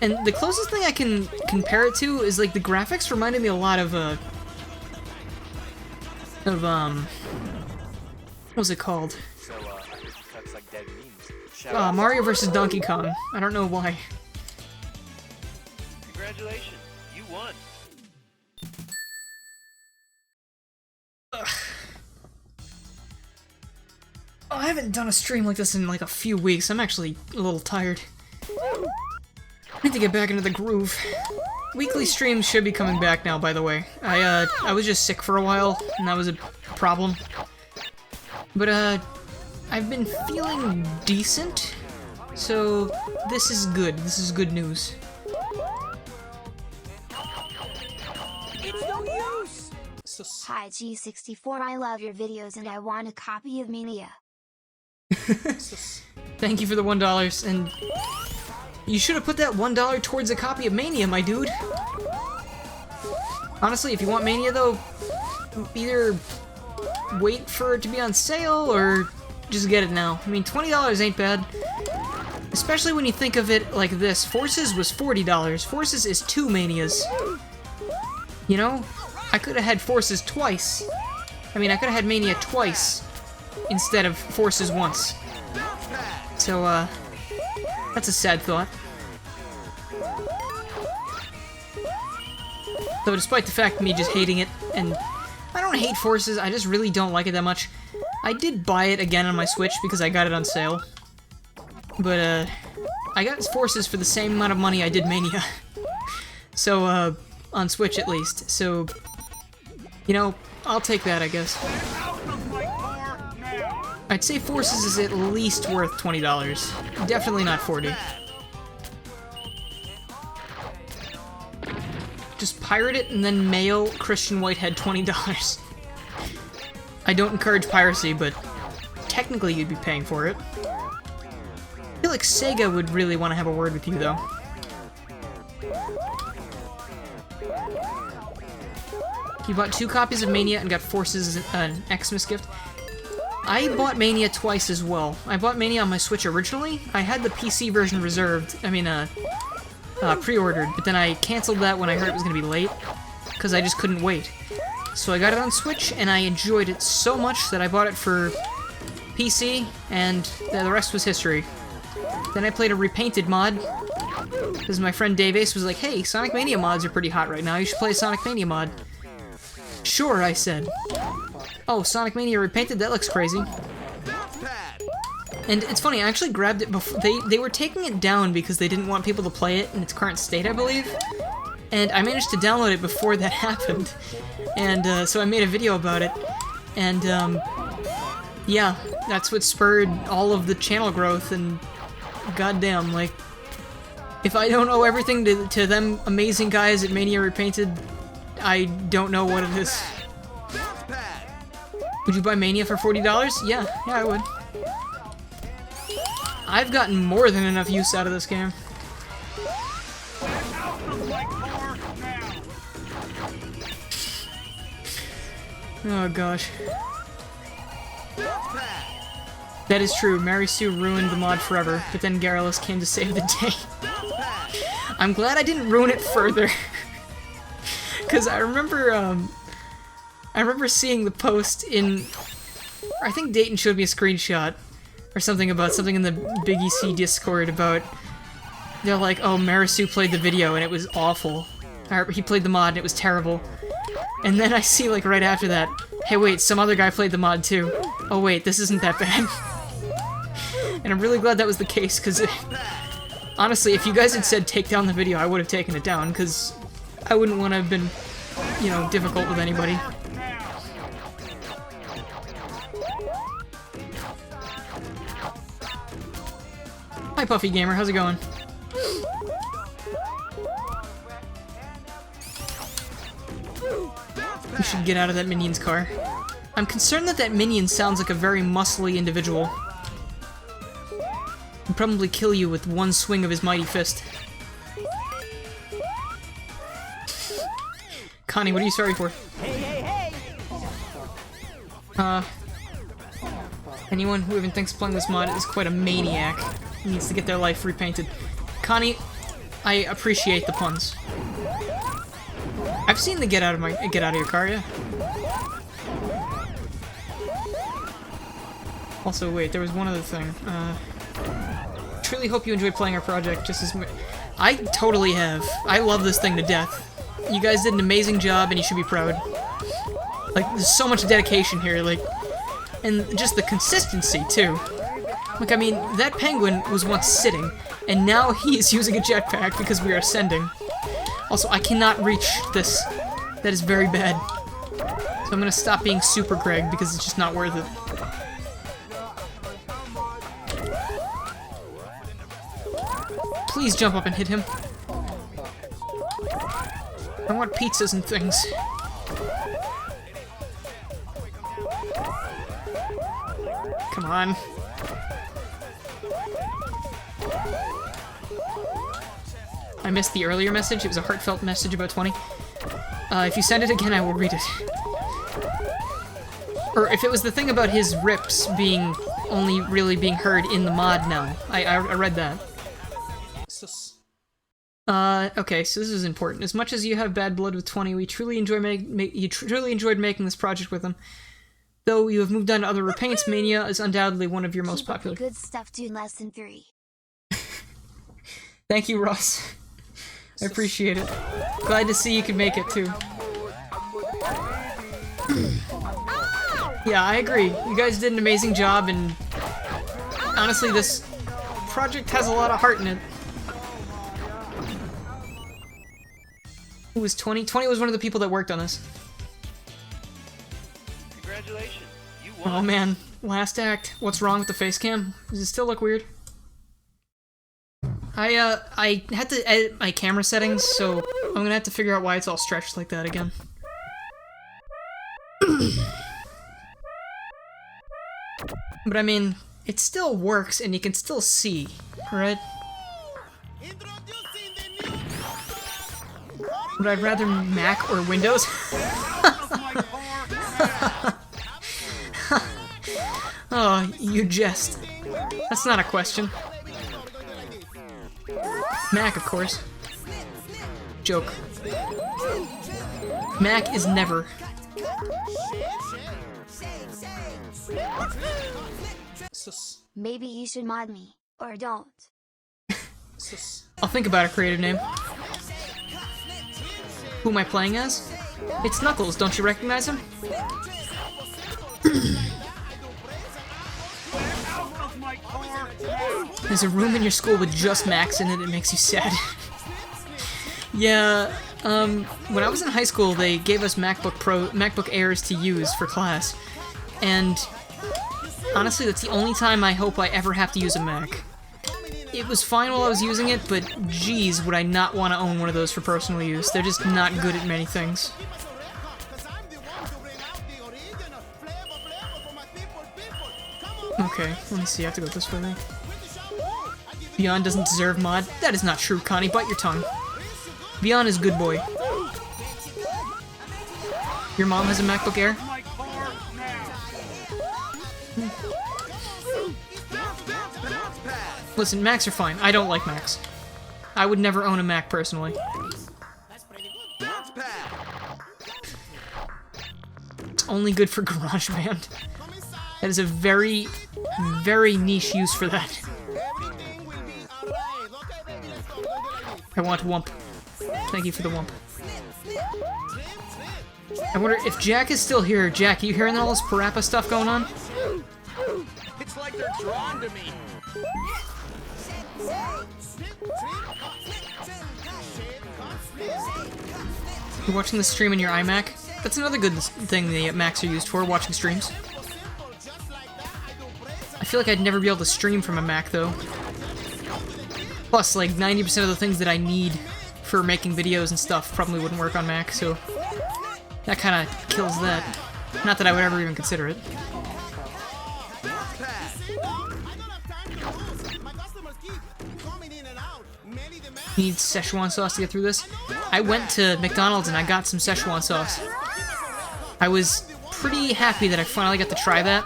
And the closest thing I can compare it to is like the graphics reminded me a lot of what was it called? Mario vs. Donkey Kong. I don't know why. Congratulations, you won. Ugh. Oh, I haven't done a stream like this in like a few weeks. I'm actually a little tired. I need to get back into the groove. Weekly streams should be coming back now, by the way. I was just sick for a while, and that was a problem. But, I've been feeling decent, so this is good. This is good news. It's no use! Hi G64, I love your videos and I want a copy of Mania. Thank you for the $1, and you should have put that $1 towards a copy of Mania, my dude. Honestly, if you want Mania, though, either wait for it to be on sale, or just get it now. I mean, $20 ain't bad. Especially when you think of it like this. Forces was $40. Forces is 2 Manias. You know? I could have had Forces twice. I mean, I could have had Mania twice instead of Forces once. So, that's a sad thought. So despite the fact of me just hating it, and I don't hate Forces, I just really don't like it that much. I did buy it again on my Switch because I got it on sale. But, I got Forces for the same amount of money I did Mania. So, on Switch at least. So, you know, I'll take that, I guess. I'd say Forces is at least worth $20. Definitely not $40. Just pirate it and then mail Christian Whitehead $20. I don't encourage piracy, but technically you'd be paying for it. I feel like Sega would really want to have a word with you, though. You bought 2 copies of Mania and got Forces as an Xmas gift. I bought Mania twice as well. I bought Mania on my Switch originally. I had the PC version reserved, pre-ordered, but then I canceled that when I heard it was going to be late, because I just couldn't wait. So I got it on Switch, and I enjoyed it so much that I bought it for PC, and the rest was history. Then I played a Repainted mod, because my friend Dave Ace was like, hey, Sonic Mania mods are pretty hot right now, you should play a Sonic Mania mod. Sure, I said. Oh, Sonic Mania Repainted? That looks crazy. And it's funny, I actually grabbed it before. They were taking it down because they didn't want people to play it in its current state, I believe. And I managed to download it before that happened. And so I made a video about it. And yeah, that's what spurred all of the channel growth. And goddamn, like, if I don't owe everything to them amazing guys at Mania Repainted, I don't know what it is. Would you buy Mania for $40? Yeah, I would. I've gotten more than enough use out of this game. Oh gosh. That is true, Mary Sue ruined the mod forever, but then Garrulus came to save the day. I'm glad I didn't ruin it further. Because I remember seeing the post in... I think Dayton showed me a screenshot or something about something in the Big EC Discord about... They're like, oh, Marisu played the video and it was awful. Or he played the mod and it was terrible. And then I see, like, right after that, hey wait, some other guy played the mod too. Oh wait, this isn't that bad. And I'm really glad that was the case, because honestly, if you guys had said take down the video, I would have taken it down, because I wouldn't want to have been, you know, difficult with anybody. Hi Puffy Gamer, how's it going? You should get out of that minion's car. I'm concerned that that minion sounds like a very muscly individual. He'd probably kill you with one swing of his mighty fist. Connie, what are you sorry for? Anyone who even thinks playing this mod is quite a maniac. He needs to get their life repainted. Connie, I appreciate the puns. I've seen the get out of your car, yeah. Also, wait, there was one other thing. Truly hope you enjoyed playing our project just as much. I totally have. I love this thing to death. You guys did an amazing job, and you should be proud. Like, there's so much dedication here, like, and just the consistency too. Like, I mean, that penguin was once sitting, and now he is using a jetpack because we are ascending. Also, I cannot reach this. That is very bad. So I'm gonna stop being Super Greg because it's just not worth it. Please jump up and hit him. I want pizzas and things. Come on. I missed the earlier message. It was a heartfelt message about 20. If you send it again, I will read it. Or if it was the thing about his rips being only really being heard in the mod now. I read that. Okay, so this is important. As much as you have bad blood with 20, we truly enjoy you truly enjoyed making this project with him. Though you have moved on to other repaints, Mania is undoubtedly one of your most popular. Good stuff, dude. Lesson 3. Thank you, Ross. I appreciate it. Glad to see you can make it too. Yeah, I agree. You guys did an amazing job, and honestly, this project has a lot of heart in it. Who was 20? 20 was one of the people that worked on this. Congratulations, you won. Oh man, last act. What's wrong with the face cam? Does it still look weird? I had to edit my camera settings, so I'm gonna have to figure out why it's all stretched like that again. But I mean, it still works and you can still see, right? Would I rather Mac or Windows? Oh, you jest. That's not a question. Mac, of course. Joke. Mac is never. Maybe you should mod me, or don't. I'll think about a creative name. Who am I playing as? It's Knuckles, don't you recognize him? There's a room in your school with just Macs in it, it makes you sad. Yeah, when I was in high school, they gave us MacBook Airs to use for class. And honestly, that's the only time I hope I ever have to use a Mac. It was fine while I was using it, but geez, would I not want to own one of those for personal use. They're just not good at many things. Okay, let me see, I have to go this way. Beyond doesn't deserve mod. That is not true, Connie, bite your tongue. Beyond is good boy. Your mom has a MacBook Air? Listen, Macs are fine. I don't like Macs. I would never own a Mac personally. It's only good for GarageBand. That is a very, very niche use for that. I want Wump. Thank you for the Wump. I wonder if Jack is still here. Jack, you hearing all this Parappa stuff going on? It's like they're drawn to me. You're watching the stream in your iMac? That's another good thing the Macs are used for, watching streams. I feel like I'd never be able to stream from a Mac, though. Plus, like, 90% of the things that I need for making videos and stuff probably wouldn't work on Mac, so that kind of kills that. Not that I would ever even consider it. Need Szechuan sauce to get through this? I went to McDonald's and I got some Szechuan sauce. I was pretty happy that I finally got to try that,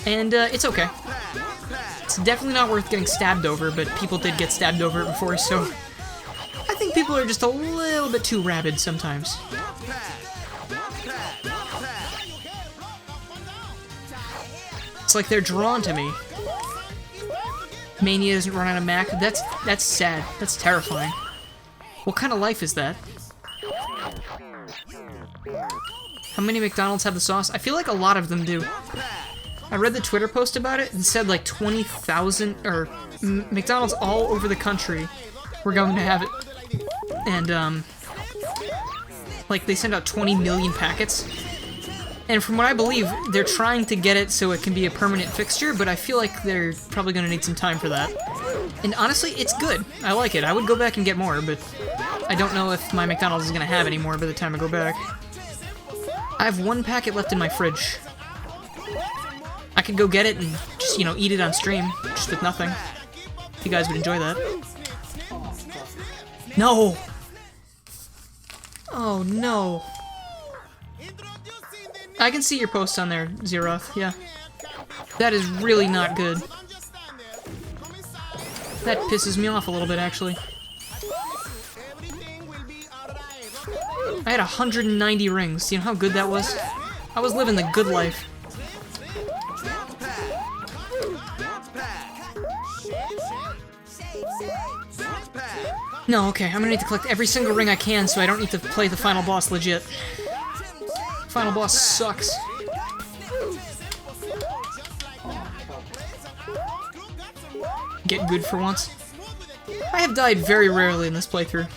and it's okay. It's definitely not worth getting stabbed over, but people did get stabbed over it before, so I think people are just a little bit too rabid sometimes. It's like they're drawn to me. Mania doesn't run on a Mac. That's sad. That's terrifying. What kind of life is that? How many McDonald's have the sauce? I feel like a lot of them do. I read the Twitter post about it and said like 20,000 or McDonald's all over the country were going to have it. And like they send out 20 million packets. And from what I believe, they're trying to get it so it can be a permanent fixture, but I feel like they're probably going to need some time for that. And honestly, it's good. I like it. I would go back and get more, but I don't know if my McDonald's is going to have any more by the time I go back. I have one packet left in my fridge. I could go get it and just, you know, eat it on stream, just with nothing. If you guys would enjoy that. No! Oh, no. I can see your post on there, Zeroth, yeah. That is really not good. That pisses me off a little bit, actually. I had 190 rings. Do you know how good that was? I was living the good life. No, okay, I'm gonna need to collect every single ring I can so I don't need to play the final boss legit. Final boss sucks. get good for once. I have died very rarely in this playthrough.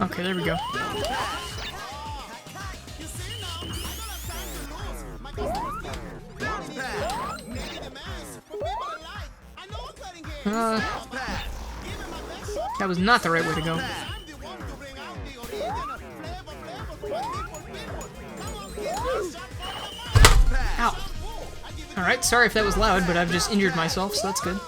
Okay, there we go. That was not the right way to go. Ow. Alright, sorry if that was loud, but I've just injured myself, so that's good.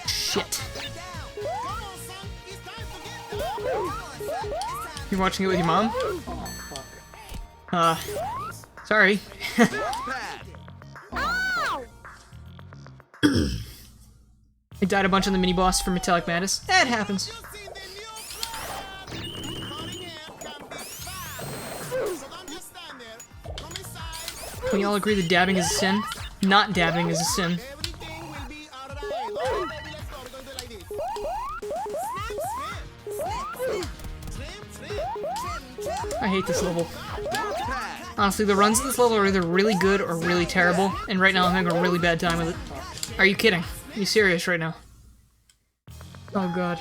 Shit. You're watching it with your mom? Sorry. I died a bunch on the mini-boss for Metallic Madness. That happens. Can we all agree that dabbing is a sin? Not dabbing is a sin. I hate this level. Honestly, the runs of this level are either really good or really terrible, and right now I'm having a really bad time with it. Are you kidding? Are you serious right now? Oh god.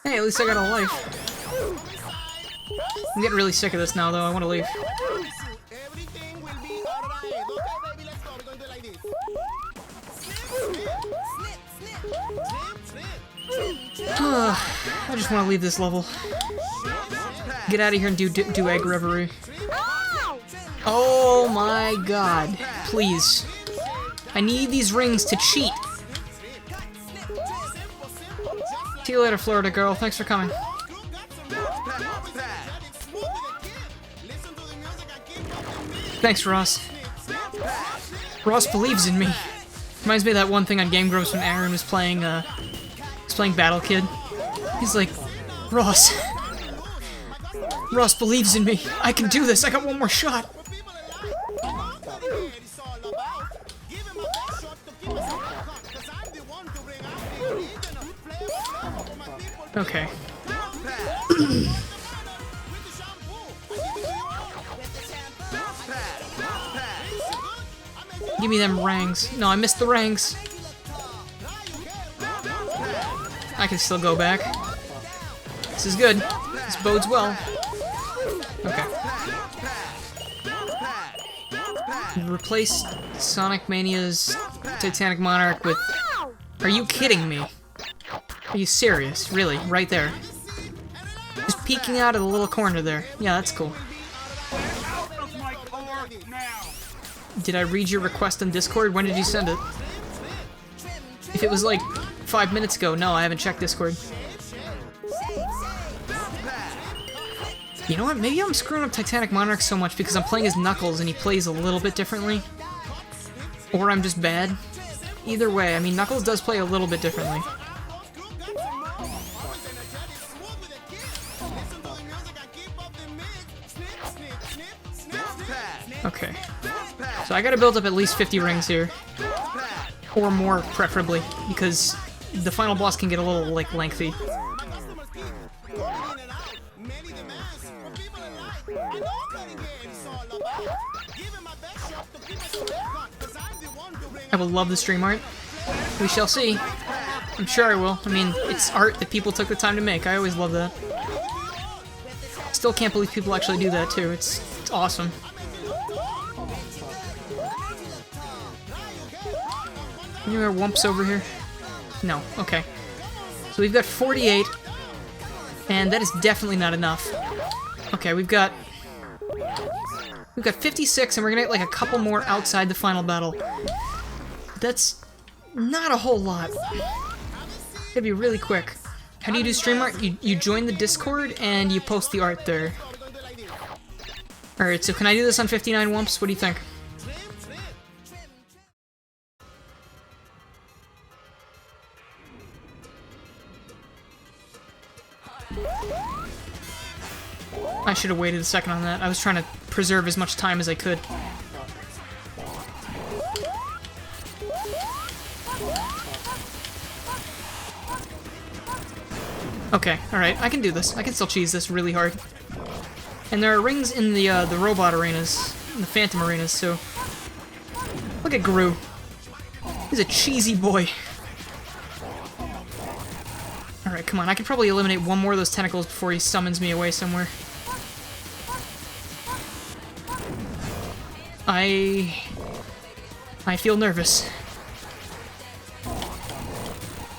Hey, at least I got a life. I'm getting really sick of this now, though. I want to leave. I just want to leave this level. Get out of here and do egg reverie. Oh my god. Please. I need these rings to cheat. See you later, Florida girl. Thanks for coming. Thanks, Ross. Ross believes in me. Reminds me of that one thing on Game Grumps when Aaron was playing Battle Kid. He's like, Ross. Ross believes in me. I can do this. I got one more shot. Okay. Give me them rangs. No, I missed the rangs. I can still go back. This is good. This bodes well. Okay. Replace Sonic Mania's Titanic Monarch with... Are you kidding me? Are you serious? Really? Right there. Just peeking out of the little corner there. Yeah, that's cool. Did I read your request on Discord? When did you send it? If it was like 5 minutes ago, no, I haven't checked Discord. You know what? Maybe I'm screwing up Titanic Monarch so much because I'm playing as Knuckles and he plays a little bit differently. Or I'm just bad. Either way, I mean, Knuckles does play a little bit differently. Okay. So I gotta build up at least 50 rings here. Or more, preferably, because the final boss can get a little, like, lengthy. I will love the stream art. We shall see. I'm sure I will. I mean, it's art that people took the time to make. I always love that. Still can't believe people actually do that, too. It's awesome. Any more wumps over here? No. Okay. So we've got 48, and that is definitely not enough. Okay, we've got 56, and we're gonna get like a couple more outside the final battle. That's not a whole lot. It'd be really quick. How do you do stream art? You join the Discord and you post the art there. Alright, so can I do this on 59 wumps? What do you think? I should have waited a second on that. I was trying to preserve as much time as I could. Okay, alright, I can do this. I can still cheese this really hard. And there are rings in the robot arenas, in the Phantom arenas, so... Look at Gru. He's a cheesy boy. Alright, come on, I could probably eliminate one more of those tentacles before he summons me away somewhere. I feel nervous.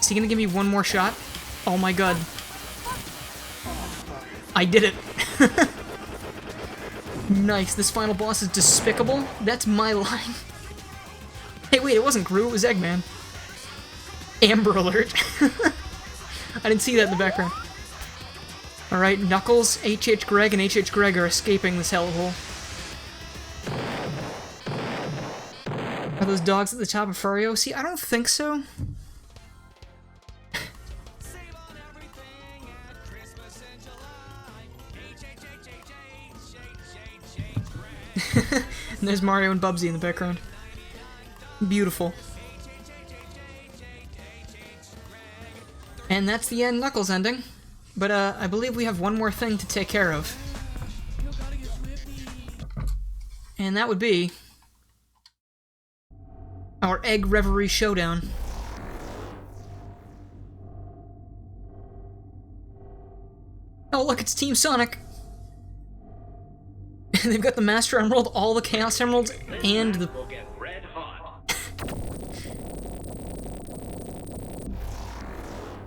Is he gonna give me one more shot? Oh my god. I did it. Nice, this final boss is despicable. That's my line. Hey, wait, it wasn't Gru, it was Eggman. Amber Alert. I didn't see that in the background. Alright, Knuckles, H.H. Greg, and H.H. Greg are escaping this hellhole. Are those dogs at the top of Furio? See, I don't think so. And there's Mario and Bubsy in the background. Beautiful. And that's the end Knuckles ending. But I believe we have one more thing to take care of. And that would be our Egg Reverie Showdown. Oh look, it's Team Sonic! They've got the Master Emerald, all the Chaos Emeralds, and the...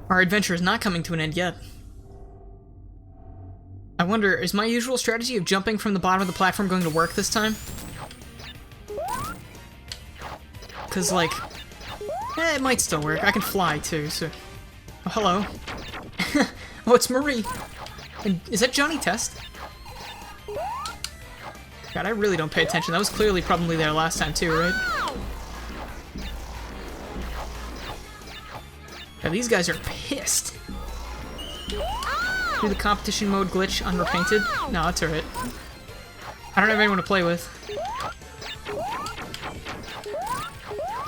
Our adventure is not coming to an end yet. I wonder, is my usual strategy of jumping from the bottom of the platform going to work this time? Because, like... it might still work. I can fly, too, so... Oh, hello. Oh, it's Marie! And is that Johnny Test? God, I really don't pay attention. That was clearly probably there last time, too, right? Yeah, these guys are pissed. Do the competition mode glitch on Repainted? No, that's alright. I don't have anyone to play with.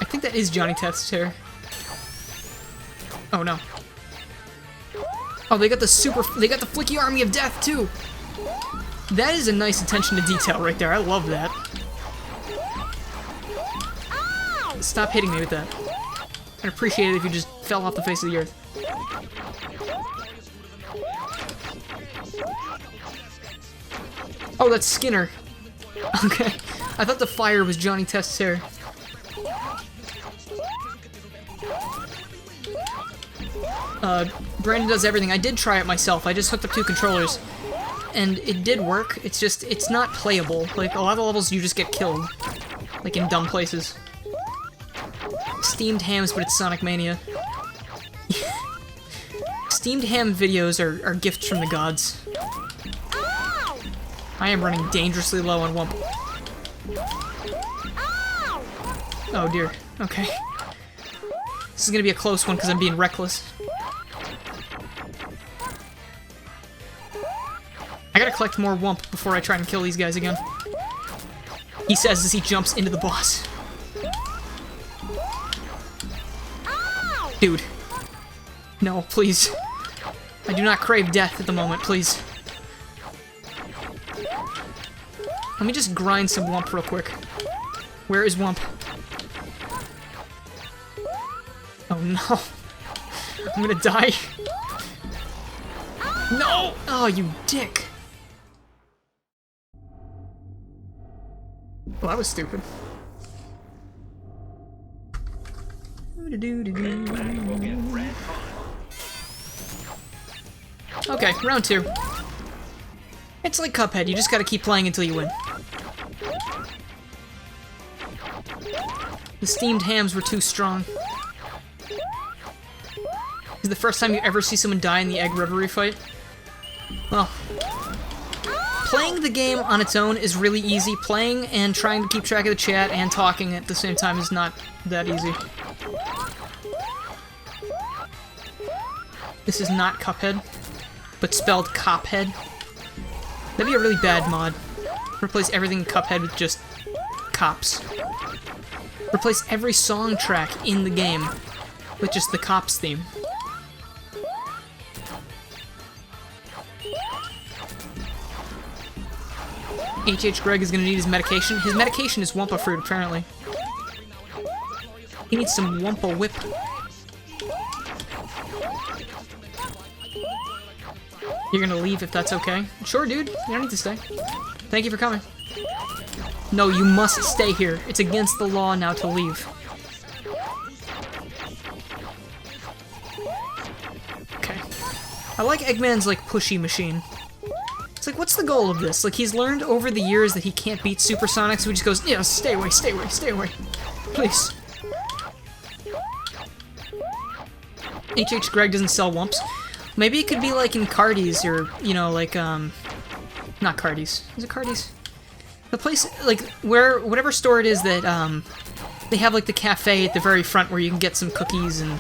I think that is Johnny Test's hair. Oh no. Oh, they got the flicky army of death too! That is a nice attention to detail right there, I love that. Stop hitting me with that. I'd appreciate it if you just fell off the face of the earth. Oh, that's Skinner. Okay. I thought the fire was Johnny Test's hair. Brandon does everything. I did try it myself. I just hooked up 2 controllers. And it did work. It's just, it's not playable. Like, a lot of levels you just get killed. Like, in dumb places. Steamed hams, but it's Sonic Mania. Steamed ham videos are gifts from the gods. I am running dangerously low on Wump. Oh dear. Okay. This is gonna be a close one because I'm being reckless. I gotta collect more Wump before I try and kill these guys again. He says as he jumps into the boss. Dude. No, please. I do not crave death at the moment, please. Let me just grind some Wump real quick. Where is Wump? Oh no. I'm gonna die. No! Oh, you dick. Well, that was stupid. Okay, round 2. It's like Cuphead, you just gotta keep playing until you win. The steamed hams were too strong. Is the first time you ever see someone die in the Egg Reverie fight? Well, playing the game on its own is really easy. Playing and trying to keep track of the chat and talking at the same time is not that easy. This is not Cuphead, but spelled Cophead. That'd be a really bad mod. Replace everything in Cuphead with just cops. Replace every song track in the game with just the cops theme. HH Greg is gonna need his medication. His medication is Wumpa Fruit, apparently. He needs some Wumpa Whip. You're gonna leave if that's okay? Sure, dude. You don't need to stay. Thank you for coming. No, you must stay here. It's against the law now to leave. Okay. I like Eggman's, like, pushy machine. It's like, what's the goal of this? Like, he's learned over the years that he can't beat Supersonic, so he just goes, yeah, stay away, stay away, stay away. Please. HH Greg doesn't sell Wumps. Maybe it could be like in Cardi's, or, you know, like, not Cardi's. Is it Cardi's? The place, like, where, whatever store it is that, they have, like, the cafe at the very front where you can get some cookies and,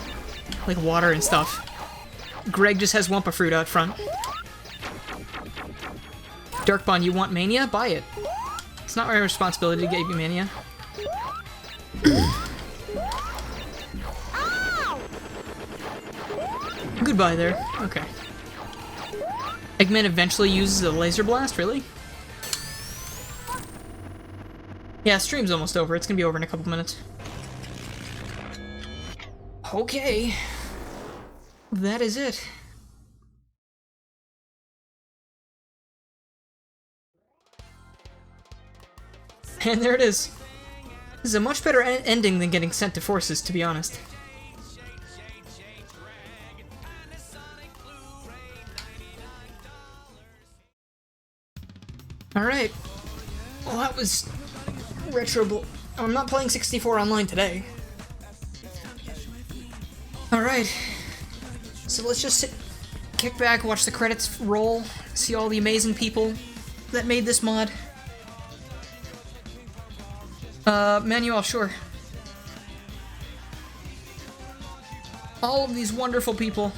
like, water and stuff. Greg just has Wumpa Fruit out front. Darkbond, you want Mania? Buy it. It's not my responsibility to get you Mania. Goodbye there. Okay. Eggman eventually uses a laser blast? Really? Yeah, stream's almost over. It's gonna be over in a couple minutes. Okay. That is it. And there it is. This is a much better ending than getting sent to Forces, to be honest. Alright. Well, that was retro. I'm not playing 64 online today. Alright. So let's just sit, kick back, watch the credits roll, see all the amazing people that made this mod. Manuel, sure. All of these wonderful people.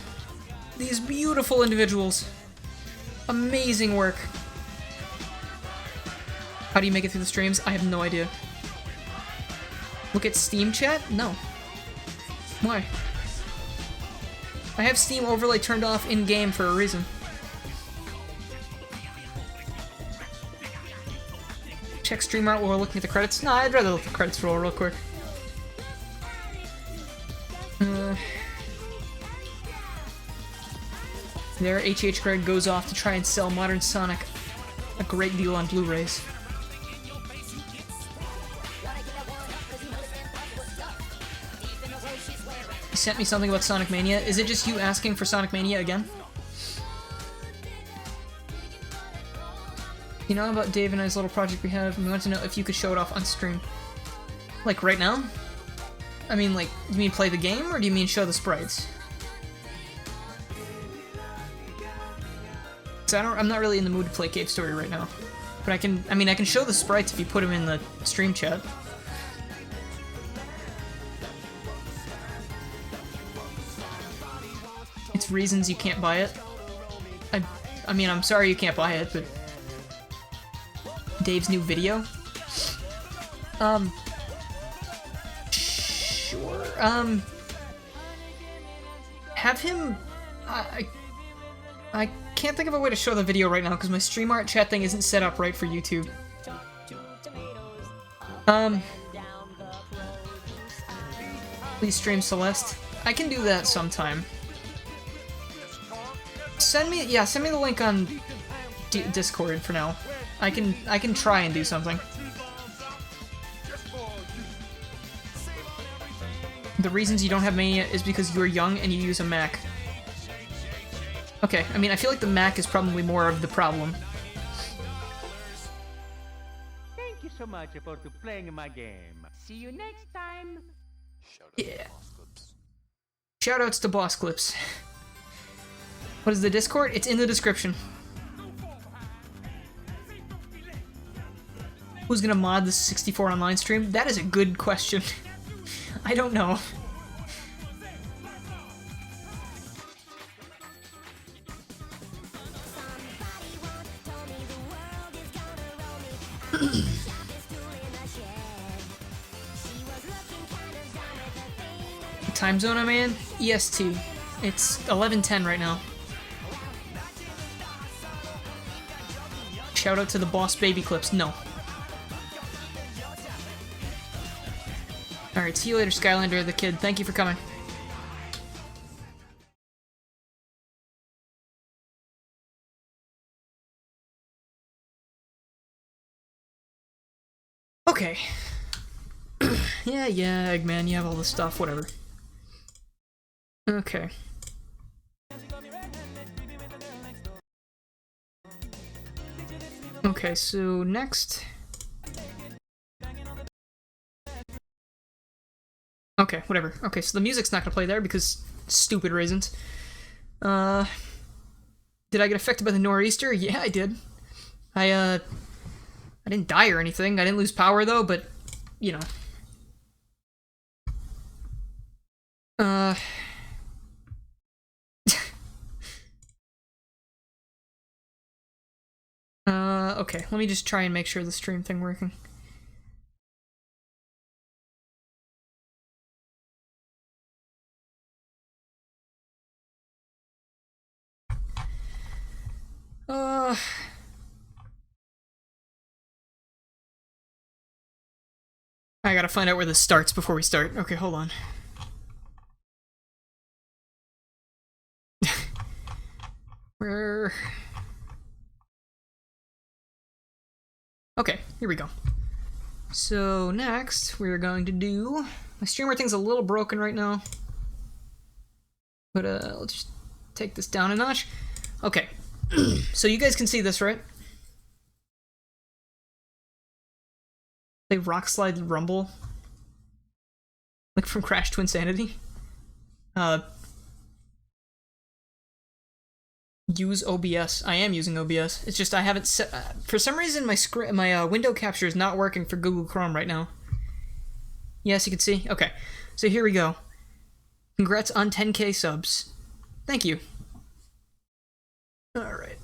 These beautiful individuals. Amazing work. How do you make it through the streams? I have no idea. Look at Steam chat? No. Why? I have Steam overlay turned off in-game for a reason. Check stream art while we're looking at the credits. Nah, I'd rather let the credits roll real quick. There, HH Greg goes off to try and sell Modern Sonic a great deal on Blu-rays. You sent me something about Sonic Mania. Is it just you asking for Sonic Mania again? You know about Dave and I's little project we have? We want to know if you could show it off on stream. Like, right now? I mean, like, do you mean play the game, or do you mean show the sprites? So I'm not really in the mood to play Cave Story right now. But I can show the sprites if you put them in the stream chat. It's reasons you can't buy it. I mean, I'm sorry you can't buy it, but... Dave's new video? Sure. Have him... I can't think of a way to show the video right now because my stream art chat thing isn't set up right for YouTube. Please stream Celeste. I can do that sometime. Send me the link on Discord for now. I can try and do something. The reasons you don't have Mania is because you're young and you use a Mac. Okay, I mean, I feel like the Mac is probably more of the problem. Thank you so much for playing my game. See you next time. Yeah. Shoutouts to Boss Clips. What is the Discord? It's in the description. Who's gonna mod the 64 online stream? That is a good question. I don't know. The time zone I'm in? EST. It's 11:10 right now. Shout out to the boss baby clips. No. Alright, see you later, Skylander the kid. Thank you for coming. Okay. yeah, Eggman, you have all this stuff, whatever. Okay. Okay, so next... Okay, whatever. Okay, so the music's not gonna play there because stupid reasons. Did I get affected by the nor'easter? Yeah, I did. I didn't die or anything. I didn't lose power though, but you know. Okay, let me just try and make sure the stream thing working. I gotta find out where this starts before we start. Okay, hold on. Where... Okay, here we go. So next, we're going to do... My streamer thing's a little broken right now. But let's just take this down a notch. Okay, so you guys can see this, right? They rock slide rumble. Like from Crash to Insanity. Use OBS. I am using OBS. It's just I haven't set... for some reason my window capture is not working for Google Chrome right now. Yes, you can see? Okay. So here we go. Congrats on 10k subs. Thank you. Alright.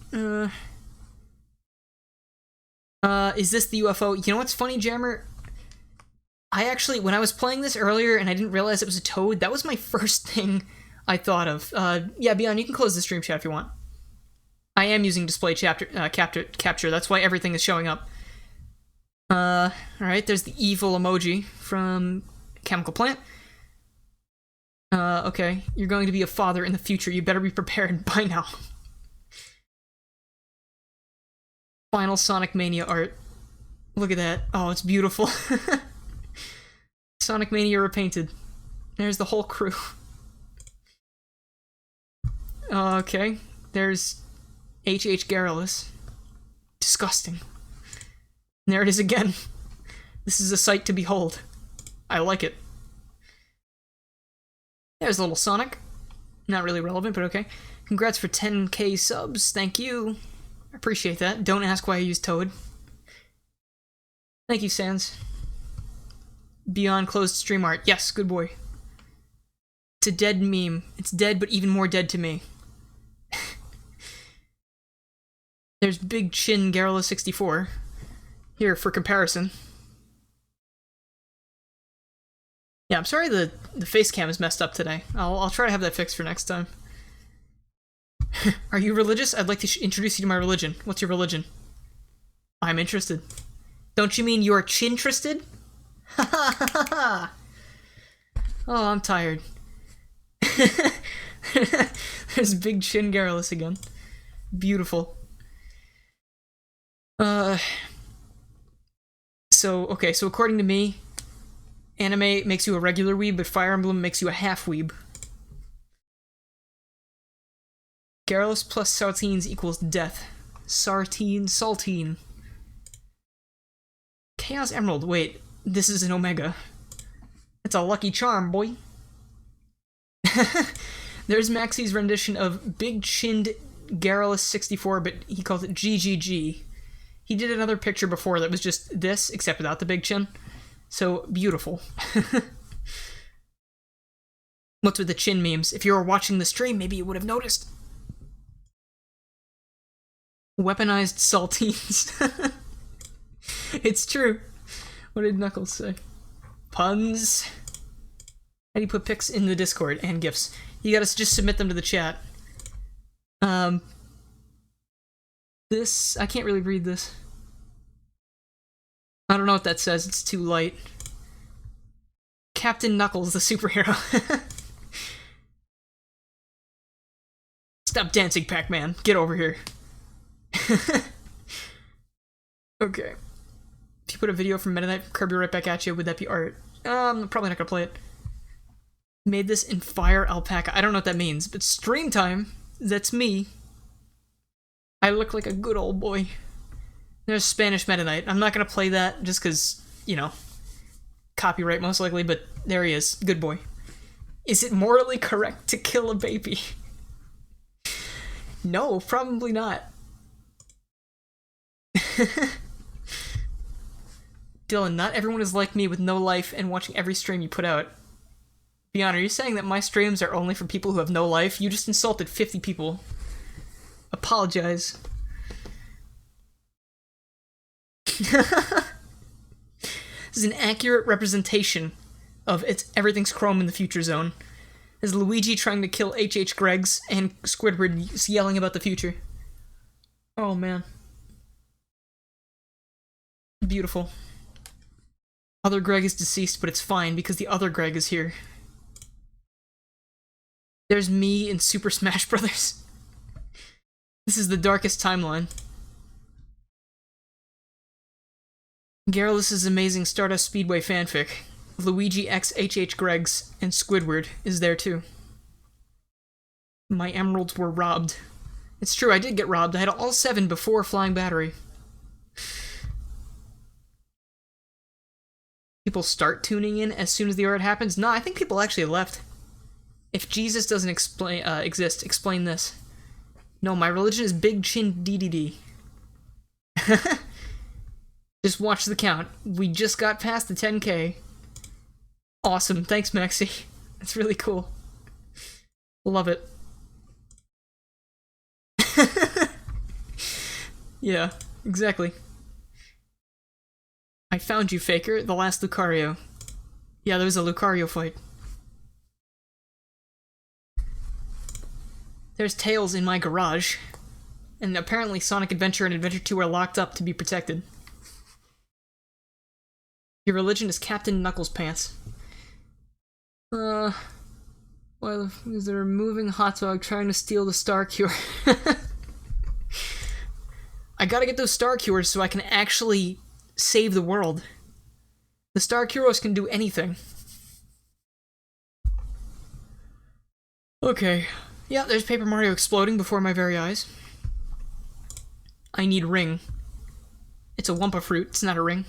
Is this the UFO? You know what's funny, Jammer? I actually, when I was playing this earlier and I didn't realize it was a toad, that was my first thing I thought of. Yeah, Beyond, you can close the stream chat if you want. I am using display capture, that's why everything is showing up. Alright, there's the evil emoji from Chemical Plant. Okay, you're going to be a father in the future, you better be prepared by now. Final Sonic Mania art. Look at that. Oh, it's beautiful. Sonic Mania Repainted. There's the whole crew. Okay, there's H.H. Garrulous. Disgusting. And there it is again. This is a sight to behold. I like it. There's little Sonic. Not really relevant, but okay. Congrats for 10k subs. Thank you. I appreciate that. Don't ask why I use Toad. Thank you, Sans. Beyond closed stream art. Yes, good boy. It's a dead meme. It's dead, but even more dead to me. There's Big Chin Garrula 64. Here, for comparison. Yeah, I'm sorry the face cam is messed up today. I'll try to have that fixed for next time. Are you religious? I'd like to introduce you to my religion. What's your religion? I'm interested. Don't you mean you're chin-tristed? Ha ha ha ha! Oh, I'm tired. There's Big Chin Garrulous again. Beautiful. So according to me, anime makes you a regular weeb, but Fire Emblem makes you a half weeb. Garrulous plus Sartines equals death. Saltine. Chaos Emerald, wait, this is an Omega. It's a lucky charm, boy. There's Maxie's rendition of Big Chinned Garrulous 64, but he calls it GGG. He did another picture before that was just this, except without the big chin. So, beautiful. What's with the chin memes? If you were watching the stream, maybe you would have noticed. Weaponized saltines. It's true. What did Knuckles say? Puns. How do you put pics in the Discord and GIFs? You gotta just submit them to the chat. This, I can't really read this. I don't know what that says, it's too light. Captain Knuckles, the superhero. Stop dancing, Pac-Man. Get over here. Okay. If you put a video from Meta Knight Kirby right back at you, would that be art? I'm probably not gonna play it. Made this in Fire Alpaca. I don't know what that means, but stream time. That's me. I look like a good old boy. There's Spanish Meta Knight. I'm not gonna play that just because, you know, copyright most likely, but there he is. Good boy. Is it morally correct to kill a baby? No, probably not. Dylan, not everyone is like me with no life and watching every stream you put out. Beyond, are you saying that my streams are only for people who have no life? You just insulted 50 people. Apologize. This is an accurate representation of everything's Chrome in the Future Zone. Is Luigi trying to kill H.H. Greggs and Squidward yelling about the future. Oh man. Beautiful. Other Greg is deceased, but it's fine because the other Greg is here. There's me in Super Smash Brothers. This is the darkest timeline. Garrulous' amazing Stardust Speedway fanfic. Luigi x H.H. Greggs and Squidward is there too. My emeralds were robbed. It's true, I did get robbed. I had all 7 before Flying Battery. People start tuning in as soon as the art happens? Nah, I think people actually left. If Jesus doesn't exist, explain this. No, my religion is Big Chin DDD. Just watch the count. We just got past the 10K. Awesome, thanks Maxi. That's really cool. Love it. Yeah, exactly. I found you, Faker, the last Lucario. Yeah, there was a Lucario fight. There's Tails in my garage. And apparently Sonic Adventure and Adventure 2 are locked up to be protected. Your religion is Captain Knuckles Pants. Well, is there a moving hot dog trying to steal the Star Cure? I gotta get those Star Cures so I can actually save the world. The Star Cures can do anything. Okay. Yeah, there's Paper Mario exploding before my very eyes. I need ring. It's a Wumpa fruit, it's not a ring.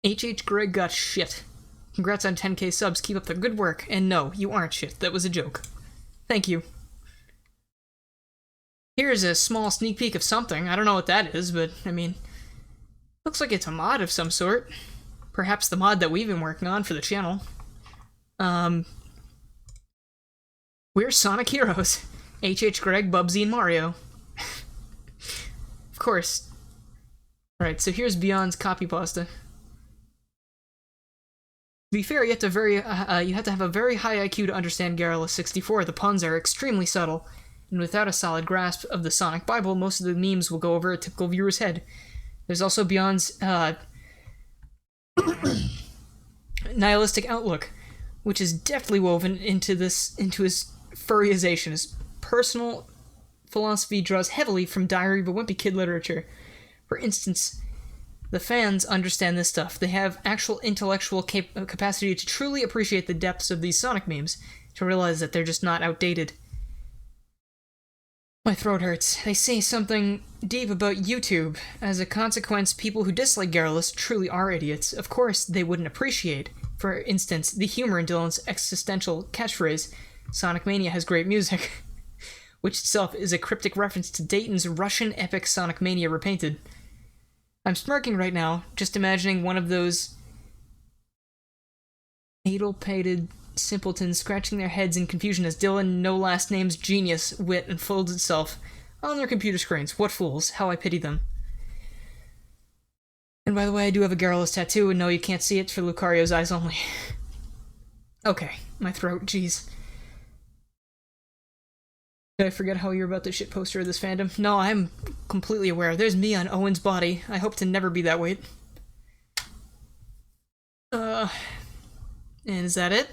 H.H. Greg got shit. Congrats on 10K subs, keep up the good work. And no, you aren't shit, that was a joke. Thank you. Here's a small sneak peek of something. I don't know what that is, but, I mean... looks like it's a mod of some sort. Perhaps the mod that we've been working on for the channel. We're Sonic Heroes. H.H. Greg, Bubsy, and Mario. Of course. Alright, so here's Beyond's copy pasta. To be fair, you have to have a very high IQ to understand Garrulous 64. The puns are extremely subtle, and without a solid grasp of the Sonic Bible, most of the memes will go over a typical viewer's head. There's also Beyond's nihilistic outlook, which is deftly woven into his furryization. His personal philosophy draws heavily from Diary of a Wimpy Kid literature. For instance, the fans understand this stuff. They have actual intellectual capacity to truly appreciate the depths of these Sonic memes, to realize that they're just not outdated. My throat hurts. They say something deep about YouTube. As a consequence, people who dislike Garrulous truly are idiots. Of course, they wouldn't appreciate, for instance, the humor in Dylan's existential catchphrase, Sonic Mania has great music, which itself is a cryptic reference to Dayton's Russian epic Sonic Mania Repainted. I'm smirking right now, just imagining one of those natal-pated simpletons scratching their heads in confusion as Dylan, no last name's genius wit unfolds itself on their computer screens. What fools, how I pity them. And by the way, I do have a Garrulous tattoo, and no, you can't see it for Lucario's eyes only. Okay, my throat, jeez. Did I forget how you're about the shit poster of this fandom? No, I'm completely aware. There's me on Owen's body. I hope to never be that weight. And is that it?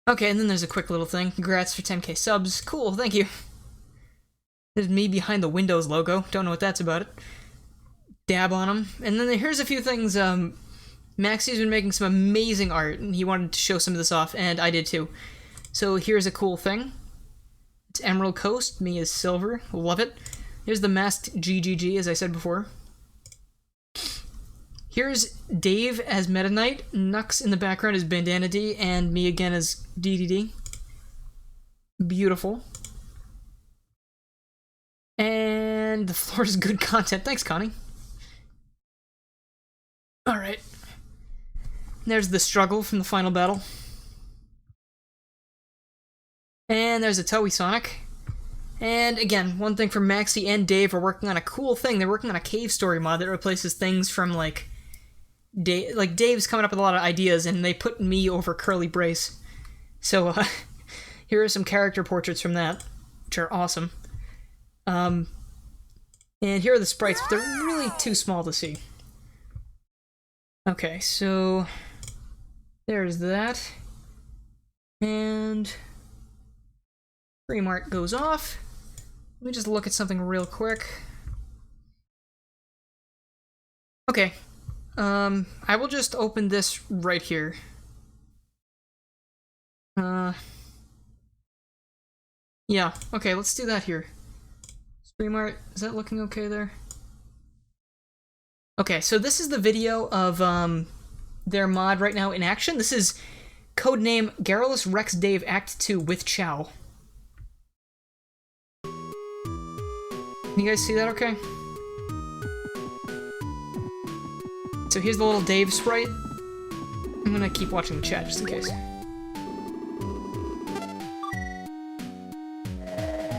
Okay, and then there's a quick little thing. Congrats for 10k subs. Cool, thank you. There's me behind the Windows logo. Don't know what that's about. Dab on them. And then here's a few things. Maxie's been making some amazing art, and he wanted to show some of this off, and I did too. So here's a cool thing. It's Emerald Coast. Me is silver. Love it. Here's the masked GGG, as I said before. Here's Dave as Meta Knight, Nux in the background as Bandana D, and me again as DDD. Beautiful. And the floor is good content. Thanks, Connie. Alright. There's the struggle from the final battle. And there's a Toei Sonic. And again, one thing for Maxie and Dave are working on a cool thing. They're working on a cave story mod that replaces things from Dave's coming up with a lot of ideas, and they put me over Curly Brace. So here are some character portraits from that, which are awesome. And here are the sprites, but they're really too small to see. Okay, so there's that. And Free Mart goes off. Let me just look at something real quick. Okay. I will just open this right here. Yeah, okay, let's do that here. Stream art, is that looking okay there? Okay, so this is the video of their mod right now in action. This is codename Garrulous Rex Dave Act 2 with Chow. Can you guys see that okay? So here's the little Dave sprite. I'm gonna keep watching the chat just in case.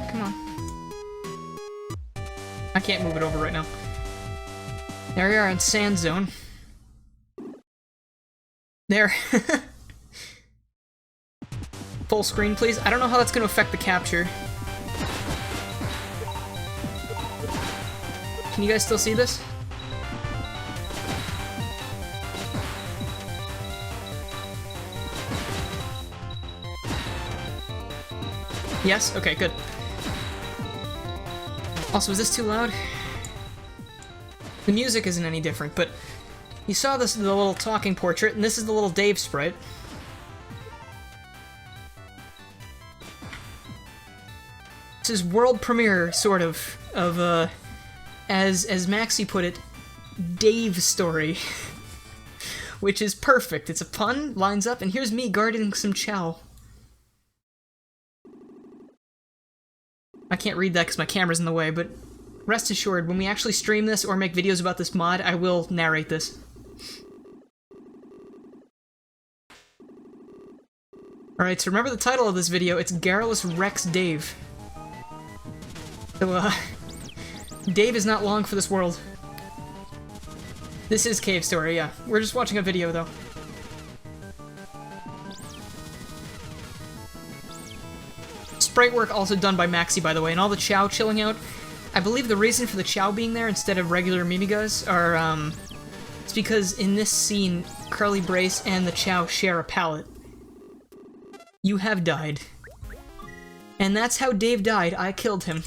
Come on. I can't move it over right now. There we are in Sand Zone. There. Full screen, please. I don't know how that's gonna affect the capture. Can you guys still see this? Yes? Okay, good. Also, is this too loud? The music isn't any different, but you saw this the little talking portrait, and this is the little Dave sprite. This is world premiere, sort of as Maxie put it, Dave story. Which is perfect. It's a pun, lines up, and here's me guarding some chow. I can't read that because my camera's in the way, but rest assured, when we actually stream this or make videos about this mod, I will narrate this. Alright, so remember the title of this video, it's Garrulous Rex Dave. So, Dave is not long for this world. This is Cave Story, yeah. We're just watching a video, though. Sprite work also done by Maxie, by the way, and all the Chow chilling out. I believe the reason for the Chow being there instead of regular Mimigas are, it's because in this scene, Curly Brace and the Chow share a palette. You have died. And that's how Dave died. I killed him.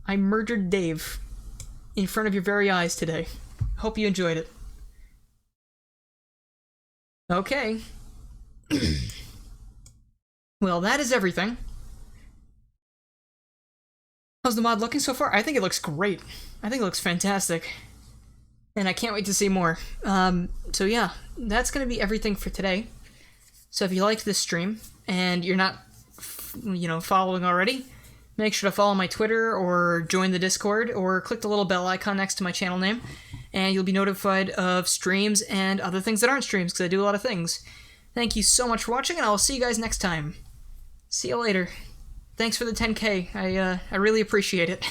I murdered Dave in front of your very eyes today. Hope you enjoyed it. Okay. Well, that is everything. How's the mod looking so far? I think it looks great. I think it looks fantastic. And I can't wait to see more. So yeah, that's gonna be everything for today. So if you liked this stream, and you're not, following already, make sure to follow my Twitter, or join the Discord, or click the little bell icon next to my channel name, and you'll be notified of streams and other things that aren't streams, because I do a lot of things. Thank you so much for watching, and I'll see you guys next time. See you later. Thanks for the 10K. I really appreciate it.